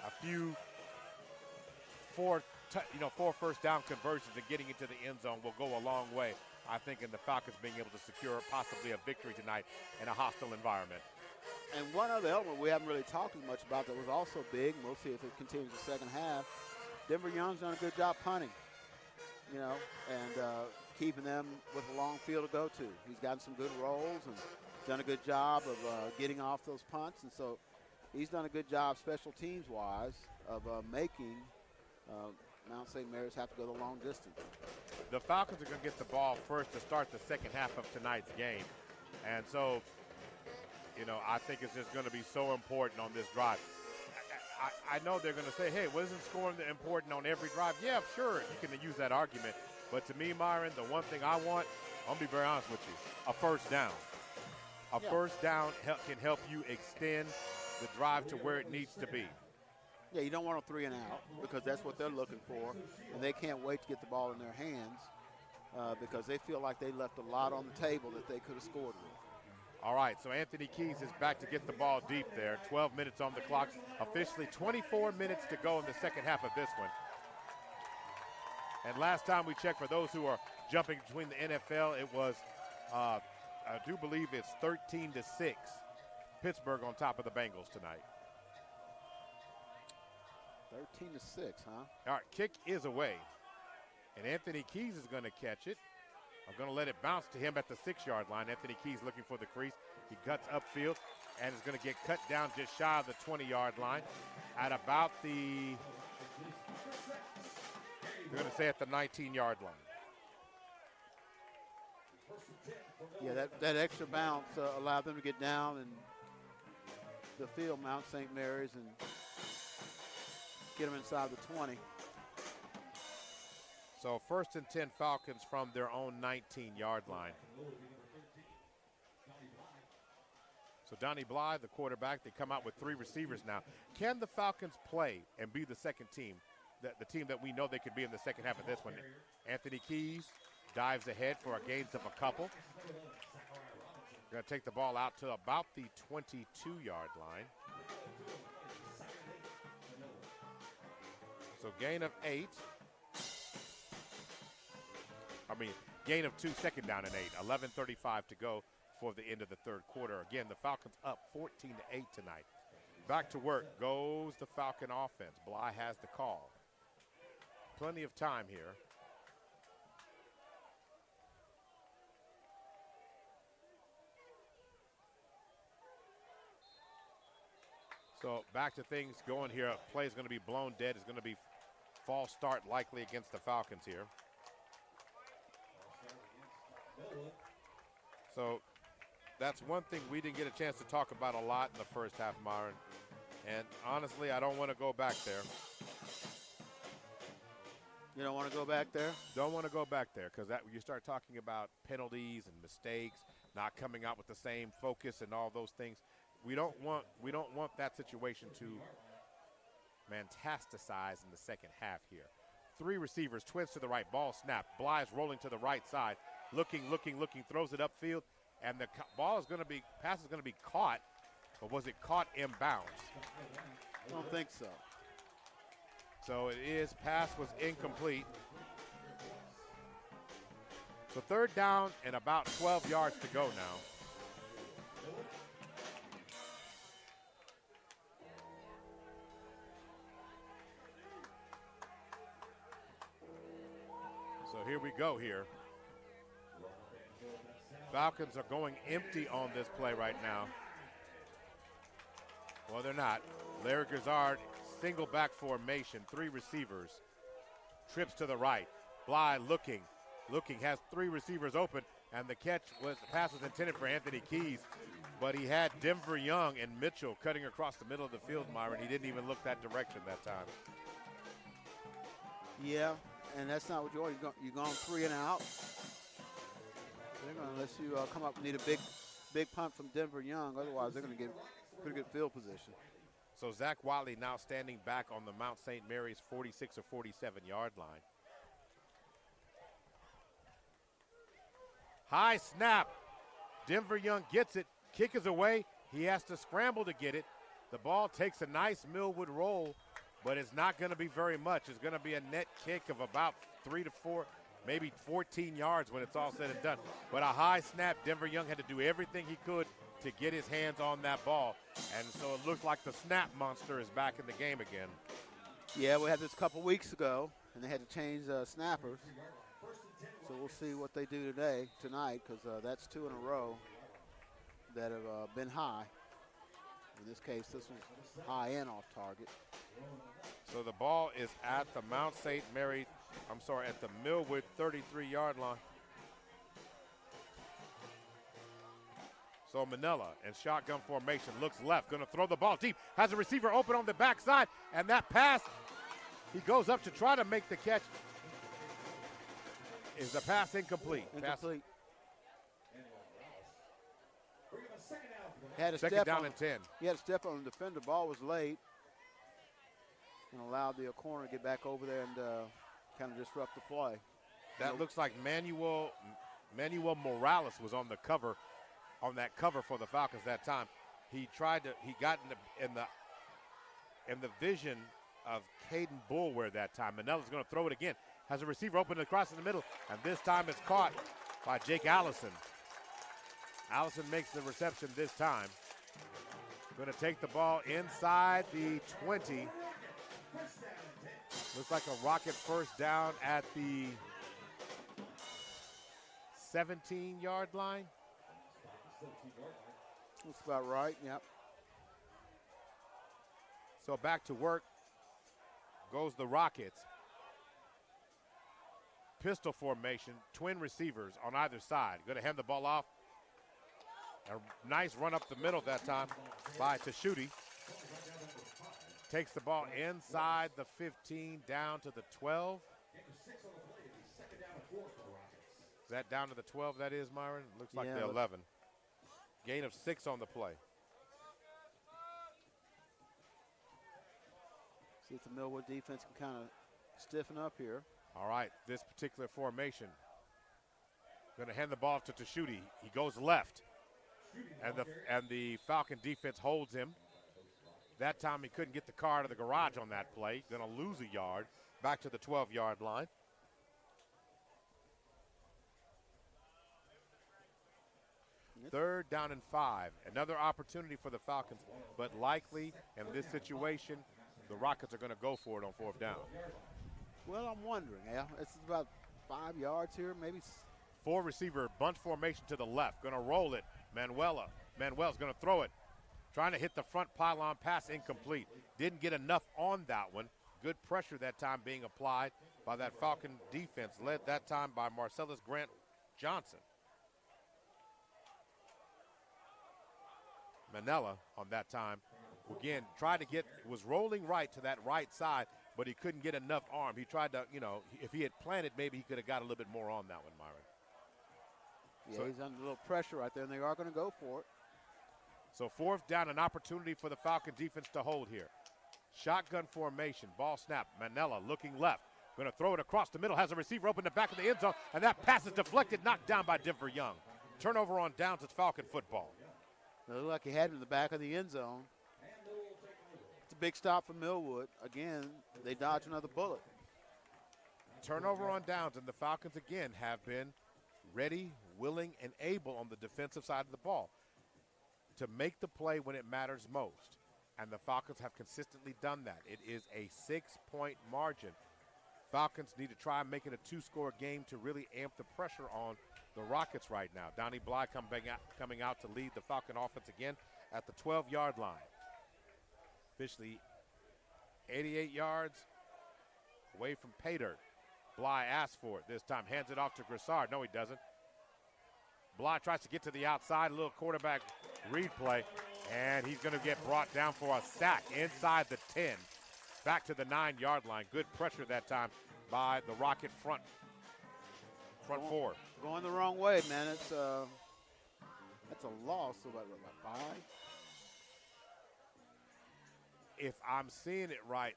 a few four first down conversions and getting into the end zone will go a long way, I think, in the Falcons being able to secure possibly a victory tonight in a hostile environment. And one other element we haven't really talked as much about that was also big, and we'll see if it continues the second half. Denver Young's done a good job punting, and keeping them with a long field to go to. He's gotten some good rolls and done a good job of getting off those punts. And so he's done a good job special teams-wise of making Mount St. Mary's have to go the long distance. The Falcons are going to get the ball first to start the second half of tonight's game. And so, I think it's just going to be so important on this drive. I know they're going to say, hey, wasn't scoring important on every drive? Yeah, sure, you can use that argument. But to me, Myron, the one thing I want, I'm going to be very honest with you, a first down. First down can help you extend the drive to where it needs to be. Yeah, you don't want a 3 and out because that's what they're looking for, and they can't wait to get the ball in their hands because they feel like they left a lot on the table that they could have scored with. All right, so Anthony Keys is back to get the ball deep there. 12 minutes on the clock. Officially 24 minutes to go in the second half of this one. And last time we checked, for those who are jumping between the NFL, it was, I do believe it's 13-6. Pittsburgh on top of the Bengals tonight. 13-6, huh? All right, kick is away. And Anthony Keys is going to catch it. I'm going to let it bounce to him at the 6-yard line. Anthony Keys looking for the crease. He cuts upfield and is going to get cut down just shy of the 20-yard line at about the, we're going to say at the 19-yard line. Yeah, that extra bounce allowed them to get down and the field, Mount St. Mary's, and get them inside the 20. So 1st and 10 Falcons from their own 19-yard line. So Donnie Bly, the quarterback, they come out with 3 receivers now. Can the Falcons play and be the second team, the team that we know they could be in the second half of this one? Anthony Keys dives ahead for a gains of a couple. Going to take the ball out to about the 22-yard line. So gain of 8. Gain of 2, second down and 8. 11:35 to go for the end of the third quarter. Again, the Falcons up 14-8 tonight. Back to work goes the Falcon offense. Bly has the call. Plenty of time here. So back to things going here. Play is going to be blown dead. It's going to be false start likely against the Falcons here. So that's one thing we didn't get a chance to talk about a lot in the first half, Myron. And honestly, I don't want to go back there. You don't want to go back there? Don't want to go back there because you start talking about penalties and mistakes, not coming out with the same focus and all those things. We don't want that situation to metastasize in the second half here. 3 receivers, twins to the right, ball snap. Bly's rolling to the right side, looking, throws it upfield, and the pass is going to be caught, but was it caught inbounds? I don't think so. So it is, pass was incomplete. So 3rd down and about 12 yards to go now. So here we go here. Falcons are going empty on this play right now. Well, they're not. Larry Grizzard, single back formation, 3 receivers. Trips to the right. Bly looking, has 3 receivers open, and the pass was intended for Anthony Keys, but he had Denver Young and Mitchell cutting across the middle of the field, Myron. He didn't even look that direction that time. Yeah, and that's not what you're going 3 and out. They're going to let you come up and need a big punt from Denver Young. Otherwise, they're going to get pretty good field position. So Zach Wiley now standing back on the Mount St. Mary's 46 or 47-yard line. High snap. Denver Young gets it. Kick is away. He has to scramble to get it. The ball takes a nice Millwood roll, but it's not going to be very much. It's going to be a net kick of about 3 to 4, maybe 14 yards when it's all said and done. But a high snap, Denver Young had to do everything he could to get his hands on that ball. And so it looks like the snap monster is back in the game again. Yeah, we had this a couple weeks ago, and they had to change snappers. So we'll see what they do tonight, because that's 2 in a row that have been high. In this case, this was high and off target. So the ball is at the at the Millwood 33-yard line. So Manila in shotgun formation, looks left, going to throw the ball deep, has a receiver open on the backside, and that pass, he goes up to try to make the catch. Is the pass incomplete? Incomplete. Second down and 10. He had a step on the defender. Ball was late and allowed the corner to get back over there and kind of disrupt the play. That looks like Manuel Morales was on that cover for the Falcons that time. He got in the vision of Caden Bulwer that time. Manella's going to throw it again. Has a receiver open across in the middle, and this time it's caught by Jake Allison. Allison makes the reception this time. Going to take the ball inside the 20. Looks like a Rocket first down at the 17-yard line. That's about right, yep. So back to work goes the Rockets. pistol formation, twin receivers on either side. Going to hand the ball off. A nice run up the middle that time by Tashuti. Takes the ball inside the 15 down to the 12. Is that down to the 12 that is, Myron? Looks like the 11. Gain of 6 on the play. See if the Millwood defense can kind of stiffen up here. All right, this particular formation. Going to hand the ball to Tashuti. He goes left. And the Falcon defense holds him. That time he couldn't get the car out of the garage on that play. Going to lose a yard back to the 12-yard line. Third down and 5. Another opportunity for the Falcons, but likely in this situation, the Rockets are going to go for it on 4th down. Well, I'm wondering. Yeah, it's about 5 yards here, maybe. 4 receiver bunch formation to the left. Going to roll it. Manuel's going to throw it. Trying to hit the front pylon pass, incomplete. Didn't get enough on that one. Good pressure that time being applied by that Falcon defense, led that time by Marcellus Grant Johnson. Manella on that time, again, was rolling right to that right side, but he couldn't get enough arm. He tried to, if he had planted, maybe he could have got a little bit more on that one, Myron. Yeah, so he's under a little pressure right there, and they are going to go for it. So 4th down, an opportunity for the Falcon defense to hold here. Shotgun formation, ball snap. Manella looking left. Going to throw it across the middle, has a receiver open the back of the end zone, and that pass is deflected, knocked down by Denver Young. Turnover on downs, it's Falcon football. It looked like he had him in the back of the end zone. It's a big stop for Millwood. Again, they dodge another bullet. Turnover on downs, and the Falcons again have been ready, willing, and able on the defensive side of the ball to make the play when it matters most. And the Falcons have consistently done that. It is a 6-point margin. Falcons need to try and make it a 2-score game to really amp the pressure on the Rockets right now. Donnie Bly coming out to lead the Falcon offense again at the 12-yard line. Officially 88 yards away from pay dirt. Bly asks for it this time, hands it off to Grissard. No, he doesn't. Bly tries to get to the outside, a little quarterback read play, and he's going to get brought down for a sack inside the 10, back to the 9-yard line. Good pressure that time by the Rocket front 4. Going the wrong way, man. That's a loss. So about 5. If I'm seeing it right,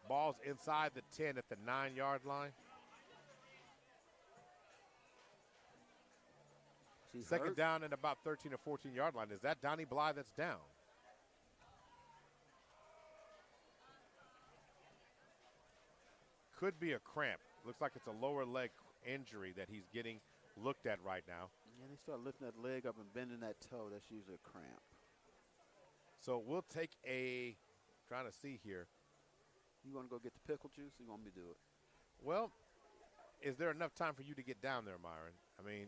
ball's inside the 10 at the 9-yard line. Second down and about 13 or 14-yard line. Is that Donnie Bly that's down? Could be a cramp. Looks like it's a lower leg injury that he's getting looked at right now. Yeah, they start lifting that leg up and bending that toe. That's usually a cramp. So we'll take trying to see here. You want to go get the pickle juice, or you want me to do it? Well, is there enough time for you to get down there, Myron? I mean,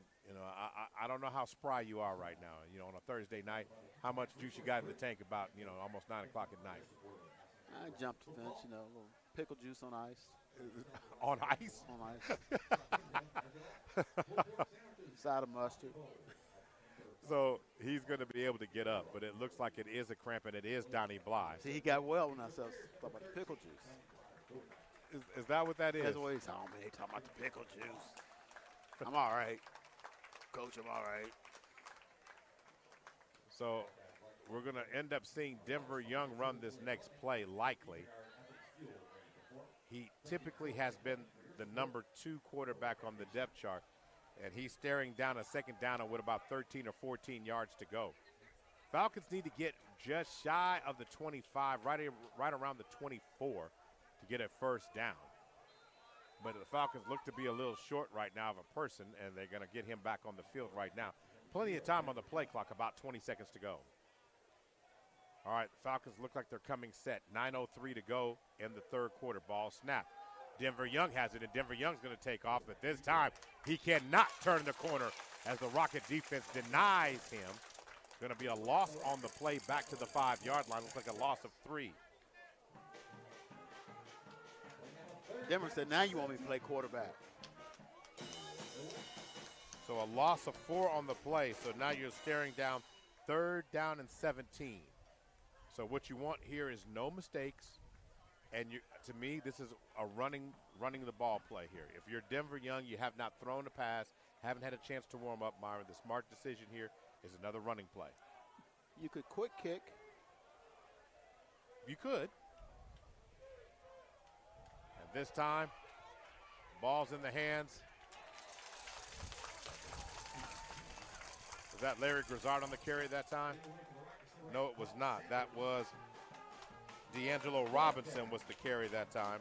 I don't know how spry you are right now. On a Thursday night, how much juice you got in the tank about, almost 9 o'clock at night? I jumped the fence, a little pickle juice on ice. On ice? On ice. Side of mustard. So he's going to be able to get up, but it looks like it is a cramp, and it is Donnie Bly. See, he got well when I said about the pickle juice. Is that what that is? That's what he's talking about. He's talking about the pickle juice. I'm all right. Coach, I'm all right. So we're going to end up seeing Denver Young run this next play, likely. He typically has been the number 2 quarterback on the depth chart, and he's staring down a second down with about 13 or 14 yards to go. Falcons need to get just shy of the 25, right around the 24 to get a first down. But the Falcons look to be a little short right now of a person, and they're going to get him back on the field right now. Plenty of time on the play clock, about 20 seconds to go. All right, the Falcons look like they're coming set. 9:03 to go in the third quarter. Ball snap. Denver Young has it, and Denver Young's going to take off. But this time, he cannot turn the corner as the Rocket defense denies him. Going to be a loss on the play back to the 5-yard line. Looks like a loss of 3. Denver said, now you want me to play quarterback. So a loss of 4 on the play. So now you're staring down 3rd down and 17. So what you want here is no mistakes. And to me, this is a running the ball play here. If you're Denver Young, you have not thrown a pass, haven't had a chance to warm up, Myron. The smart decision here is another running play. You could quick kick. You could. And this time, ball's in the hands. Was that Larry Grizzard on the carry that time? No, it was not. That was D'Angelo Robinson was the carry that time.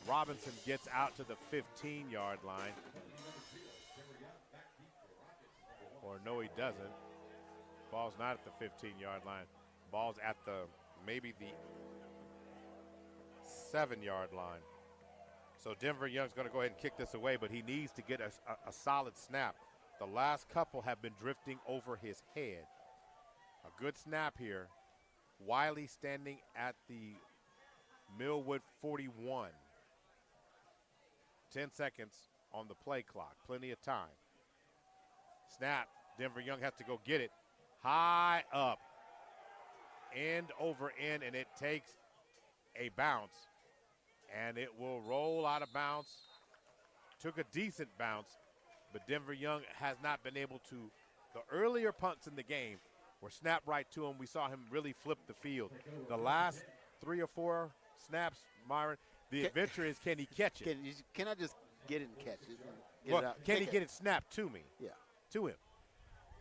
Robinson gets out to the 15-yard line. Or no, he doesn't. Ball's not at the 15-yard line. Ball's at maybe the 7-yard line. So Denver Young's going to go ahead and kick this away, but he needs to get a solid snap. The last couple have been drifting over his head. A good snap here. Wiley standing at the Millwood 41. 10 seconds on the play clock. Plenty of time. Snap. Denver Young has to go get it. High up. End over end, and it takes a bounce. And it will roll out of bounds. Took a decent bounce, but Denver Young has not been able to. The earlier punts in the game were snapped right to him. We saw him really flip the field. The last 3 or 4 snaps, Myron, the adventure is, can he catch it? Can I just get it and catch it? Well, can he get it snapped to me? Yeah. To him.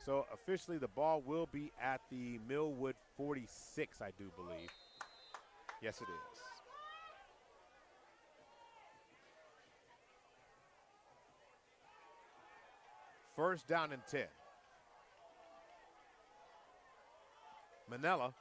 So officially the ball will be at the Millwood 46, I do believe. Yes, it is. First down and 10. Manella.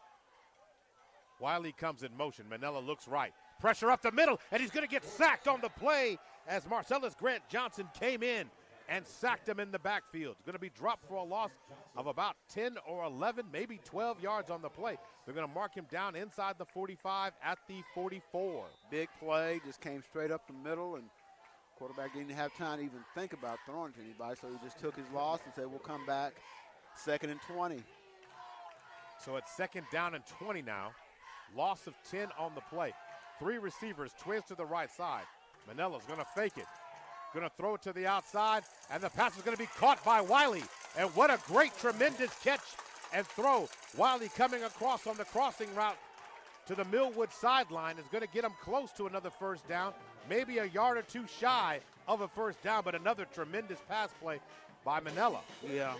Wiley comes in motion. Manella looks right. Pressure up the middle, and he's going to get sacked on the play as Marcellus Grant Johnson came in and sacked him in the backfield. Going to be dropped for a loss of about 10 or 11, maybe 12 yards on the play. They're going to mark him down inside the 45 at the 44. Big play, just came straight up the middle, and quarterback didn't have time to even think about throwing to anybody, so he just took his loss and said, we'll come back. 2nd and 20. So it's 2nd down and 20 now. Loss of 10 on the play. 3 receivers, twist to the right side. Manella's going to fake it. Going to throw it to the outside, and the pass is going to be caught by Wiley. And what a great, tremendous catch and throw. Wiley coming across on the crossing route to the Millwood sideline is going to get him close to another first down, maybe a yard or 2 shy of a first down, but another tremendous pass play by Manella. Yeah.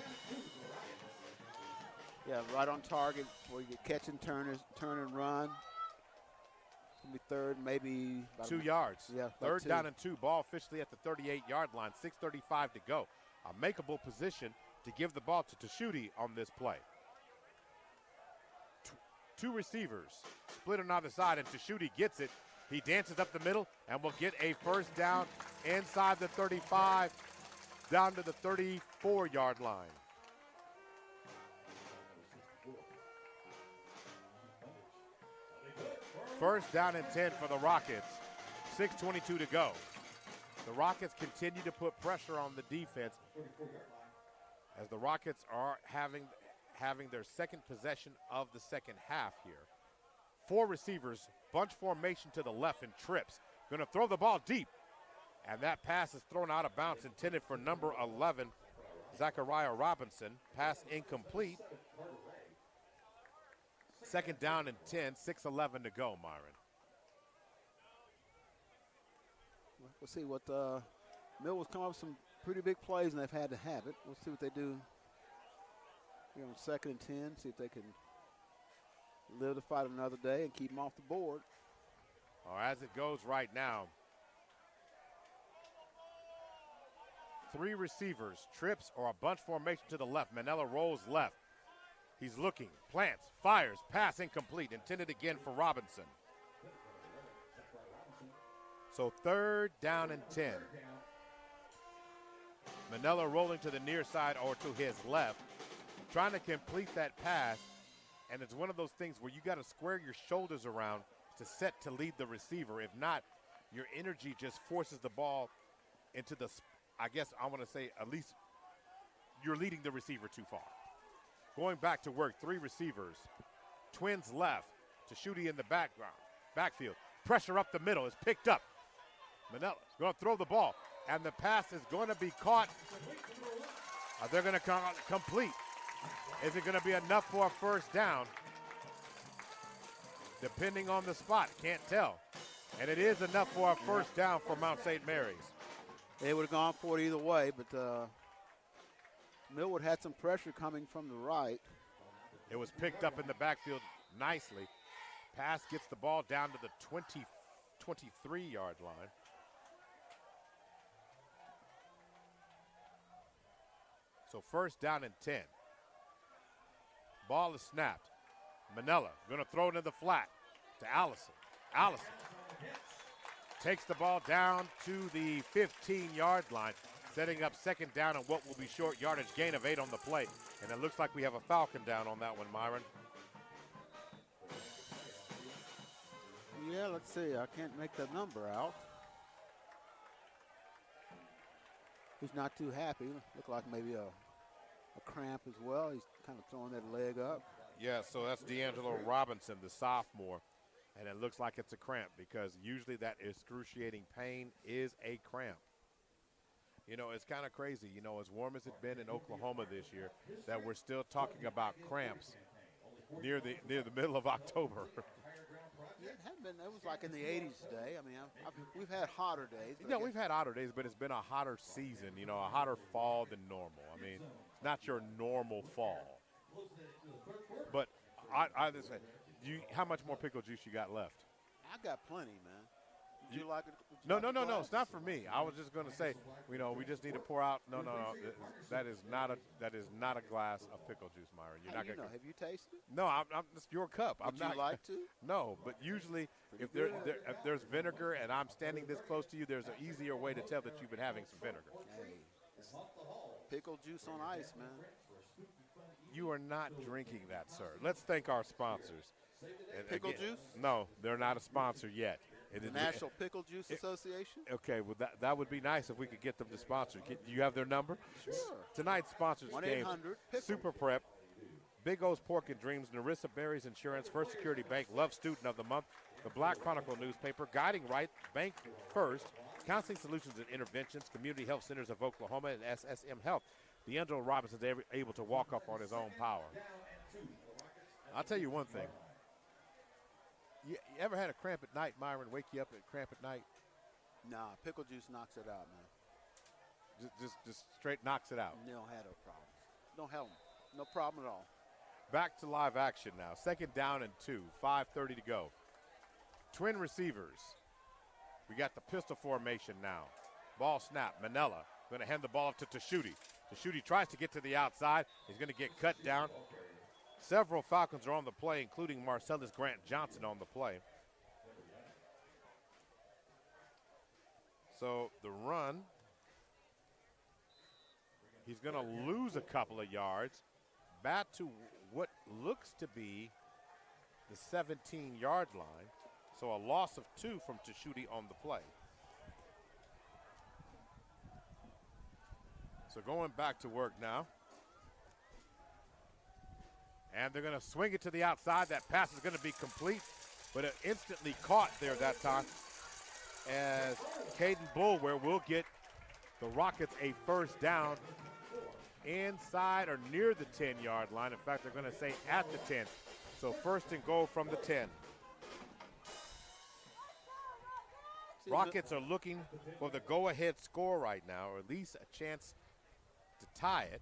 Yeah, right on target where you get catch and turn and run. It's going to be 3rd, maybe 2 yards. Yeah, 3rd down and 2. Ball officially at the 38-yard line. 6:35 to go. A makeable position to give the ball to Tashuti on this play. 2 receivers split on either side, and Tashuti gets it. He dances up the middle and will get a first down inside the 35 down to the 34-yard line. First down and 10 for the Rockets. 6:22 to go. The Rockets continue to put pressure on the defense as the Rockets are having their second possession of the second half here. 4 receivers, bunch formation to the left and trips. Going to throw the ball deep. And that pass is thrown out of bounds, intended for number 11, Zachariah Robinson. Pass incomplete. 2nd down and 10, 6:11 to go, Myron. We'll see what Millwood's come up with some pretty big plays, and they've had to have it. We'll see what they do here on 2nd and 10, see if they can live to fight another day and keep them off the board. Or as it goes right now, 3 receivers, trips or a bunch formation to the left. Manella rolls left. He's looking, plants, fires, pass incomplete, intended again for Robinson. So 3rd down and 10. Manella rolling to the near side or to his left, trying to complete that pass, and it's one of those things where you got to square your shoulders around to set to lead the receiver. If not, your energy just forces the ball into the, I guess I want to say at least you're leading the receiver too far. Going back to work, 3 receivers. Twins left to Schutte in the backfield. Pressure up the middle is picked up. Manella's going to throw the ball, and the pass is going to be caught. They're going to complete. Is it going to be enough for a first down? Depending on the spot, can't tell. And it is enough for a first down for Mount St. Mary's. They would have gone for it either way, but Millwood had some pressure coming from the right. It was picked up in the backfield nicely. Pass gets the ball down to the 23-yard line. So first down and 10. Ball is snapped. Manella going to throw it in the flat to Allison. Allison takes the ball down to the 15-yard line, setting up second down and what will be short yardage, gain of 8 on the play. And it looks like we have a Falcon down on that one, Myron. Yeah, let's see. I can't make the number out. He's not too happy. Looked like maybe a cramp as well. He's kind of throwing that leg up. Yeah, so that's D'Angelo Robinson, the sophomore. And it looks like it's a cramp because usually that excruciating pain is a cramp. You know, it's kind of crazy, you know, as warm as it's been in Oklahoma this year, that we're still talking about cramps near the middle of October. Yeah, it hadn't been. It was like in the 80s today. I mean, we've had hotter days. Yeah, we've had hotter days, but it's been a hotter season, you know, a hotter fall than normal. I mean, it's not your normal fall. But I just say, how much more pickle juice you got left? I got plenty, man. Would you like it? No. It's not for me. I was just going to say, you know, we just need to pour out. No. That is not a glass of pickle juice, Myron. You're not gonna. Have you tasted it? No, it's your cup. Would you like to? No, but usually if there's vinegar and I'm standing this close to you, there's an easier way to tell that you've been having some vinegar. Hey, it's pickle juice on ice, man. You are not drinking that, sir. Let's thank our sponsors. Pickle juice? No, they're not a sponsor yet. The National Pickle Juice Association? Okay, well, that would be nice if we could get them to sponsor. Do you have their number? Sure. Tonight's sponsors game, Super Prep, Big O's Pork and Dreams, Narissa Berry's Insurance, First Security Bank, Love Student of the Month, the Black Chronicle newspaper, Guiding Right, Bank First, Counseling Solutions and Interventions, Community Health Centers of Oklahoma, and SSM Health. D'Angelo Robinson's able to walk up on his own power. I'll tell you one thing. You ever had a cramp at night, Myron, wake you up at cramp at night? Nah, pickle juice knocks it out, man. Just straight knocks it out. You don't have no problem. Don't have them. No problem at all. Back to live action now. Second down and 2, 5:30 to go. Twin receivers. We got the pistol formation now. Ball snap. Manella going to hand the ball off to Schutte. Schutte tries to get to the outside. He's going to get cut down. Several Falcons are on the play, including Marcellus Grant Johnson on the play. So the run, he's going to lose a couple of yards. Back to what looks to be the 17-yard line. So a loss of 2 from Schutte on the play. So going back to work now. And they're going to swing it to the outside. That pass is going to be complete, but it instantly caught there that time as Caden Bulwer will get the Rockets a first down inside or near the 10-yard line. In fact, they're going to say at the 10. So first and goal from the 10. Rockets are looking for the go-ahead score right now, or at least a chance to tie it.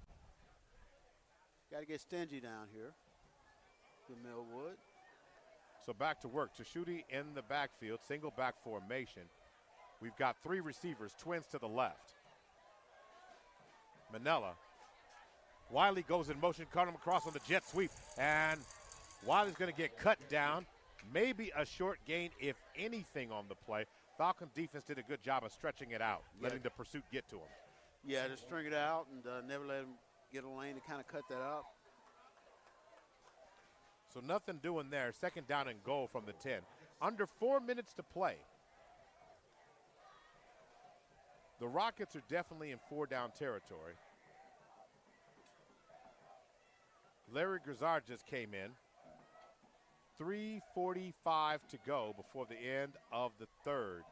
Got to get stingy down here. To Millwood. So back to work. Schutte in the backfield, single back formation. We've got 3 receivers, twins to the left. Manella. Wiley goes in motion, cut him across on the jet sweep, and Wiley's going to get cut down. Maybe a short gain, if anything, on the play. Falcon defense did a good job of stretching it out, letting the pursuit get to him. Yeah, just string it out and never let him get a lane to kind of cut that up. So nothing doing there. Second down and goal from the 10. Under 4 minutes to play. The Rockets are definitely in 4-down territory. Larry Grizzard just came in. 3:45 to go before the end of the third.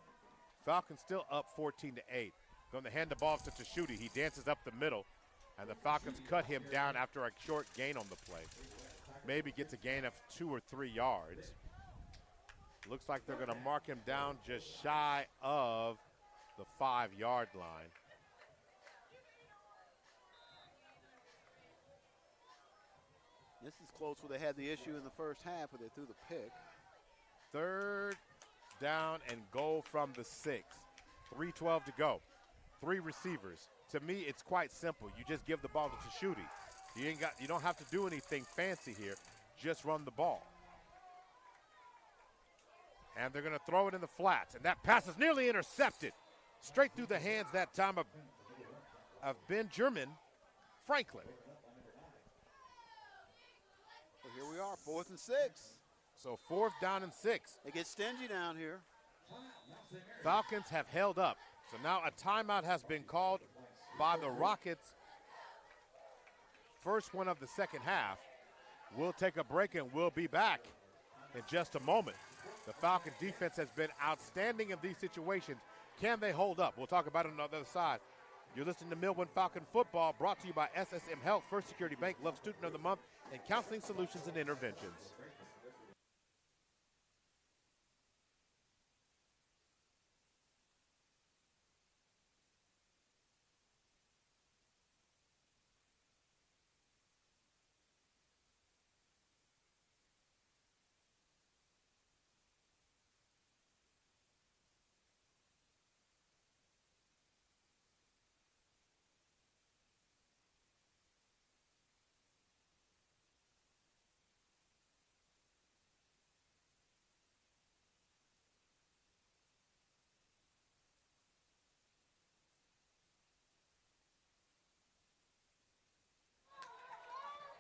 Falcons still up 14-8. Going to hand the ball to Tashuti. He dances up the middle, and the Falcons cut him down after a short gain on the play. Maybe gets a gain of 2 or 3 yards. Looks like they're going to mark him down just shy of the 5-yard line. This is close where they had the issue in the first half where they threw the pick. 3rd down and goal from the 6. 3:12 to go. 3 receivers. To me, it's quite simple. You just give the ball to Tashuti. You don't have to do anything fancy here. Just run the ball. And they're going to throw it in the flats. And that pass is nearly intercepted. Straight through the hands that time of Benjamin Franklin. Well, here we are, 4th and 6. So 4th down and 6. They get stingy down here. Falcons have held up. So now a timeout has been called by the Rockets. First one of the second half. We'll take a break and we'll be back in just a moment. The Falcon defense has been outstanding in these situations. Can they hold up? We'll talk about it on the other side. You're listening to Millwood Falcon Football, brought to you by SSM Health, First Security Bank, Love Student of the Month, and Counseling Solutions and Interventions.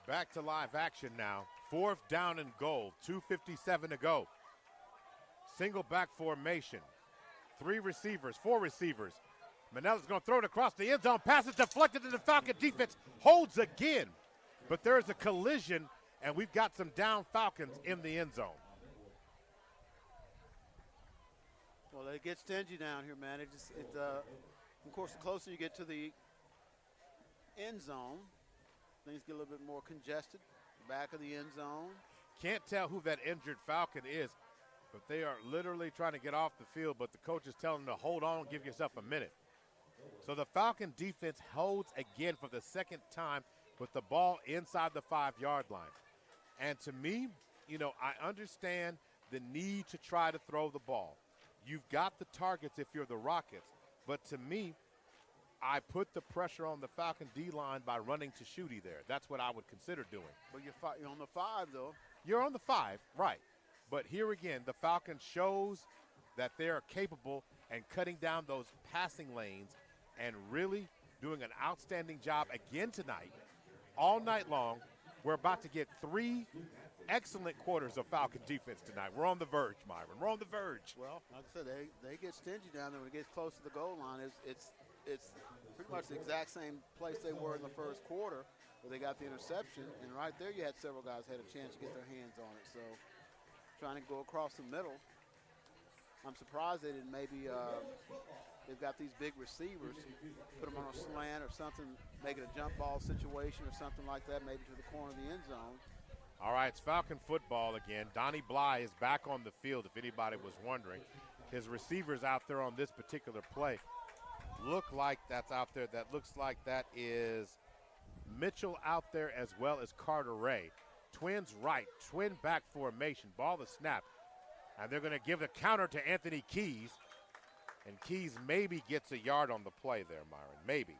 Back to live action now. 4th down and goal. 2:57 to go. Single back formation. 4 receivers. Manella's going to throw it across the end zone. Pass is deflected, and the Falcon defense holds again. But there is a collision, and we've got some down Falcons in the end zone. Well, they get stingy down here, man. Of course, the closer you get to the end zone, things get a little bit more congested. Back of the end zone. Can't tell who that injured Falcon is, but they are literally trying to get off the field, but the coach is telling them to hold on, give yourself a minute. So the Falcon defense holds again for the second time with the ball inside the 5-yard line. And to me, I understand the need to try to throw the ball. You've got the targets if you're the Rockets, but to me, I put the pressure on the Falcon D-line by running to Shooty there. That's what I would consider doing. But you're on the 5, though. You're on the 5, right. But here again, the Falcon shows that they are capable and cutting down those passing lanes and really doing an outstanding job again tonight, all night long. We're about to get 3 excellent quarters of Falcon defense tonight. We're on the verge, Myron. We're on the verge. Well, like I said, they get stingy down there when it gets close to the goal line. It's pretty much the exact same place they were in the first quarter where they got the interception. And right there you had several guys had a chance to get their hands on it. So trying to go across the middle. I'm surprised they didn't maybe they've got these big receivers, put them on a slant or something, make it a jump ball situation or something like that, maybe to the corner of the end zone. All right, it's Falcon football again. Donnie Bly is back on the field, if anybody was wondering. His receivers out there on this particular play look like that's out there. That looks like that is Mitchell out there as well as Carter Ray. Twins right, twin back formation, ball to snap. And they're going to give the counter to Anthony Keys. And Keys maybe gets a yard on the play there, Myron, maybe.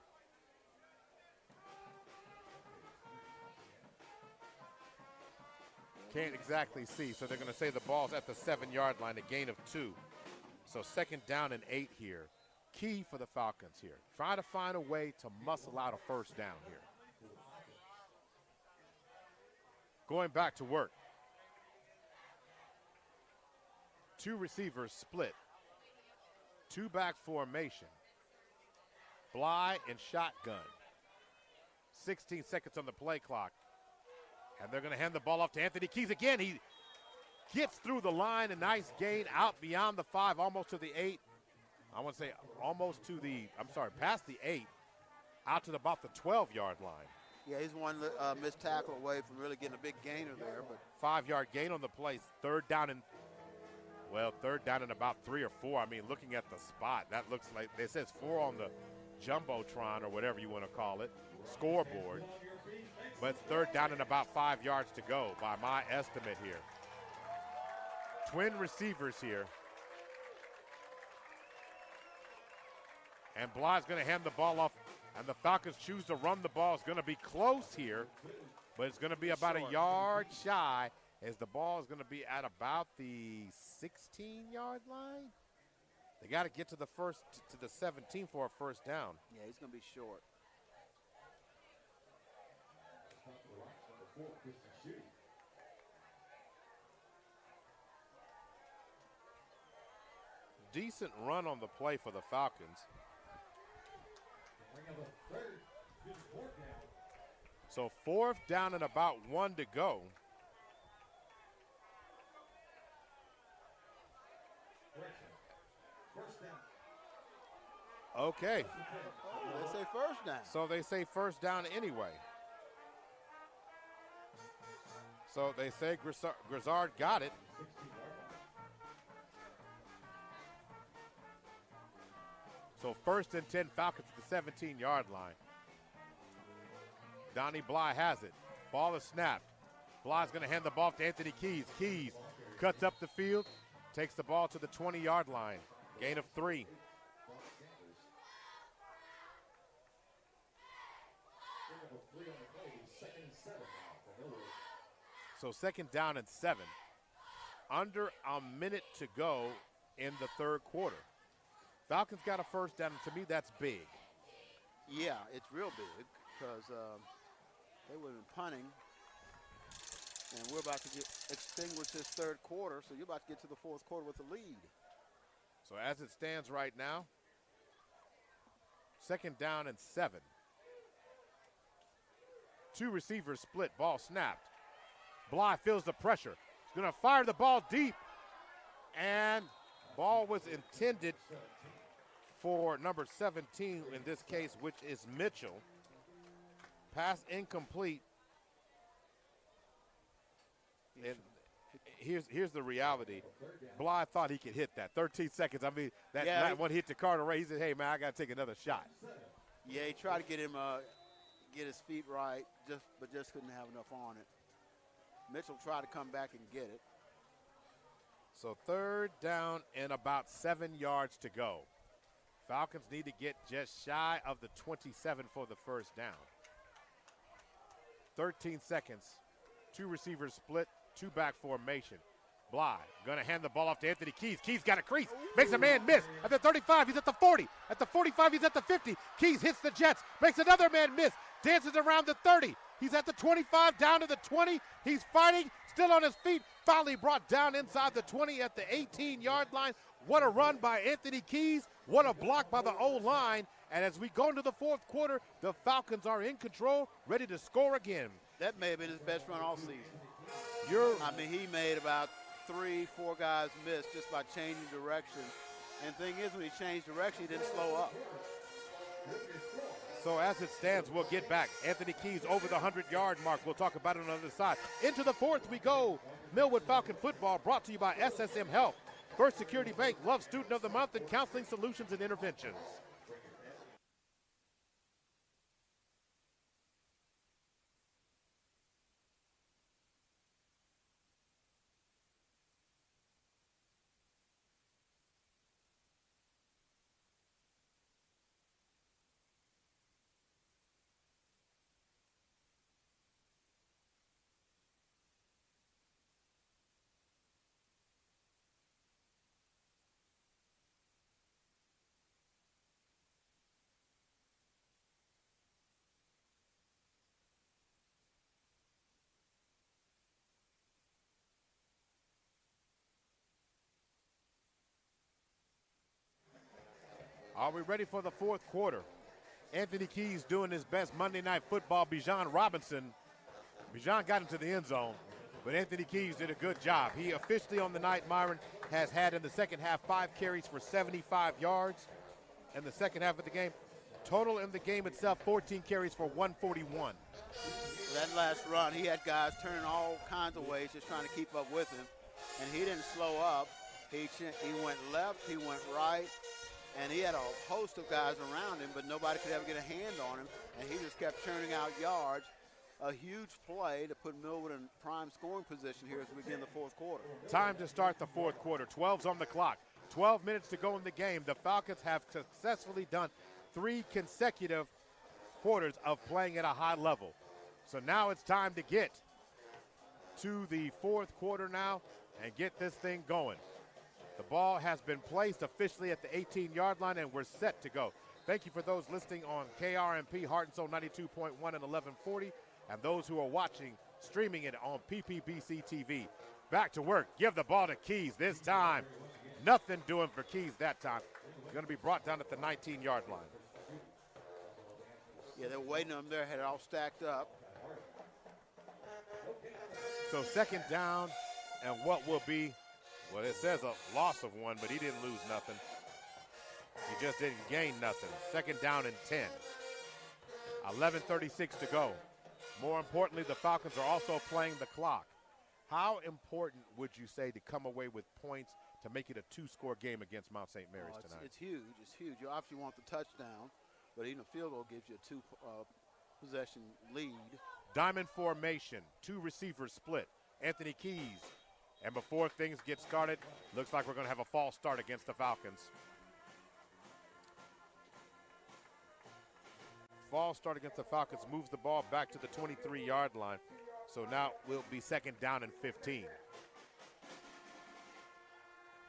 Can't exactly see, so they're going to say the ball's at the 7-yard line, a gain of 2. So 2nd down and 8 here. Key for the Falcons here. Try to find a way to muscle out a 1st down here. Going back to work. 2 receivers split. 2 back formation. Bly in shotgun. 16 seconds on the play clock. And they're going to hand the ball off to Anthony Keys again. He gets through the line, a nice gain out beyond the 5, almost to the 8. I want to say past the 8, out to about the 12-yard line. Yeah, he's one missed tackle away from really getting a big gainer there. But 5-yard gain on the play. Third down and about 3 or 4. I mean, looking at the spot, that looks like it says 4 on the Jumbotron or whatever you want to call it, scoreboard. But it's third down and about 5 yards to go by my estimate here. Twin receivers here. And Bly's going to hand the ball off, and the Falcons choose to run the ball. It's going to be close here, but it's going to be about a yard shy, as the ball is going to be at about the 16-yard line. They got to get to the 17 for a first down. Yeah, he's going to be short. Decent run on the play for the Falcons. So 4th down and about 1 to go. Okay. They say first down. So they say first down anyway. So they say Grizzard got it. So 1st and 10, Falcons at the 17-yard line. Donnie Bly has it. Ball is snapped. Bly's going to hand the ball to Anthony Keys. Keys cuts up the field, takes the ball to the 20-yard line. Gain of 3. So 2nd down and 7. Under a minute to go in the 3rd quarter. Falcons got a first down, and to me, that's big. Yeah, it's real big because they would have been punting, and we're about to extinguish this 3rd quarter, so you're about to get to the 4th quarter with a lead. So as it stands right now, 2nd down and 7. 2 receivers split, ball snapped. Bly feels the pressure. He's going to fire the ball deep, and ball was intended for number 17 in this case, which is Mitchell. Pass incomplete. And here's the reality. Bly thought he could hit that. 13 seconds. I mean, that one hit to Carter Ray. He said, hey, man, I got to take another shot. Yeah, he tried to get him, get his feet right, but just couldn't have enough on it. Mitchell tried to come back and get it. So 3rd down and about 7 yards to go. Falcons need to get just shy of the 27 for the first down. 13 seconds. 2 receivers split, 2-back formation. Bly going to hand the ball off to Anthony Keys. Keys got a crease, makes a man miss. At the 35, he's at the 40. At the 45, he's at the 50. Keys hits the Jets, makes another man miss. Dances around the 30. He's at the 25, down to the 20. He's fighting, still on his feet. Finally brought down inside the 20 at the 18-yard line. What a run by Anthony Keys. What a block by the O-line. And as we go into the 4th quarter, the Falcons are in control, ready to score again. That may have been his best run all season. He made about 3-4 guys miss just by changing direction. And the thing is, when he changed direction, he didn't slow up. So as it stands, we'll get back. Anthony Keys over the 100-yard mark. We'll talk about it on the other side. Into the 4th we go. Millwood Falcon football brought to you by SSM Health. First Security Bank, Love Student of the Month, and Counseling Solutions and Interventions. Are we ready for the 4th quarter? Anthony Keys doing his best Monday Night Football. Bijan Robinson. Bijan got into the end zone, but Anthony Keys did a good job. He officially on the night, Myron, has had in the second half 5 carries for 75 yards in the second half of the game. Total in the game itself, 14 carries for 141. That last run, he had guys turning all kinds of ways just trying to keep up with him, and he didn't slow up. He went left, he went right, and he had a host of guys around him, but nobody could ever get a hand on him, and he just kept churning out yards. A huge play to put Millwood in prime scoring position here as we begin the fourth quarter. Time to start the fourth quarter. 12's on the clock. 12 minutes to go in the game. The Falcons have successfully done 3 consecutive quarters of playing at a high level. So now it's time to get to the fourth quarter now and get this thing going. The ball has been placed officially at the 18-yard line, and we're set to go. Thank you for those listening on KRMP, Heart and Soul 92.1 and 1140, and those who are watching, streaming it on PPBC TV. Back to work. Give the ball to Keys this time. Nothing doing for Keys that time. He's going to be brought down at the 19-yard line. Yeah, they're waiting on him there, had it all stacked up. So second down, and what will be, well, it says a loss of 1, but he didn't lose nothing. He just didn't gain nothing. Second down and 10. 11:36 to go. More importantly, the Falcons are also playing the clock. How important would you say to come away with points to make it a 2-score game against Mount St. Mary's tonight? It's huge. It's huge. You obviously want the touchdown, but even a field goal gives you a 2-possession lead. Diamond formation, 2 receivers split. Anthony Keys. And before things get started, looks like we're going to have a false start against the Falcons. False start against the Falcons moves the ball back to the 23-yard line. So now we'll be second down and 15.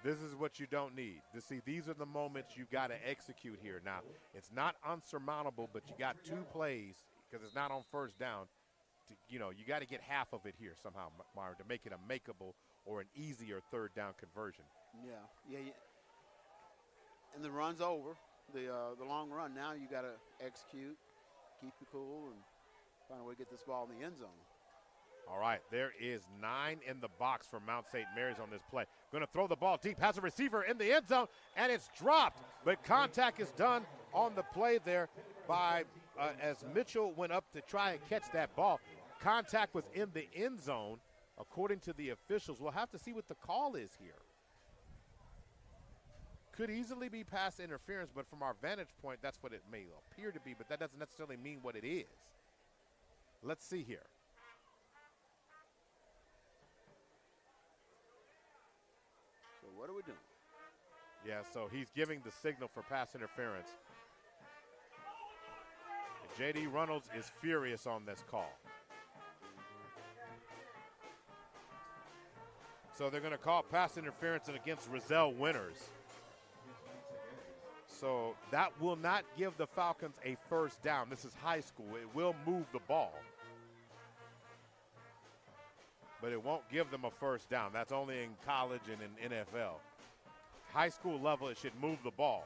This is what you don't need. These are the moments you got to execute here. Now, it's not unsurmountable, but you got 2 plays because it's not on first down. You got to get half of it here somehow, Myron, to make it a makeable or an easier third down conversion. Yeah. And the run's over, the long run. Now you got to execute, keep it cool, and find a way to get this ball in the end zone. All right, there is 9 in the box for Mount St. Mary's on this play. Going to throw the ball deep, has a receiver in the end zone, and it's dropped. But contact is done on the play there by, as Mitchell went up to try and catch that ball. Contact was in the end zone, according to the officials. We'll have to see what the call is here. Could easily be pass interference, but from our vantage point, that's what it may appear to be, but that doesn't necessarily mean what it is. Let's see here. So what are we doing? Yeah, so he's giving the signal for pass interference. And J.D. Reynolds is furious on this call. So they're going to call pass interference against Rizell Winters. So that will not give the Falcons a first down. This is high school. It will move the ball, but it won't give them a first down. That's only in college and in NFL. High school level, it should move the ball.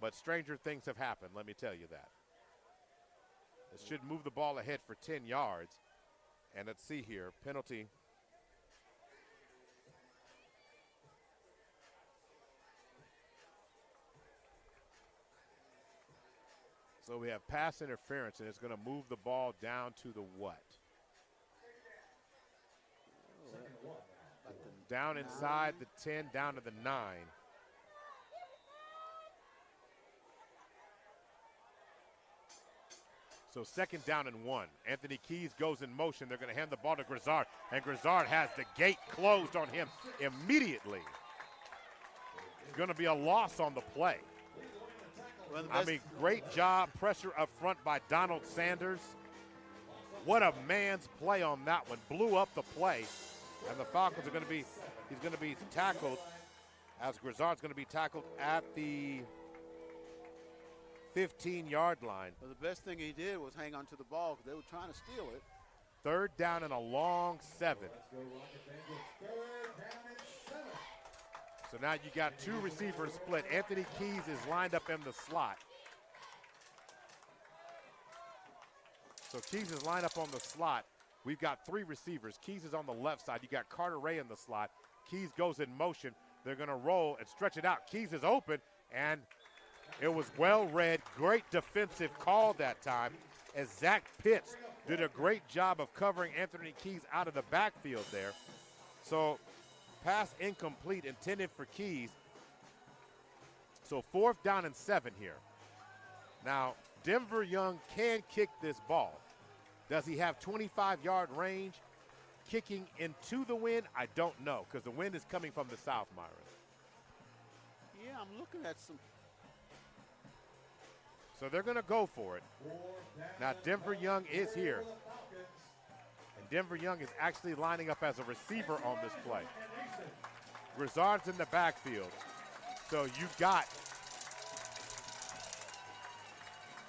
But stranger things have happened, let me tell you that. It should move the ball ahead for 10 yards. And let's see here, penalty. So we have pass interference, and it's going to move the ball down to the what? Down inside the 10, down to the 9. So second down and 1. Anthony Keys goes in motion. They're going to hand the ball to Grizzard, and Grizzard has the gate closed on him immediately. It's going to be a loss on the play. Great job, pressure up front by Donald Sanders. What a man's play on that one. Blew up the play. And the Falcons are going to be, he's going to be tackled, as Grizzard's going to be tackled at the 15-yard line. Well, the best thing he did was hang on to the ball because they were trying to steal it. Third down and a long 7. So now you got 2 receivers split. Anthony Keys is lined up in the slot. So Keys is lined up on the slot. We've got 3 receivers. Keys is on the left side. You got Carter Ray in the slot. Keys goes in motion. They're going to roll and stretch it out. Keys is open, and it was well read. Great defensive call that time as Zach Pitts did a great job of covering Anthony Keys out of the backfield there. So pass incomplete, intended for Keys. So 4th down and 7 here. Now, Denver Young can kick this ball. Does he have 25-yard range kicking into the wind? I don't know, because the wind is coming from the south, Myron. Yeah, I'm looking at some. So they're going to go for it. Now, Denver Young is here. And Denver Young is actually lining up as a receiver on this play. Grizzard's in the backfield. So you've got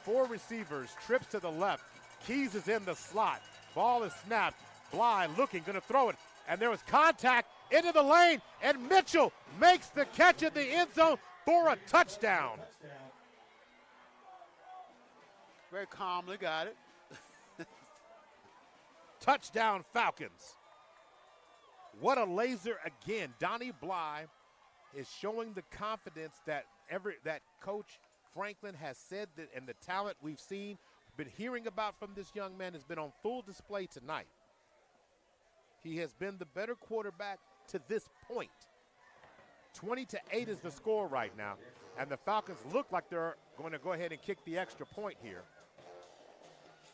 4 receivers, trips to the left. Keys is in the slot. Ball is snapped. Bly looking, going to throw it. And there was contact into the lane, and Mitchell makes the catch in the end zone for a touchdown. Very calmly got it. Touchdown Falcons. What a laser again. Donnie Bly is showing the confidence that Coach Franklin has said that, and the talent we've been hearing about from this young man has been on full display tonight. He has been the better quarterback to this point. 20-8 is the score right now, and the Falcons look like they're going to go ahead and kick the extra point here.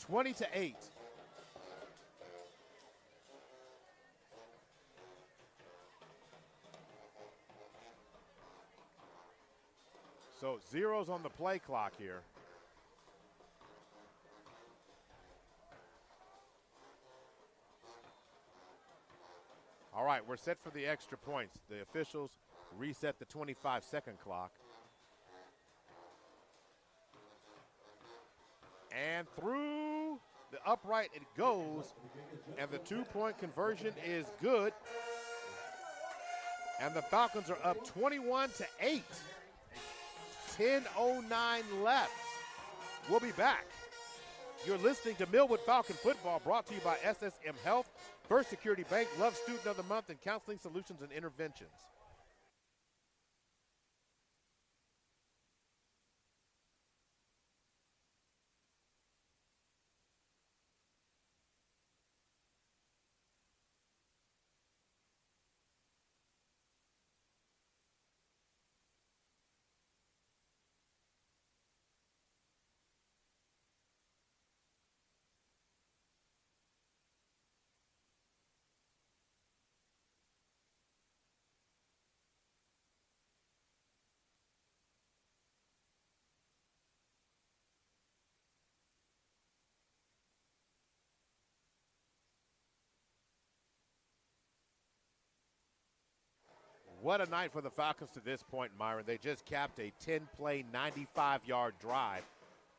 20-8. So zeros on the play clock here. All right, we're set for the extra points. The officials reset the 25-second clock. And through the upright it goes, and the 2-point conversion is good. And the Falcons are up 21-8. 10:09 left. We'll be back. You're listening to Millwood Falcon Football, brought to you by SSM Health, First Security Bank, Love Student of the Month, and Counseling Solutions and Interventions. What a night for the Falcons to this point, Myron. They just capped a 10-play, 95-yard drive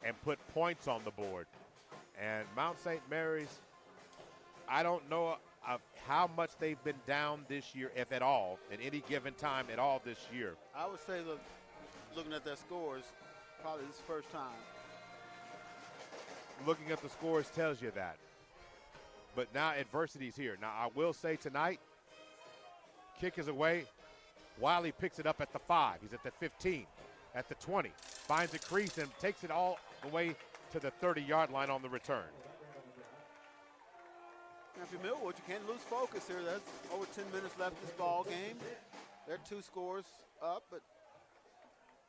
and put points on the board. And Mount St. Mary's, I don't know of how much they've been down this year, if at all, at any given time at all this year. I would say, look, looking at their scores, probably this first time. Looking at the scores tells you that. But now adversity's here. Now, I will say tonight, kick is away. Wiley picks it up at the 5. He's at the 15, at the 20. Finds a crease and takes it all the way to the 30-yard line on the return. Now, if you're Millwood, you can't lose focus here. There's over 10 minutes left in this ball game. They're 2 scores up, but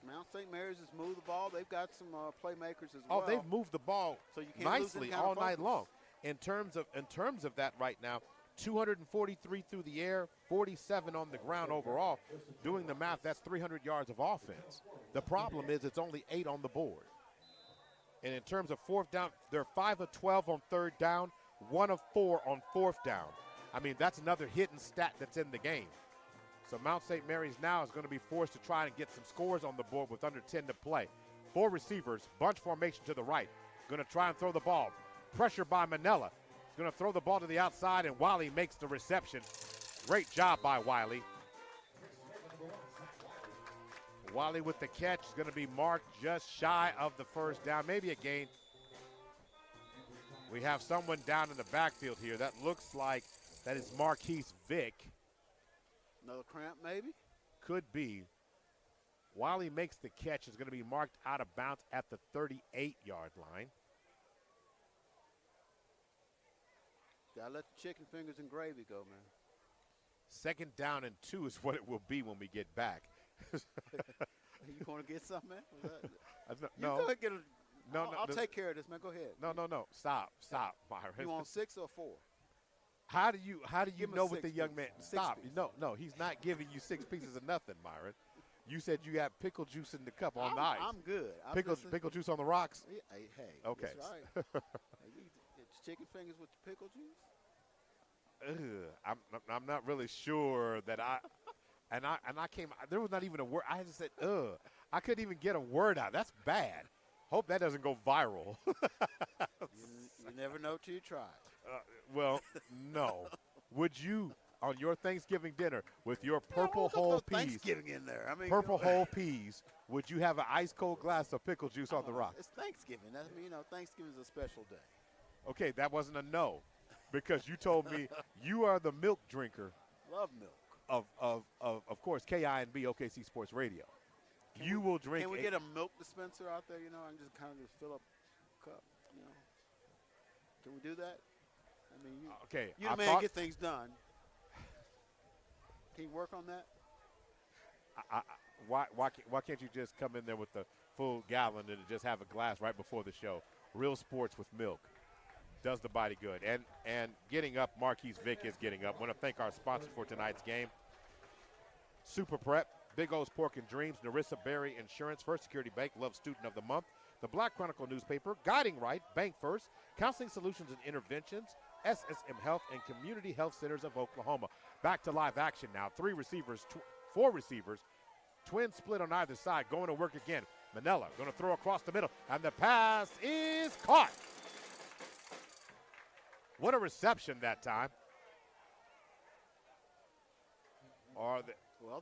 Mount St. Mary's has moved the ball. They've got some playmakers as well. Oh, they've moved the ball so you can't nicely lose all night long. In terms of that right now, 243 through the air, 47 on the ground overall. Doing the math, that's 300 yards of offense. The problem is it's only 8 on the board. And in terms of 4th down, they're 5 of 12 on 3rd down, 1 of 4 on 4th down. I mean, that's another hidden stat that's in the game. So Mount St. Mary's now is going to be forced to try and get some scores on the board with under 10 to play. 4 receivers, bunch formation to the right. Going to try and throw the ball. Pressure by Manella. Going to throw the ball to the outside, and Wiley makes the reception. Great job by Wiley. Wiley with the catch is going to be marked just shy of the 1st down. Maybe a gain. We have someone down in the backfield here. That looks like that is Marquise Vick. Another cramp, maybe? Could be. While he makes the catch, is going to be marked out of bounds at the 38-yard line. Gotta let the chicken fingers and gravy go, man. 2nd down and 2 is what it will be when we get back. You want to get something, man? No. Go ahead, get I'll no, take care of this, man. Go ahead. No. Stop, Myron. You want 6 or 4? How do you know what the young man? Stop. Piece. No, he's not giving you 6 pieces of nothing, Myron. You said you got pickle juice in the cup on the ice. I'm good. Pickle juice on the rocks? Hey. Okay. That's right. It's chicken fingers with the pickle juice? I'm not really sure that I came, there was not even a word. I just said, I couldn't even get a word out. That's bad. Hope that doesn't go viral. You never know till you try. Well, no. Would you, on your Thanksgiving dinner with your purple whole peas, Thanksgiving in there. I mean, purple whole peas, would you have an ice cold glass of pickle juice on the rocks? It's Thanksgiving. Thanksgiving is a special day. Okay, that wasn't a no, because you told me you are the milk drinker. Love milk. Of course, KINB OKC Sports Radio. You will drink. Can we get a milk dispenser out there, and just kind of just fill up a cup, Can we do that? I mean, you the man get things done. Can you work on that? Why can't you just come in there with the full gallon and just have a glass right before the show? Real sports with milk does the body good. And getting up, Marquise Vick is getting up. Want to thank our sponsors for tonight's game. Super Prep, Big O's Pork and Dreams, Narissa Berry Insurance, First Security Bank, Love Student of the Month, the Black Chronicle newspaper, Guiding Right, Bank First, Counseling Solutions and Interventions, SSM Health, and Community Health Centers of Oklahoma. Back to live action now. 4 receivers, twins split on either side, going to work again. Manella going to throw across the middle, and the pass is caught. What a reception that time. Well,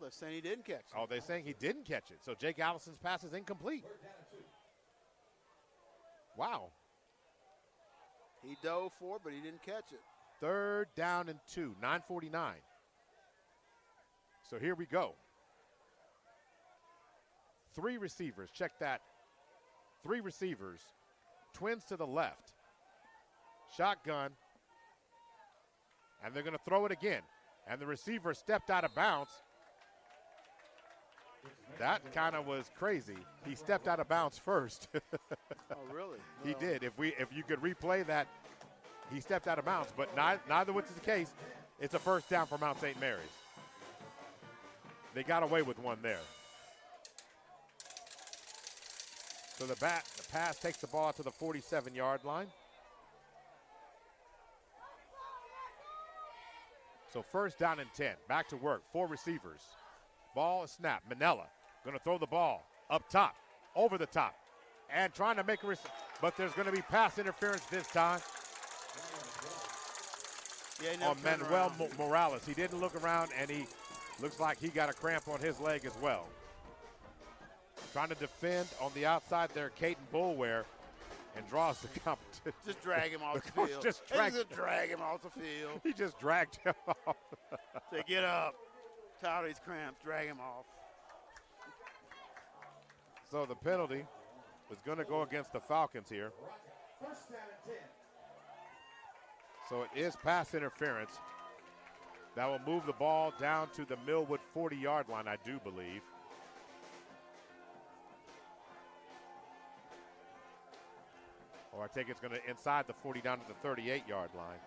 they're saying he didn't catch it. Oh, they're saying he didn't catch it. So Jake Allison's pass is incomplete. Wow. He dove for it, but he didn't catch it. 3rd down and 2, 9:49. So here we go. 3 receivers. Check that. 3 receivers. Twins to the left. Shotgun. And they're going to throw it again. And the receiver stepped out of bounds. That kind of was crazy. He stepped out of bounds first. Oh, really? He did. If you could replay that, he stepped out of bounds. But neither which is the case. It's a first down for Mount St. Mary's. They got away with one there. So the pass takes the ball to the 47-yard line. So 1st down and 10. Back to work. 4 receivers. Ball is snapped. Manella going to throw the ball up top, over the top, and trying to make a but there's going to be pass interference this time on Manuel Morales. He didn't look around, and he looks like he got a cramp on his leg as well. Trying to defend on the outside there, Caden Bulware, and draws the competition. Just drag him off the field. Just drag him off the field. He just dragged him off. Say, get up. Tired of these cramps. Drag him off. So the penalty is going to go against the Falcons here. So it is pass interference. That will move the ball down to the Millwood 40-yard line, I do believe. Or I think it's going to inside the 40 down to the 38-yard line.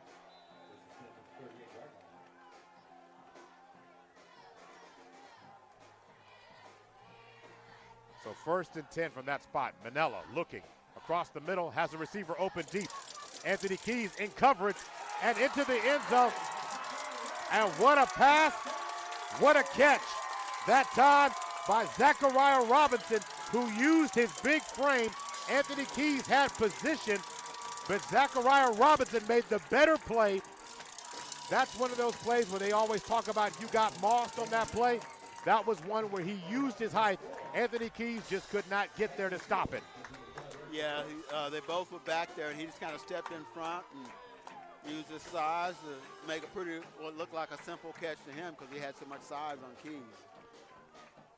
So 1st and 10 from that spot. Manella looking across the middle, has a receiver open deep. Anthony Keys in coverage and into the end zone. And what a pass, what a catch. That time by Zachariah Robinson, who used his big frame. Anthony Keys had position, but Zachariah Robinson made the better play. That's one of those plays where they always talk about you got mossed on that play. That was one where he used his height. Anthony Keys just could not get there to stop it. Yeah, they both were back there, and he just kind of stepped in front and used his size to make what looked like a simple catch to him because he had so much size on Keys.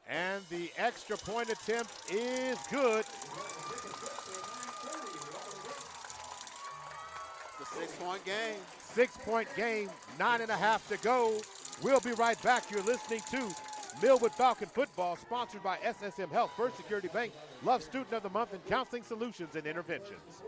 And the extra point attempt is good. The 6-point game. 6-point game, 9.5 to go. We'll be right back. You're listening to Millwood Falcon Football, sponsored by SSM Health, First Security Bank, Love Student of the Month, and Counseling Solutions and Interventions.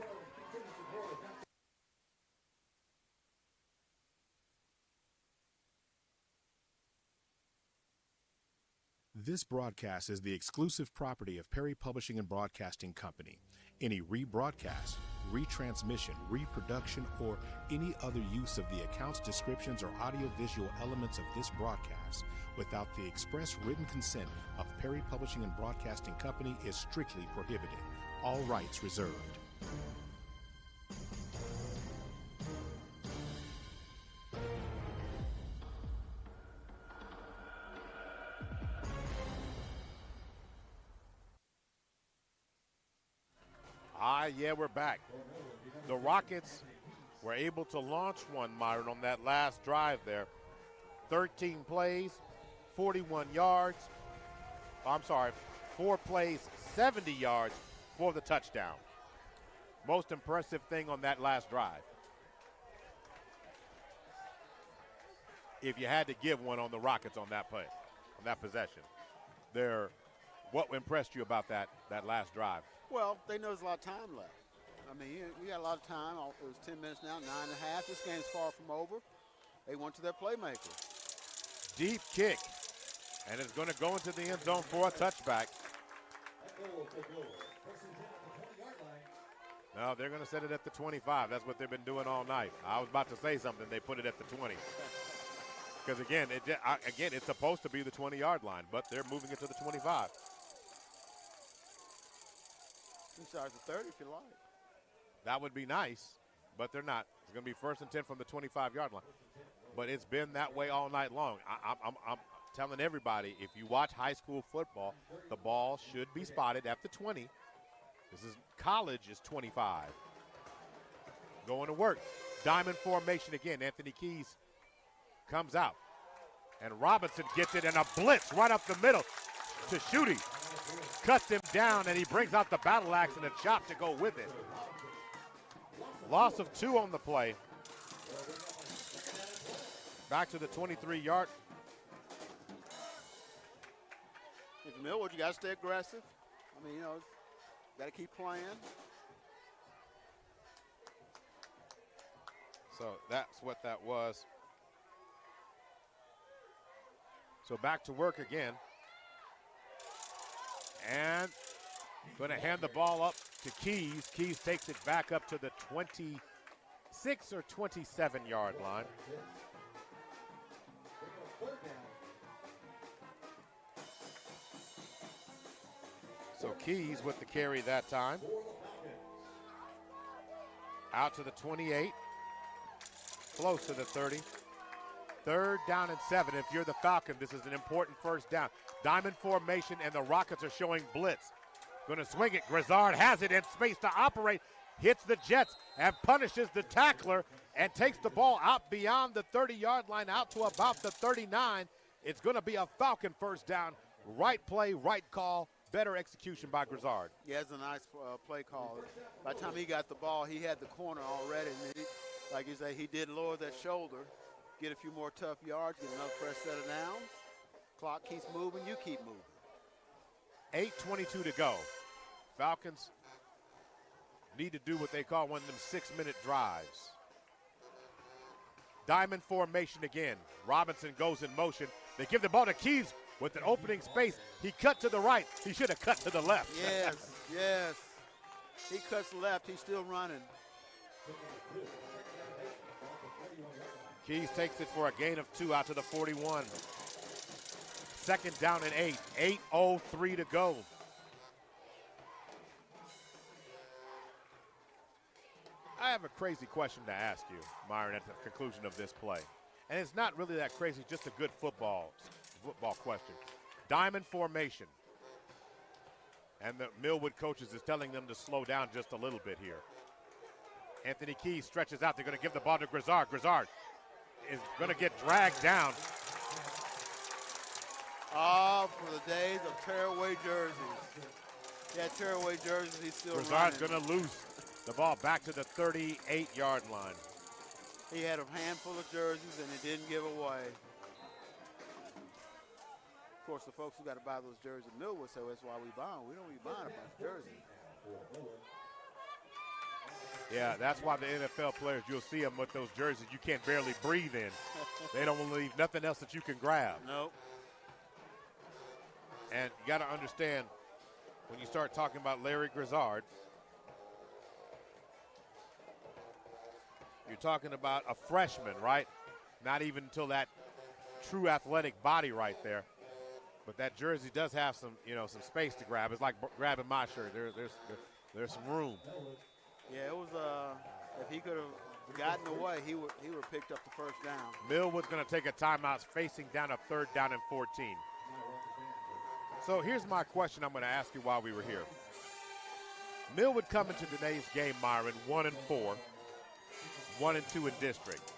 This broadcast is the exclusive property of Perry Publishing and Broadcasting Company. Any rebroadcast, retransmission, reproduction, or any other use of the accounts, descriptions, or audiovisual elements of this broadcast without the express written consent of Perry Publishing and Broadcasting Company is strictly prohibited. All rights reserved. Yeah, we're back. The Rockets were able to launch one, Myron, on that last drive there. 13 plays, 41 yards. I'm sorry, 4 plays, 70 yards for the touchdown. Most impressive thing on that last drive. If you had to give one on the Rockets on that play, on that possession, what impressed you about that last drive? Well, they know there's a lot of time left. I mean, you got a lot of time. It was 10 minutes now, 9.5. This game's far from over. They went to their playmaker. Deep kick, and it's going to go into the end zone for a touchback. No, they're going to set it at the 25. That's what they've been doing all night. I was about to say something. They put it at the 20. Because, again, it's supposed to be the 20-yard line, but they're moving it to the 25. You start at the 30 if you like. That would be nice, but they're not. It's going to be 1st and 10 from the 25-yard line. But it's been that way all night long. I'm telling everybody, if you watch high school football, the ball should be spotted at the 20. College is 25. Going to work. Diamond formation again. Anthony Keys comes out. And Robinson gets it in a blitz right up the middle to Schutte. Cuts him down, and he brings out the battle axe and a chop to go with it. Loss of 2 on the play. Back to the 23-yard. If you're Millwood, you got to stay aggressive. I mean, got to keep playing. So that's what that was. So back to work again. And going to hand the ball up to Keys. Keys takes it back up to the 26 or 27-yard line. So Keys with the carry that time. Out to the 28. Close to the 30. 3rd down and 7. If you're the Falcon, this is an important 1st down. Diamond formation, and the Rockets are showing blitz. Going to swing it. Grizzard has it in space to operate. Hits the Jets and punishes the tackler and takes the ball out beyond the 30-yard line out to about the 39. It's going to be a Falcon 1st down. Right play, right call, better execution by Grizzard. Yeah, it's a nice play call. By the time he got the ball, he had the corner already. And like you say, he did lower that shoulder, get a few more tough yards, get another fresh set of downs. Clock keeps moving, you keep moving. 8:22 to go. Falcons need to do what they call one of them 6-minute drives. Diamond formation again. Robinson goes in motion. They give the ball to Keys with an opening space. He cut to the right. He should have cut to the left. Yes, yes. He cuts left. He's still running. Keys takes it for a gain of 2 out to the 41. 2nd down and 8. 8:03 to go. I have a crazy question to ask you, Myron, at the conclusion of this play. And it's not really that crazy, just a good football question. Diamond formation. And the Millwood coaches is telling them to slow down just a little bit here. Anthony Keys stretches out. They're going to give the ball to Grizzard. Grizzard is going to get dragged down. Oh, for the days of tearaway jerseys. Yeah, tearaway jerseys, he's still Grizzard's running. going to lose the ball back to the 38-yard line. He had a handful of jerseys, and it didn't give away. Of course, the folks who got to buy those jerseys at Millwood, so that's why we buy them. We don't be buying a bunch of jerseys. Yeah, that's why the NFL players, you'll see them with those jerseys you can't barely breathe in. They don't leave nothing else that you can grab. Nope. And you got to understand, when you start talking about Larry Grizzard, you're talking about a freshman, right? Not even until that true athletic body right there. But that jersey does have some, some space to grab. It's like grabbing my shirt. There's some room. Yeah, it was. If he could have gotten away, he would have picked up the first down. Millwood's going to take a timeout, facing down a 3rd down and 14. So here's my question I'm going to ask you while we were here. Millwood coming to today's game, Myron, 1-4, 1-2 in district.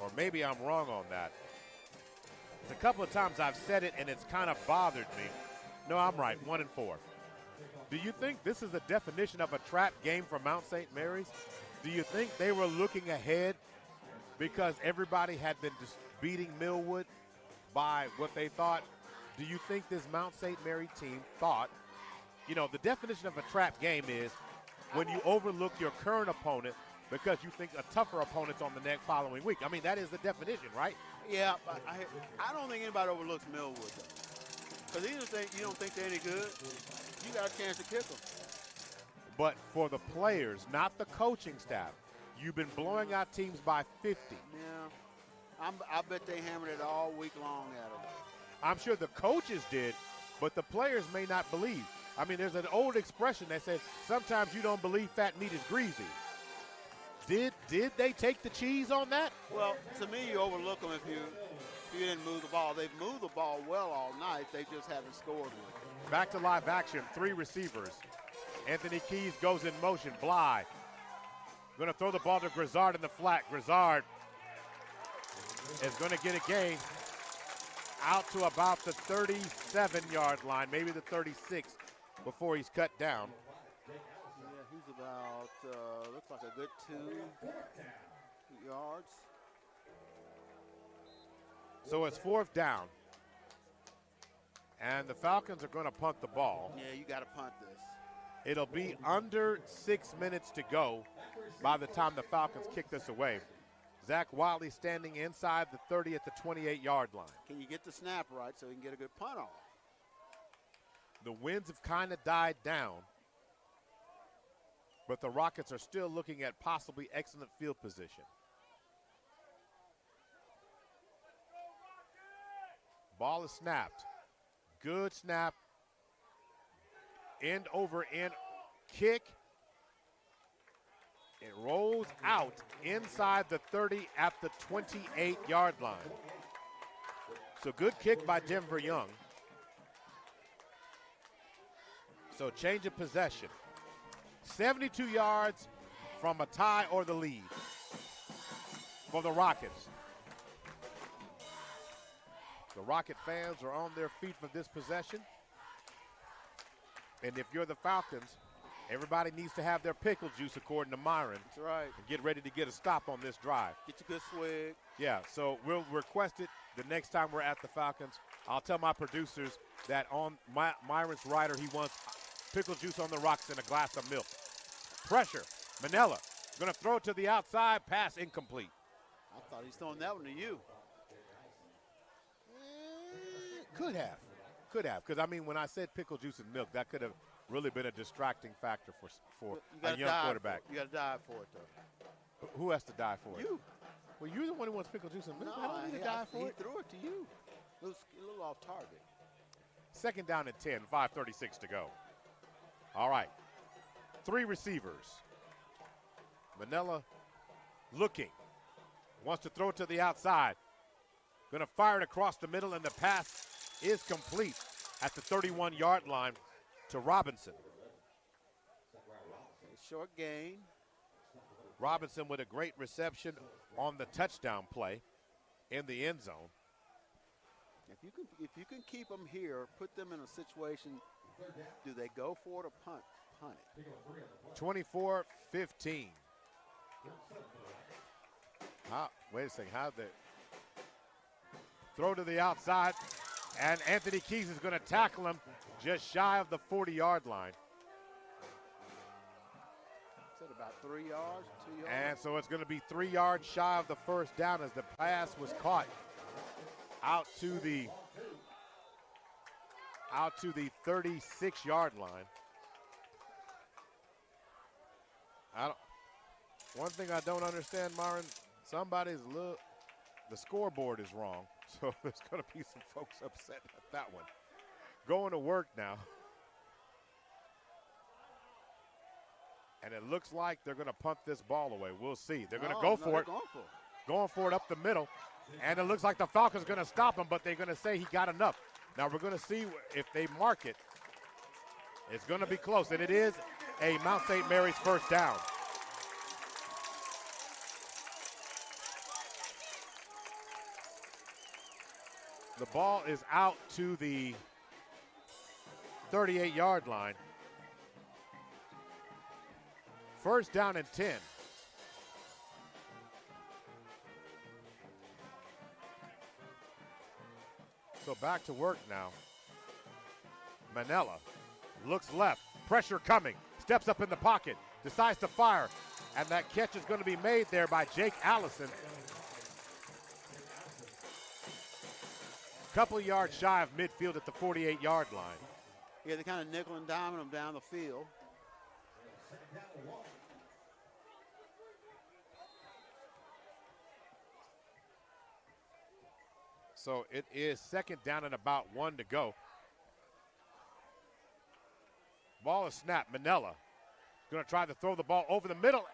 Or maybe I'm wrong on that. There's a couple of times I've said it and it's kind of bothered me. No, I'm right, 1-4. Do you think this is the definition of a trap game for Mount St. Mary's? Do you think they were looking ahead because everybody had been just beating Millwood by what they thought? Do you think this Mount St. Mary team thought, the definition of a trap game is when you overlook your current opponent because you think a tougher opponent's on the next following week. I mean, that is the definition, right? Yeah, but I don't think anybody overlooks Millwood, though. Because you don't think they're any good, you got a chance to kick them. But for the players, not the coaching staff, you've been blowing out teams by 50. Yeah, I bet they hammered it all week long at them. I'm sure the coaches did, but the players may not believe. I mean, there's an old expression that says sometimes you don't believe fat meat is greasy. Did they take the cheese on that? Well, to me, you overlook them if you didn't move the ball. They've moved the ball well all night. They just haven't scored with it. Back to live action, 3 receivers. Anthony Keys goes in motion. Bly going to throw the ball to Grizzard in the flat. Grizzard is going to get a gain out to about the 37-yard line, maybe the 36 before he's cut down. Yeah, he's about, looks like a good 2 yards. So it's 4th down. And the Falcons are going to punt the ball. Yeah, you got to punt this. It'll be under 6 minutes to go by the time the Falcons kick this away. Zach Wiley standing inside the 30 at the 28-yard line. Can you get the snap right so he can get a good punt off? The winds have kind of died down, but the Rockets are still looking at possibly excellent field position. Ball is snapped. Good snap. End over end kick. It rolls out inside the 30 at the 28-yard line. So good kick by Denver Young. So change of possession. 72 yards from a tie or the lead for the Rockets. The Rocket fans are on their feet for this possession. And if you're the Falcons, everybody needs to have their pickle juice, according to Myron. That's right. And get ready to get a stop on this drive. Get your good swig. Yeah, so we'll request it the next time we're at the Falcons. I'll tell my producers that on Myron's rider, he wants pickle juice on the rocks and a glass of milk. Pressure. Manella going to throw it to the outside. Pass incomplete. I thought he's throwing that one to you. Could have. Because, I mean, when I said pickle juice and milk, that could have really been a distracting factor for a young quarterback. You got to die for it, though. Who has to die for it? You. Well, you're the one who wants pickle juice and milk. No, I don't need to die for he it. threw it to you. It was a little off target. 2nd down and 10, 5:36 to go. All right. 3 receivers. Manella looking. Wants to throw it to the outside. Going to fire it across the middle, and the pass is complete at the 31-yard line to Robinson. A short gain. Robinson with a great reception on the touchdown play in the end zone. If you can keep them here, put them in a situation, do they go for it or punt it? 24-15. Wait a second. How'd they throw to the outside? And Anthony Keys is going to tackle him just shy of the 40-yard line. Is that about 3 yards, 2 yards? And so it's going to be 3 yards shy of the first down as the pass was caught out to the 36-yard line. One thing I don't understand, Myron, the scoreboard is wrong. So there's going to be some folks upset at that one. Going to work now. And it looks like they're going to punt this ball away. We'll see. They're going to go for it. Going for it up the middle. And it looks like the Falcons are going to stop him, but they're going to say he got enough. Now we're going to see if they mark it. It's going to be close, and it is a Mount St. Mary's first down. The ball is out to the 38-yard line. First down and 10. So back to work now. Manella looks left, pressure coming, steps up in the pocket, decides to fire, and that catch is going to be made there by Jake Allison. Couple of yards shy of midfield at the 48-yard line. Yeah, they kind of nickel and diming him down the field. So it is second down and about 1 to go. Ball is snapped. Manella going to try to throw the ball over the middle.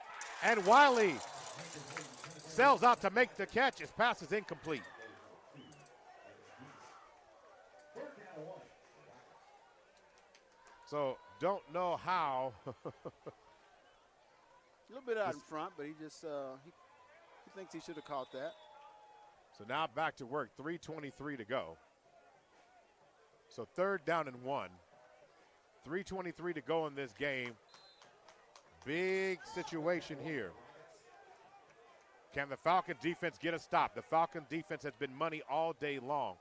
And Wiley sails out to make the catch. His pass is incomplete. So don't know how. A little bit out in front, but he just he thinks he should have caught that. So now back to work, 3:23 to go. So third down and 1. 3:23 to go in this game. Big situation here. Can the Falcon defense get a stop? The Falcon defense has been money all day long.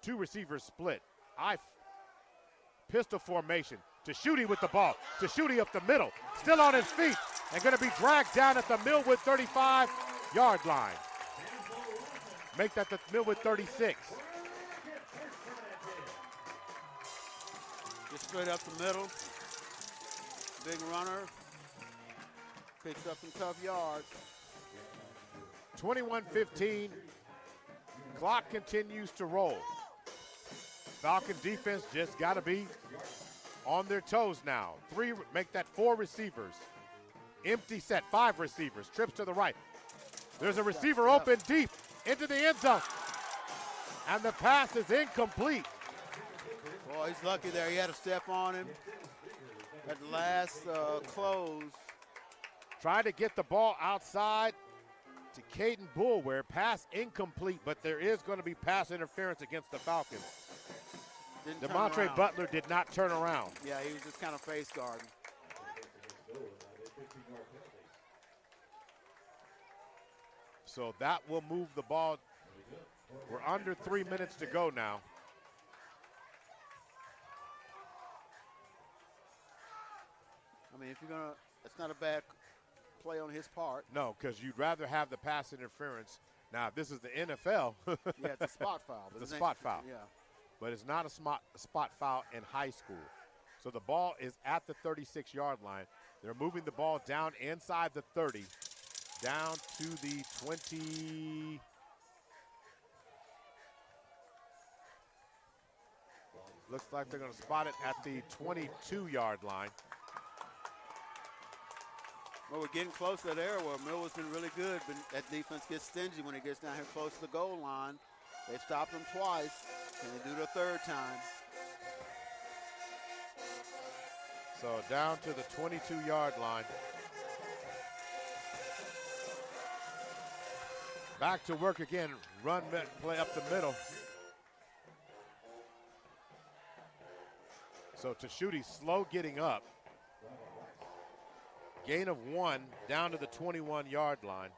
Two receivers split. Pistol formation. Teshuti with the ball. Teshuti up the middle. Still on his feet. And going to be dragged down at the Millwood 35-yard line. Make that the Millwood 36. Just straight up the middle. Big runner. Picks up some tough yards. 21-15. Clock continues to roll. Falcon defense just got to be on their toes now. Make that 4 receivers. Empty set, 5 receivers. Trips to the right. There's a receiver open deep into the end zone. And the pass is incomplete. Boy, he's lucky there. He had a step on him. At last close. Tried to get the ball outside to Caden Boulware. Pass incomplete, but there is going to be pass interference against the Falcons. DeMontre Butler did not turn around. Yeah, he was just kind of face guarding. So that will move the ball. We're under 3 minutes to go now. I mean, if you're going to, it's not a bad play on his part. No, because you'd rather have the pass interference. Now, if this is the NFL. Yeah, it's a spot foul. It's a spot foul. Yeah. But it's not a spot foul in high school. So the ball is at the 36-yard line. They're moving the ball down inside the 30, down to the 20. Looks like they're going to spot it at the 22-yard line. Well, we're getting close to that area where Millwood's been really good, but that defense gets stingy when it gets down here close to the goal line. They've stopped them twice. Can they do it a third time? So down to the 22-yard line. Back to work again. Run play up the middle. So Tashuti slow getting up. Gain of 1 down to the 21-yard line.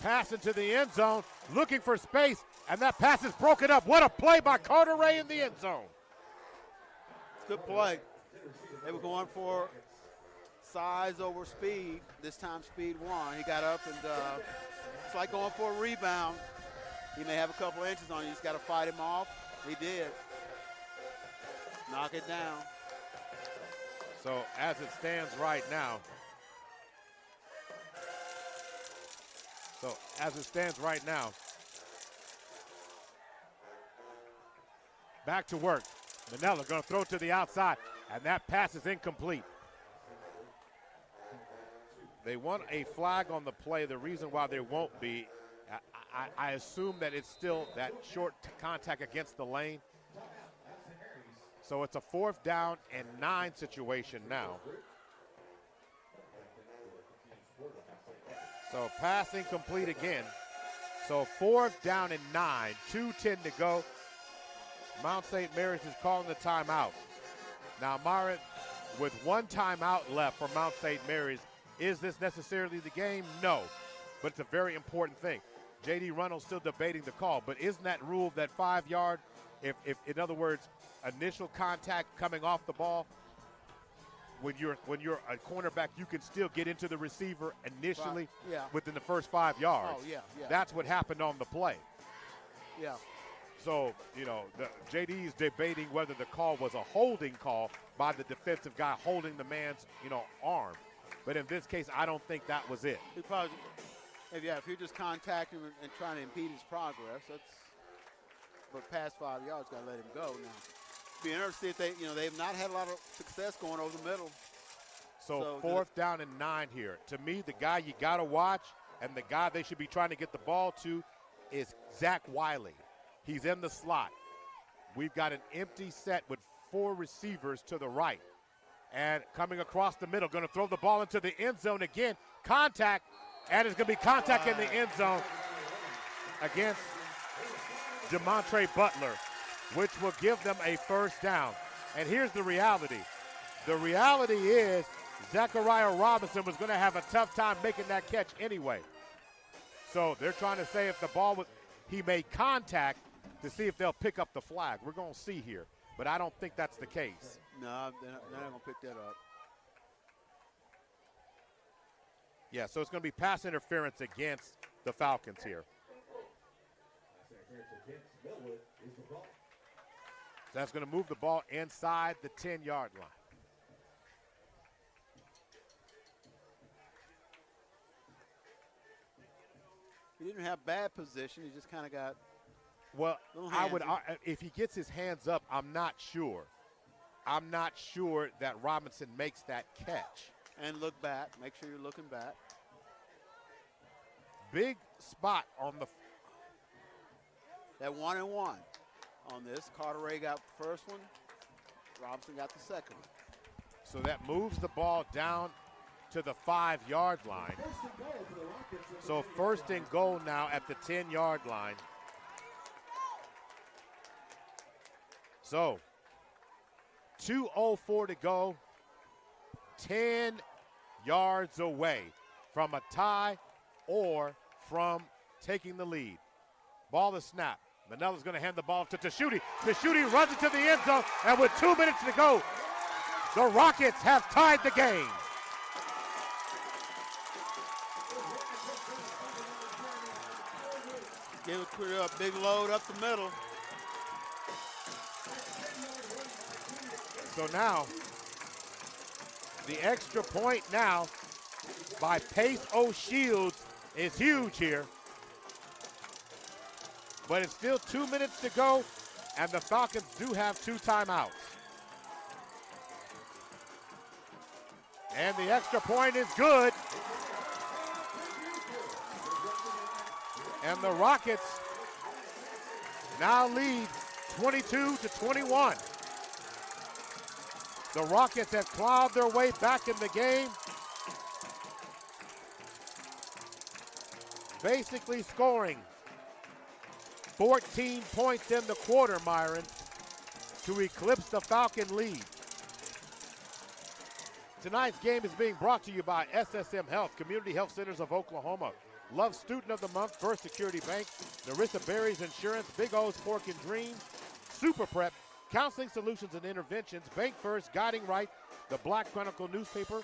Pass into the end zone, looking for space, and that pass is broken up. What a play by Carter Ray in the end zone. Good play. They were going for size over speed. This time speed won. He got up, and it's like going for a rebound. He may have a couple inches on you. You just got to fight him off. He did. Knock it down. So as it stands right now, back to work. Manella going to throw it to the outside, and that pass is incomplete. They want a flag on the play. The reason why there won't be, I assume that it's still that short contact against the lane. So it's a 4th down and 9 situation now. So pass incomplete again. So 4th down and 9, 2:10 to go. Mount St. Mary's is calling the timeout. Now, Myron, with 1 timeout left for Mount St. Mary's, is this necessarily the game? No, but it's a very important thing. J.D. Runnels still debating the call, but isn't that rule that 5-yard, if in other words, initial contact coming off the ball, when you're a cornerback, you can still get into the receiver initially within the first 5 yards. Oh, yeah. That's what happened on the play. Yeah. So, JD's debating whether the call was a holding call by the defensive guy holding the man's, arm. But in this case, I don't think that was it. He probably, if you're just contacting him and trying to impede his progress, but past 5 yards, got to let him go now. Be interested if they've not had a lot of success going over the middle. So 4th down and 9 here. To me, the guy you got to watch and the guy they should be trying to get the ball to is Zach Wiley. He's in the slot. We've got an empty set with 4 receivers to the right. And coming across the middle, going to throw the ball into the end zone again. Contact, and it's going to be contact in the end zone against DeMontre Butler, which will give them a 1st down. And here's the reality. The reality is Zachariah Robinson was going to have a tough time making that catch anyway. So they're trying to say if the ball was, he made contact to see if they'll pick up the flag. We're going to see here, but I don't think that's the case. No, they're not going to pick that up. Yeah, so it's going to be pass interference against the Falcons here. That's going to move the ball inside the 10-yard line. He didn't have bad position. He just kind of got if he gets his hands up, I'm not sure. I'm not sure that Robinson makes that catch. And look back. Make sure you're looking back. Big spot on that 1-and-1 on this. Carter Ray got the first one. Robinson got the second one. So that moves the ball down to the 5-yard line. So 1st and goal now at the 10-yard line. So 2:04 to go. 10 yards away from a tie or from taking the lead. Ball is snapped. Manella's going to hand the ball to Tashuti. Tashuti runs into the end zone, and with 2 minutes to go, the Rockets have tied the game. Give it a big load up the middle. So now, the extra point now by Pace O'Shields is huge here. But it's still 2 minutes to go, and the Falcons do have 2 timeouts. And the extra point is good. And the Rockets now lead 22-21. The Rockets have clawed their way back in the game, basically scoring 14 points in the quarter, Myron, to eclipse the Falcon lead. Tonight's game is being brought to you by SSM Health, Community Health Centers of Oklahoma, Love Student of the Month, First Security Bank, Narissa Berry's Insurance, Big O's Pork and Dreams, Super Prep, Counseling Solutions and Interventions, Bank First, Guiding Right, the Black Chronicle newspaper,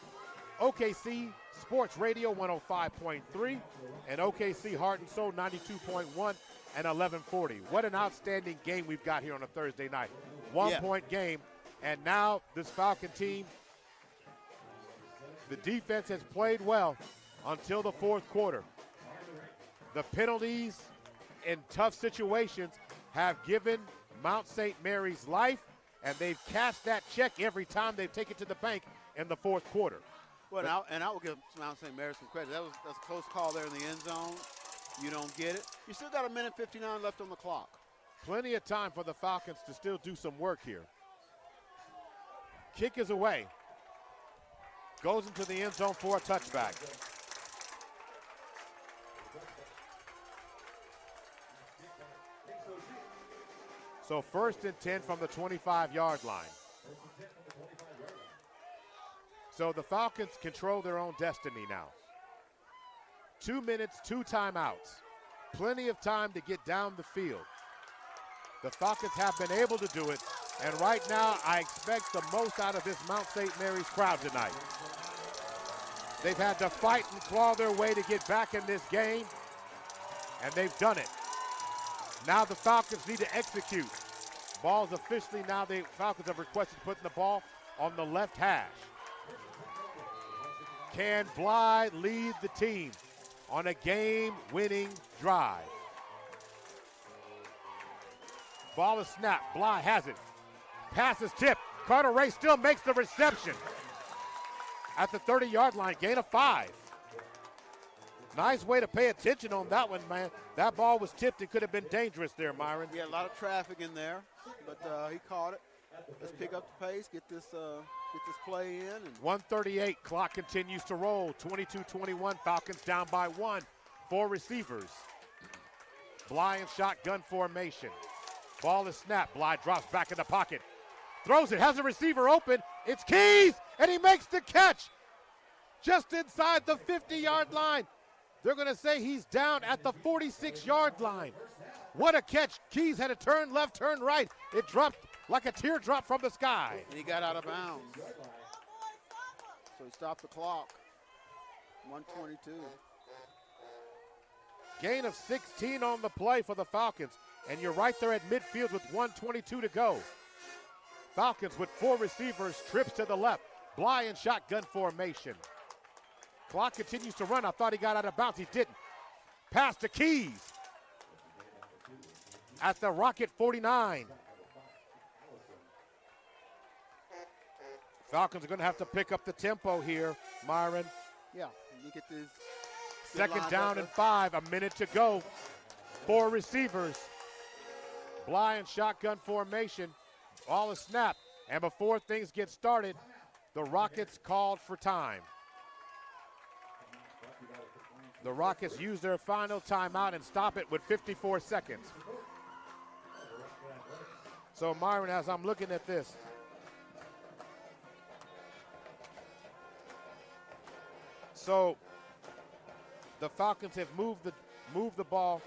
OKC Sports Radio 105.3, and OKC Heart and Soul 92.1 and 1140. What an outstanding game we've got here on a Thursday night. One-point game, and now this Falcon team, the defense has played well until the fourth quarter. The penalties in tough situations have given Mount St. Mary's life, and they've cashed that check every time they've taken it to the bank in the fourth quarter. Well, and I will give Mount St. Mary's some credit. That's a close call there in the end zone. You don't get it. You still got 1:59 left on the clock. Plenty of time for the Falcons to still do some work here. Kick is away. Goes into the end zone for a touchback. So 1st and 10 from the 25-yard line. So the Falcons control their own destiny now. 2 minutes, 2 timeouts. Plenty of time to get down the field. The Falcons have been able to do it, and right now I expect the most out of this Mount St. Mary's crowd tonight. They've had to fight and claw their way to get back in this game, and they've done it. Now the Falcons need to execute. Ball's officially now, the Falcons have requested putting the ball on the left hash. Can Bly lead the team on a game-winning drive? Ball is snapped. Bly has it. Pass is tipped. Carter Ray still makes the reception at the 30-yard line. Gain of 5. Nice way to pay attention on that one, man. That ball was tipped. It could have been dangerous there, Myron. Yeah, a lot of traffic in there, but he caught it. Let's pick up the pace, get this play in. And 1:38, clock continues to roll. 22-21, Falcons down by 1. 4 receivers. Bly in shotgun formation. Ball is snapped. Bly drops back in the pocket. Throws it, has a receiver open. It's Keys, and he makes the catch just inside the 50-yard line. They're going to say he's down at the 46-yard line. What a catch. Keys had a turn left, turn right. It dropped like a teardrop from the sky. And he got out of bounds. So he stopped the clock. 122. Gain of 16 on the play for the Falcons. And you're right there at midfield with 1:22 to go. Falcons with 4 receivers, trips to the left. Bly in shotgun formation. Clock continues to run. I thought he got out of bounds. He didn't. Pass to Keys at the Rocket 49. Falcons are going to have to pick up the tempo here, Myron. Yeah, you get this. Second down and 5, a minute to go. 4 receivers. Bly in shotgun formation. Ball is snapped. And before things get started, the Rockets called for time. The Rockets use their final timeout and stop it with 54 seconds. So, Myron, as I'm looking at this, so the Falcons have moved the ball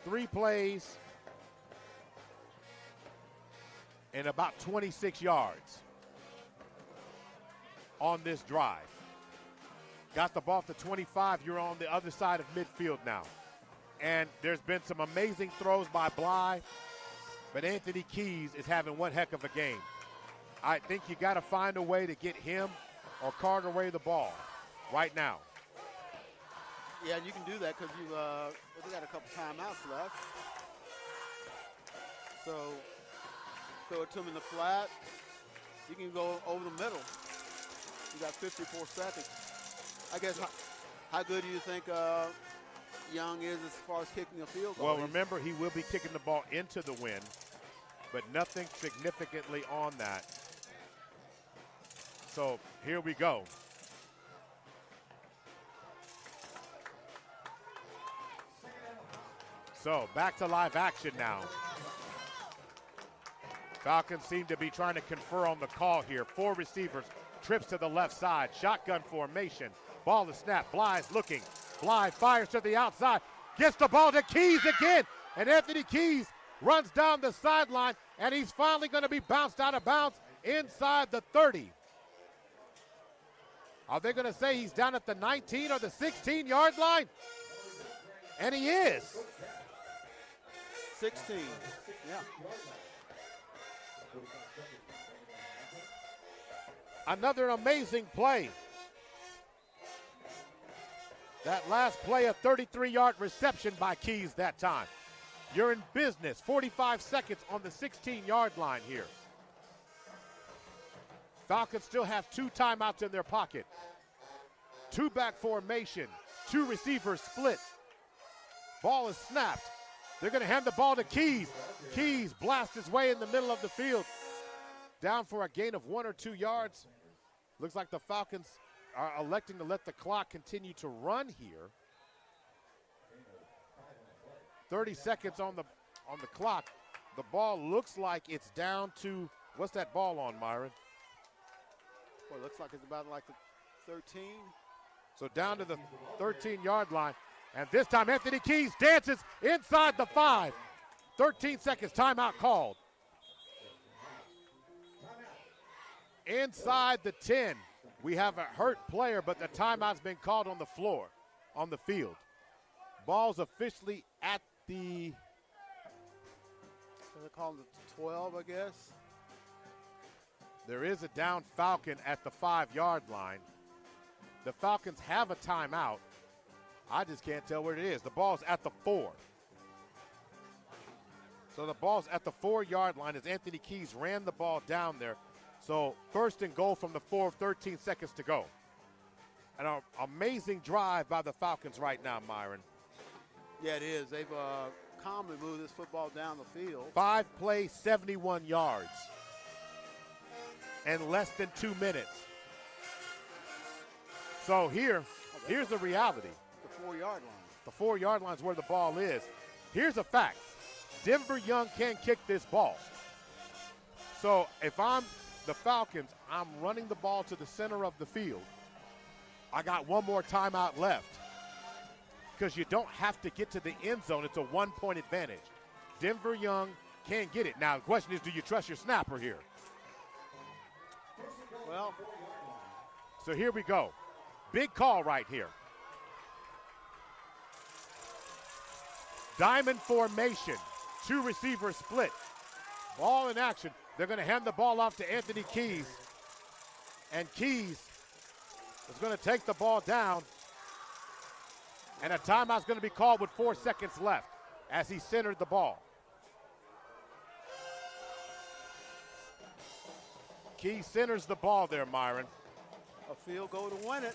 3 plays in about 26 yards on this drive. Got the ball to 25. You're on the other side of midfield now. And there's been some amazing throws by Bly, but Anthony Keys is having one heck of a game. I think you got to find a way to get him or Carter Ray the ball right now. Yeah, you can do that because we got a couple timeouts left. So throw it to him in the flat. You can go over the middle. You got 54 seconds. I guess how good do you think Young is as far as kicking a field goal? Well, remember, he will be kicking the ball into the wind, but nothing significantly on that. So here we go. So back to live action now. Falcons seem to be trying to confer on the call here. 4 receivers, trips to the left side, shotgun formation. Ball is snapped, Bly's looking. Bly fires to the outside, gets the ball to Keys again, and Anthony Keys runs down the sideline, and he's finally going to be bounced out of bounds inside the 30. Are they going to say he's down at the 19 or the 16-yard line? And he is. 16, yeah. Another amazing play. That last play, a 33-yard reception by Keys that time. You're in business, 45 seconds on the 16-yard line here. Falcons still have 2 timeouts in their pocket. 2-back formation, 2 receivers split. Ball is snapped. They're going to hand the ball to Keys. Keys blasts his way in the middle of the field. Down for a gain of 1 or 2 yards. Looks like the Falcons are electing to let the clock continue to run here. 30 seconds on the clock. The ball looks like it's down to, what's that ball on, Myron? Well, it looks like it's about like the 13. So down to the 13-yard line. And this time Anthony Keys dances inside the 5. 13 seconds, timeout called. Inside the 10. We have a hurt player, but the timeout's been called on the floor, on the field. Ball's officially at the, so they're calling it 12, I guess. There is a down Falcon at the 5-yard line. The Falcons have a timeout. I just can't tell where it is. The ball's at the 4. So the ball's at the 4-yard line as Anthony Keys ran the ball down there. So 1st and goal from the 4, 13 seconds to go. An amazing drive by the Falcons right now, Myron. Yeah, it is. They've calmly moved this football down the field. 5 plays, 71 yards. And less than 2 minutes. So here's the reality. The 4-yard line. The 4-yard line is where the ball is. Here's a fact. Denver Young can kick this ball. So if I'm the Falcons, I'm running the ball to the center of the field. I got 1 more timeout left because you don't have to get to the end zone. It's a 1-point advantage. Denver Young can get it. Now, the question is, do you trust your snapper here? Well, so here we go. Big call right here. Diamond formation. 2 receivers split. Ball in action. They're going to hand the ball off to Anthony Keys. And Keys is going to take the ball down. And a timeout's going to be called with 4 seconds left as he centered the ball. Keys centers the ball there, Myron. A field goal to win it.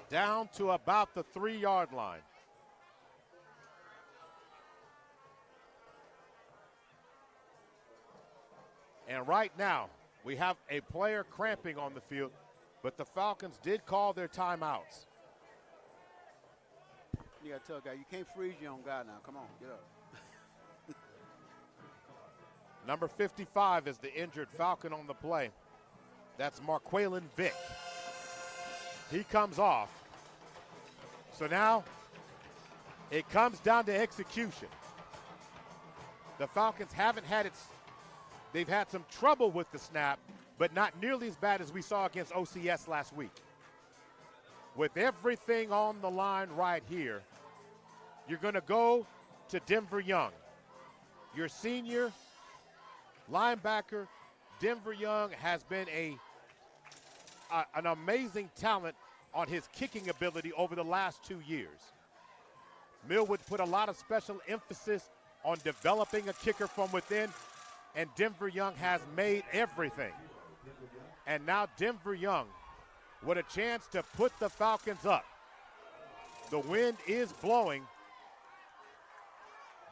Down to about the 3-yard line. And right now, we have a player cramping on the field, but the Falcons did call their timeouts. You got to tell a guy, you can't freeze your own guy now. Come on, get up. Number 55 is the injured Falcon on the play. That's Marquaylin Vick. He comes off. So now it comes down to execution. The Falcons haven't had it. They've had some trouble with the snap, but not nearly as bad as we saw against OCS last week. With everything on the line right here, you're going to go to Denver Young. Your senior linebacker, Denver Young, has been an amazing talent on his kicking ability over the last 2 years. Millwood put a lot of special emphasis on developing a kicker from within, and Denver Young has made everything. And now Denver Young with a chance to put the Falcons up. The wind is blowing,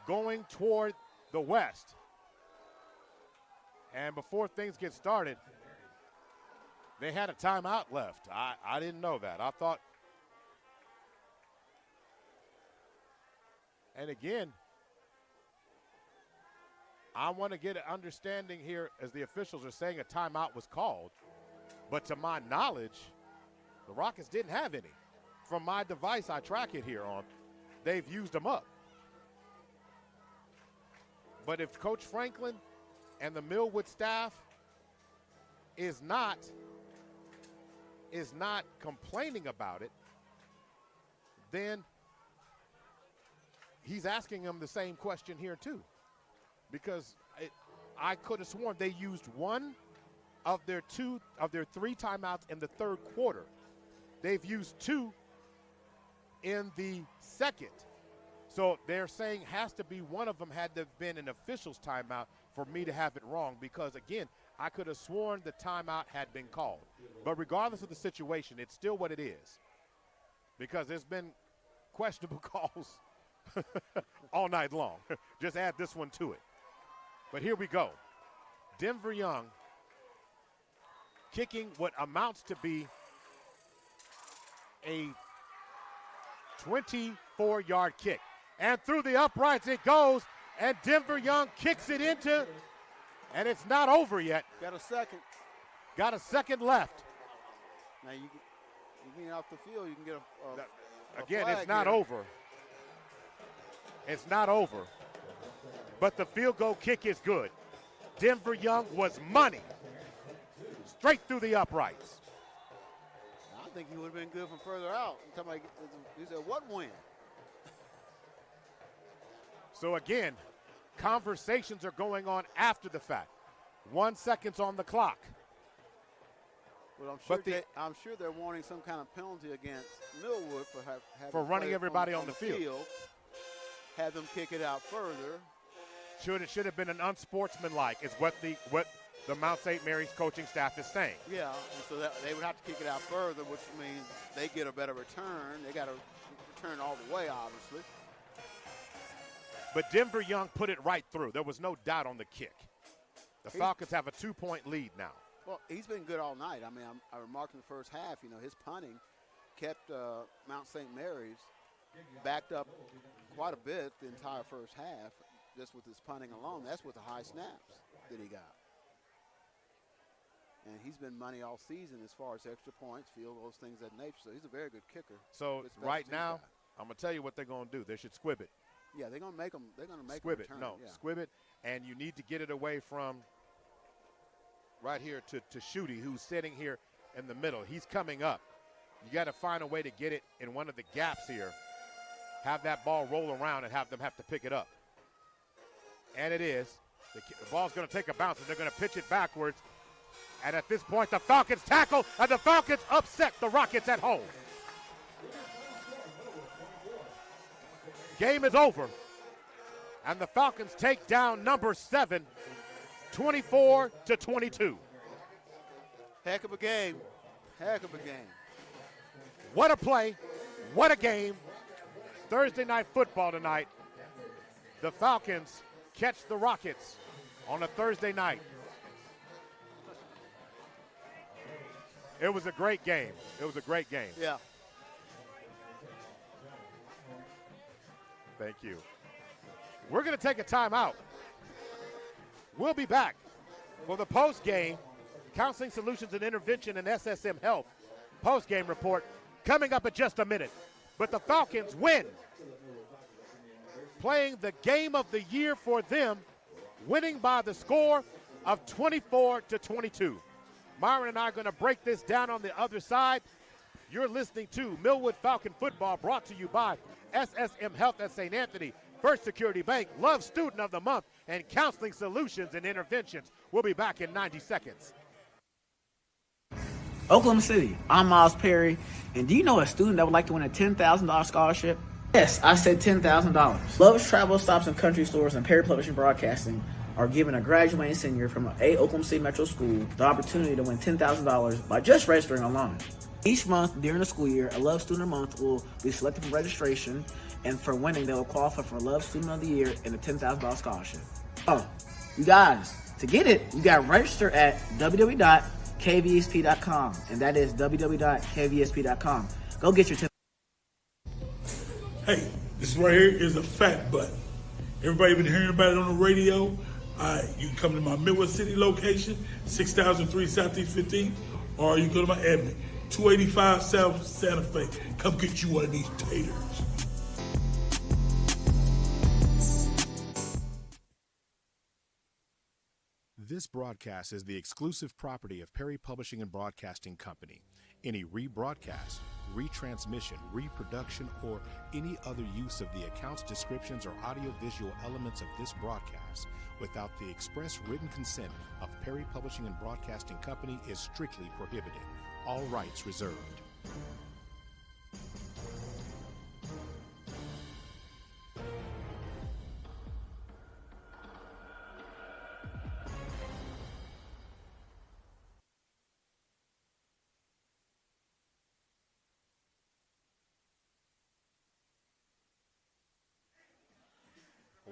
going toward the west. And before things get started, they had a timeout left. I didn't know that. I thought, and again, I want to get an understanding here as the officials are saying a timeout was called. But to my knowledge, the Rockets didn't have any. From my device, I track it here on, they've used them up. But if Coach Franklin and the Millwood staff is not complaining about it, then he's asking them the same question here too. Because I could have sworn they used one of their three timeouts in the third quarter. They've used two in the second. So they're saying has to be one of them had to have been an official's timeout for me to have it wrong, because again, I could have sworn the timeout had been called. But regardless of the situation, it's still what it is, because there's been questionable calls all night long. Just add this one to it. But here we go. Denver Young kicking what amounts to be a 24-yard kick. And through the uprights it goes, and Denver Young kicks it into, and it's not over yet. Got a second. Got a second left. Now you get off the field, you can get a again, flag it's not here. over. It's not over. But the field goal kick is good. Denver Young was money. Straight through the uprights. I think he would have been good from further out. He said, what win? So again, conversations are going on after the fact. 1 second on the clock. Well, I'm sure they're wanting some kind of penalty against Millwood for running everybody on the field. Have them kick it out further. Should have been an unsportsmanlike is what the Mount St. Mary's coaching staff is saying. Yeah, and so that they would have to kick it out further, which means they get a better return. They got to return all the way, obviously. But Denver Young put it right through. There was no doubt on the kick. The Falcons have a 2-point lead now. Well, he's been good all night. I mean, I remarked in the first half, his punting kept Mount St. Mary's backed up quite a bit the entire first half, just with his punting alone. That's with the high snaps that he got. And he's been money all season as far as extra points, field goals, things of that nature. So he's a very good kicker. So right now, I'm going to tell you what they're going to do. They should squib it. Yeah, they're going to make them. They're going to make squib them return. No, yeah. Squib it, and you need to get it away from right here to Shooty, who's sitting here in the middle. He's coming up. You got to find a way to get it in one of the gaps here. Have that ball roll around and have them have to pick it up. And it is. The ball's going to take a bounce, and they're going to pitch it backwards. And at this point, the Falcons tackle, and the Falcons upset the Rockets at home. Game is over. And the Falcons take down number 7, 24-22. Heck of a game. Heck of a game. What a play. What a game. Thursday night football tonight. The Falcons catch the Rockets on a Thursday night. It was a great game. It was a great game. Yeah. Thank you. We're going to take a timeout. We'll be back for the post-game Counseling Solutions and Intervention and SSM Health post-game report coming up in just a minute. But the Falcons win, playing the game of the year for them, winning by the score of 24-22. Myron and I are going to break this down on the other side. You're listening to Millwood Falcon Football, brought to you by SSM Health at St. Anthony, First Security Bank, Love Student of the Month, and Counseling Solutions and Interventions. We'll be back in 90 seconds. Oklahoma City, I'm Miles Perry, and do you know a student that would like to win a $10,000 scholarship? Yes, I said $10,000. Love's Travel Stops and Country Stores and Perry Publishing Broadcasting are giving a graduating senior from a Oklahoma City Metro school the opportunity to win $10,000 by just registering online. Each month during the school year, a Love Student of the Month will be selected for registration, and for winning, they will qualify for Love Student of the Year and a $10,000 scholarship. Oh, you guys, to get it, you got to register at www.kvsp.com, and that is www.kvsp.com. Go get your $10,000. Hey, this right here is a fat butt. Everybody been hearing about it on the radio. You can come to my Millwood City location, 6003 Southeast 15, or you can go to my admin, 285 South Santa Fe. Come get you one of these taters. This broadcast is the exclusive property of Perry Publishing and Broadcasting Company. Any rebroadcast, retransmission, reproduction, or any other use of the accounts, descriptions, or audiovisual elements of this broadcast without the express written consent of Perry Publishing and Broadcasting Company is strictly prohibited. All rights reserved.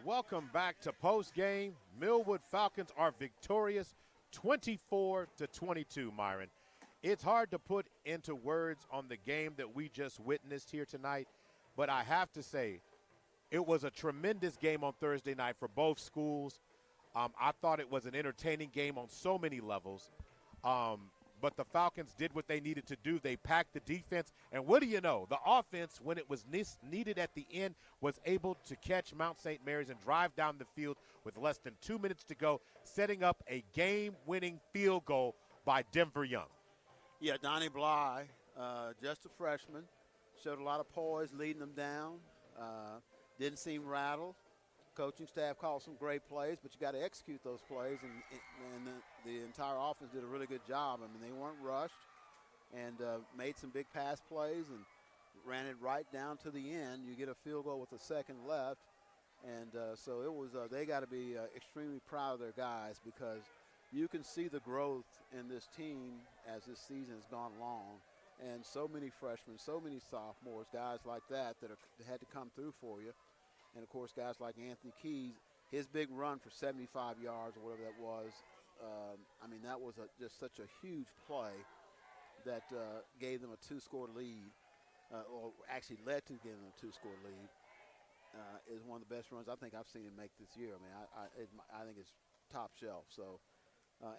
Welcome back to postgame. Millwood Falcons are victorious 24-22, Myron. It's hard to put into words on the game that we just witnessed here tonight, but I have to say it was a tremendous game on Thursday night for both schools. I thought it was an entertaining game on so many levels. But the Falcons did what they needed to do. They packed the defense, and what do you know? The offense, when it was needed at the end, was able to catch Mount St. Mary's and drive down the field with less than 2 minutes to go, setting up a game-winning field goal by Denver Young. Yeah, Donnie Bly, just a freshman, showed a lot of poise leading them down, didn't seem rattled. Coaching staff called some great plays, but you got to execute those plays, and the entire offense did a really good job. I mean, they weren't rushed and made some big pass plays and ran it right down to the end. You get a field goal with a second left, and so it was. They got to be extremely proud of their guys, because you can see the growth in this team as this season has gone along, and so many freshmen, so many sophomores, guys like that had to come through for you. And, of course, guys like Anthony Keys, his big run for 75 yards or whatever that was, I mean, that was just such a huge play that gave them a two-score lead, or actually led to giving them a two-score lead. Is one of the best runs I think I've seen him make this year. I mean, I think it's top shelf. So,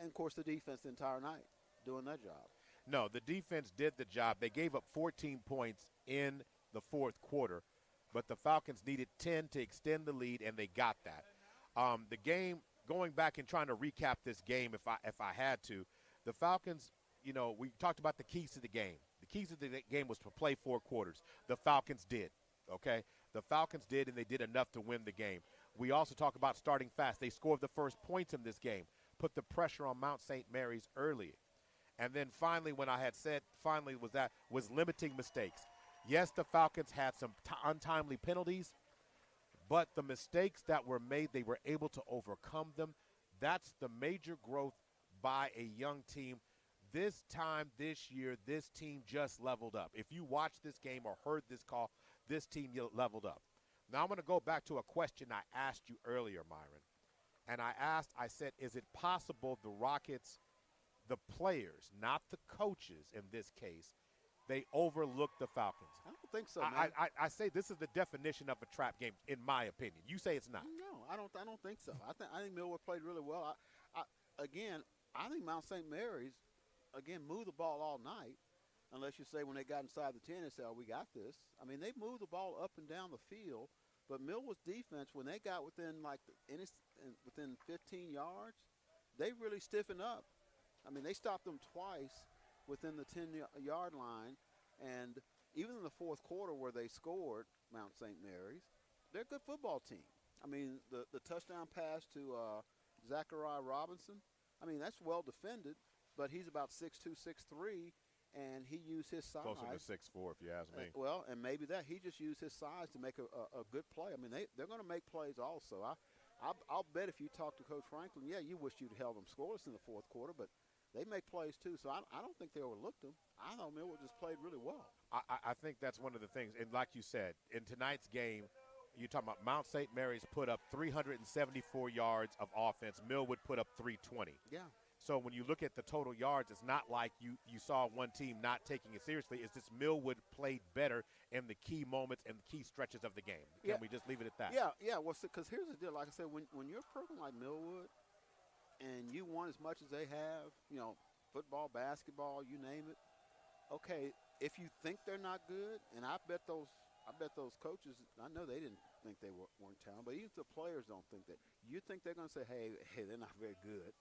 and, of course, the defense the entire night doing their job. No, the defense did the job. They gave up 14 points in the fourth quarter, but the Falcons needed 10 to extend the lead, and they got that. The game, going back and trying to recap this game if I had to, the Falcons, you know, we talked about the keys to the game. The keys to the game was to play 4 quarters. The Falcons did, okay? The Falcons did, and they did enough to win the game. We also talk about starting fast. They scored the first points in this game, put the pressure on Mount St. Mary's early. And then finally, when I had said finally was limiting mistakes. Yes, the Falcons had some untimely penalties, but the mistakes that were made, they were able to overcome them. That's the major growth by a young team. This time, this year, this team just leveled up. If you watched this game or heard this call, this team leveled up. Now I'm going to go back to a question I asked you earlier, Myron. And I said, is it possible the Rockets, the players, not the coaches in this case, they overlooked the Falcons? I don't think so, man. I say this is the definition of a trap game, in my opinion. You say it's not. No, I don't think so. I think Millwood played really well. I think Mount St. Mary's, again, moved the ball all night, unless you say when they got inside the 10 and said, oh, we got this. I mean, they moved the ball up and down the field, but Millwood's defense, when they got within within 15 yards, they really stiffened up. I mean, they stopped them twice within the 10-yard line, and even in the fourth quarter where they scored, Mount St. Mary's, they're a good football team. I mean, the touchdown pass to Zachariah Robinson, I mean, that's well defended, but he's about 6'2", 6'3", and he used his size. Closer to 6'4", if you ask me. Well, and maybe that he just used his size to make a good play. I mean, they're going to make plays also. I'll bet if you talk to Coach Franklin, yeah, you wish you'd held them scoreless in the fourth quarter, but they make plays too. So I don't think they overlooked them. I thought Millwood just played really well. I think that's one of the things. And like you said, in tonight's game, you're talking about Mount St. Mary's put up 374 yards of offense. Millwood put up 320. Yeah. So when you look at the total yards, it's not like you saw one team not taking it seriously. It's just Millwood played better in the key moments and the key stretches of the game. Can we just leave it at that? Yeah. Well, because here's the deal. Like I said, when you're a program like Millwood and you want as much as they have, football, basketball, you name it, okay, if you think they're not good, and I bet those coaches, I know they didn't think they weren't talented, but even if the players don't think that, you think they're going to say, hey, they're not very good,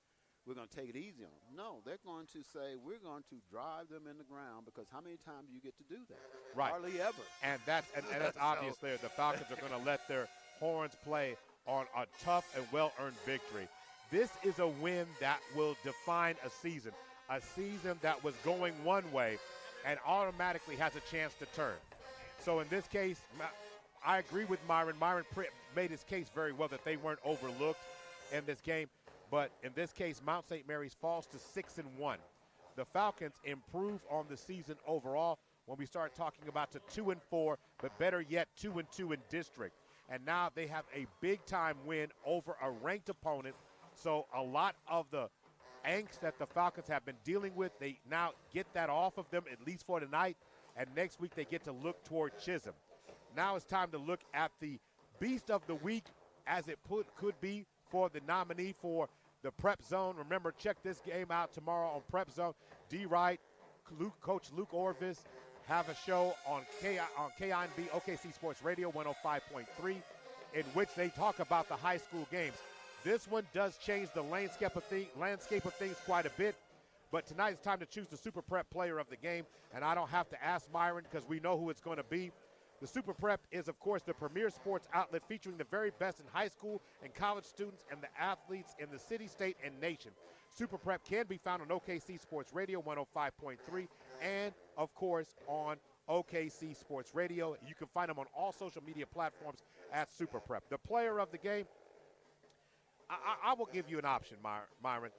we're going to take it easy on them. No, they're going to say, we're going to drive them in the ground, because how many times do you get to do that? Right. Hardly ever. And that's obvious there. The Falcons are going to let their horns play on a tough and well-earned victory. This is a win that will define a season that was going one way and automatically has a chance to turn. So in this case, I agree with Myron. Myron made his case very well that they weren't overlooked in this game. But in this case, Mount St. Mary's falls to 6-1. The Falcons improve on the season overall when we start talking about to 2-4, but better yet, 2-2 in district. And now they have a big-time win over a ranked opponent. So a lot of the angst that the Falcons have been dealing with, they now get that off of them, at least for tonight. And next week they get to look toward Chisholm. Now it's time to look at the Beast of the Week, as it could be for the nominee for the Prep Zone. Remember, check this game out tomorrow on Prep Zone. D. Wright, Coach Luke Orvis have a show on KINB OKC Sports Radio 105.3, in which they talk about the high school games. This one does change the landscape of things quite a bit. But tonight it's time to choose the Super Prep player of the game, and I don't have to ask Myron because we know who it's going to be. The Super Prep is, of course, the premier sports outlet featuring the very best in high school and college students and the athletes in the city, state, and nation. Super Prep can be found on OKC Sports Radio 105.3 and, of course, on OKC Sports Radio. You can find them on all social media platforms at Super Prep. The player of the game, I will give you an option, Myron.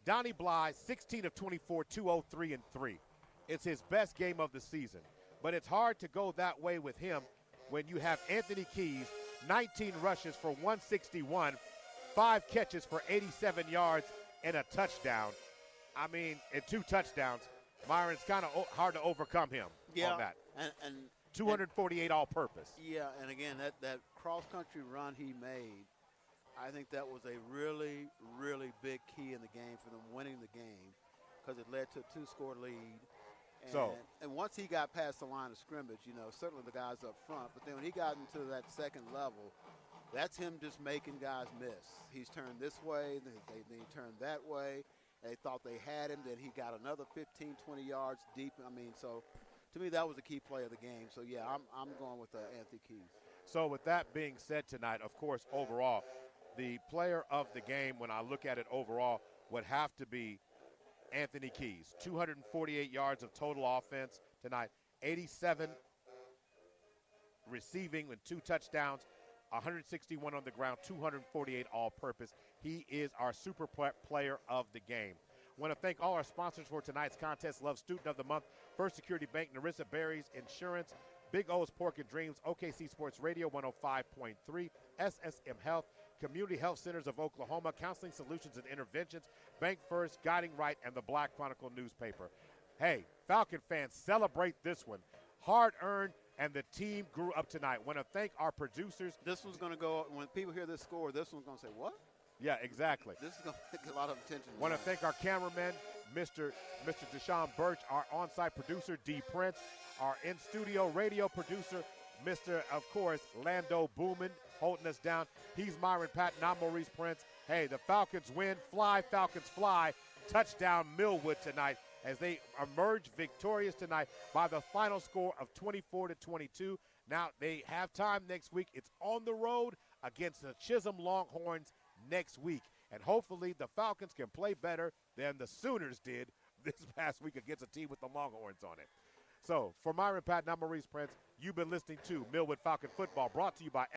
Donnie Bly, 16 of 24, 203 and 3. It's his best game of the season. But it's hard to go that way with him when you have Anthony Keys, 19 rushes for 161, 5 catches for 87 yards, and a touchdown. I mean, and 2 touchdowns. Myron, it's kind of hard to overcome him on that. And 248 all-purpose. Yeah, and again, that cross-country run he made, I think that was a really, really big key in the game for them winning the game, because it led to a 2-score lead. And once he got past the line of scrimmage, certainly the guys up front, but then when he got into that second level, that's him just making guys miss. He's turned this way, then he turned that way. They thought they had him, then he got another 15, 20 yards deep. I mean, so to me, that was a key play of the game. So, yeah, I'm going with Anthony Keys. So with that being said tonight, of course, overall, the player of the game, when I look at it overall, would have to be Anthony Keys. 248 yards of total offense tonight, 87 receiving with 2 touchdowns, 161 on the ground, 248 all-purpose. He is our Super Player of the game. I want to thank all our sponsors for tonight's contest. Love Student of the Month, First Security Bank, Narissa Berries Insurance, Big O's Pork and Dreams, OKC Sports Radio 105.3, SSM Health, Community Health Centers of Oklahoma, Counseling Solutions and Interventions, Bank First, Guiding Right, and the Black Chronicle newspaper. Hey, Falcon fans, celebrate this one. Hard-earned, and the team grew up tonight. Want to thank our producers. This one's going to go, when people hear this score, this one's going to say, what? Yeah, exactly. This is going to get a lot of attention. Want to thank our cameraman, Mr. Deshaun Birch, our on-site producer, D. Prince, our in-studio radio producer, Mr., of course, Lando Booman, holding us down. He's Myron Patton. I'm Maurice Prince. Hey, the Falcons win. Fly, Falcons, fly. Touchdown, Millwood tonight as they emerge victorious tonight by the final score of 24-22. Now, they have time next week. It's on the road against the Chisholm Longhorns next week. And hopefully the Falcons can play better than the Sooners did this past week against a team with the Longhorns on it. So, for Myron Patton, I'm Maurice Prince. You've been listening to Millwood Falcon Football, brought to you by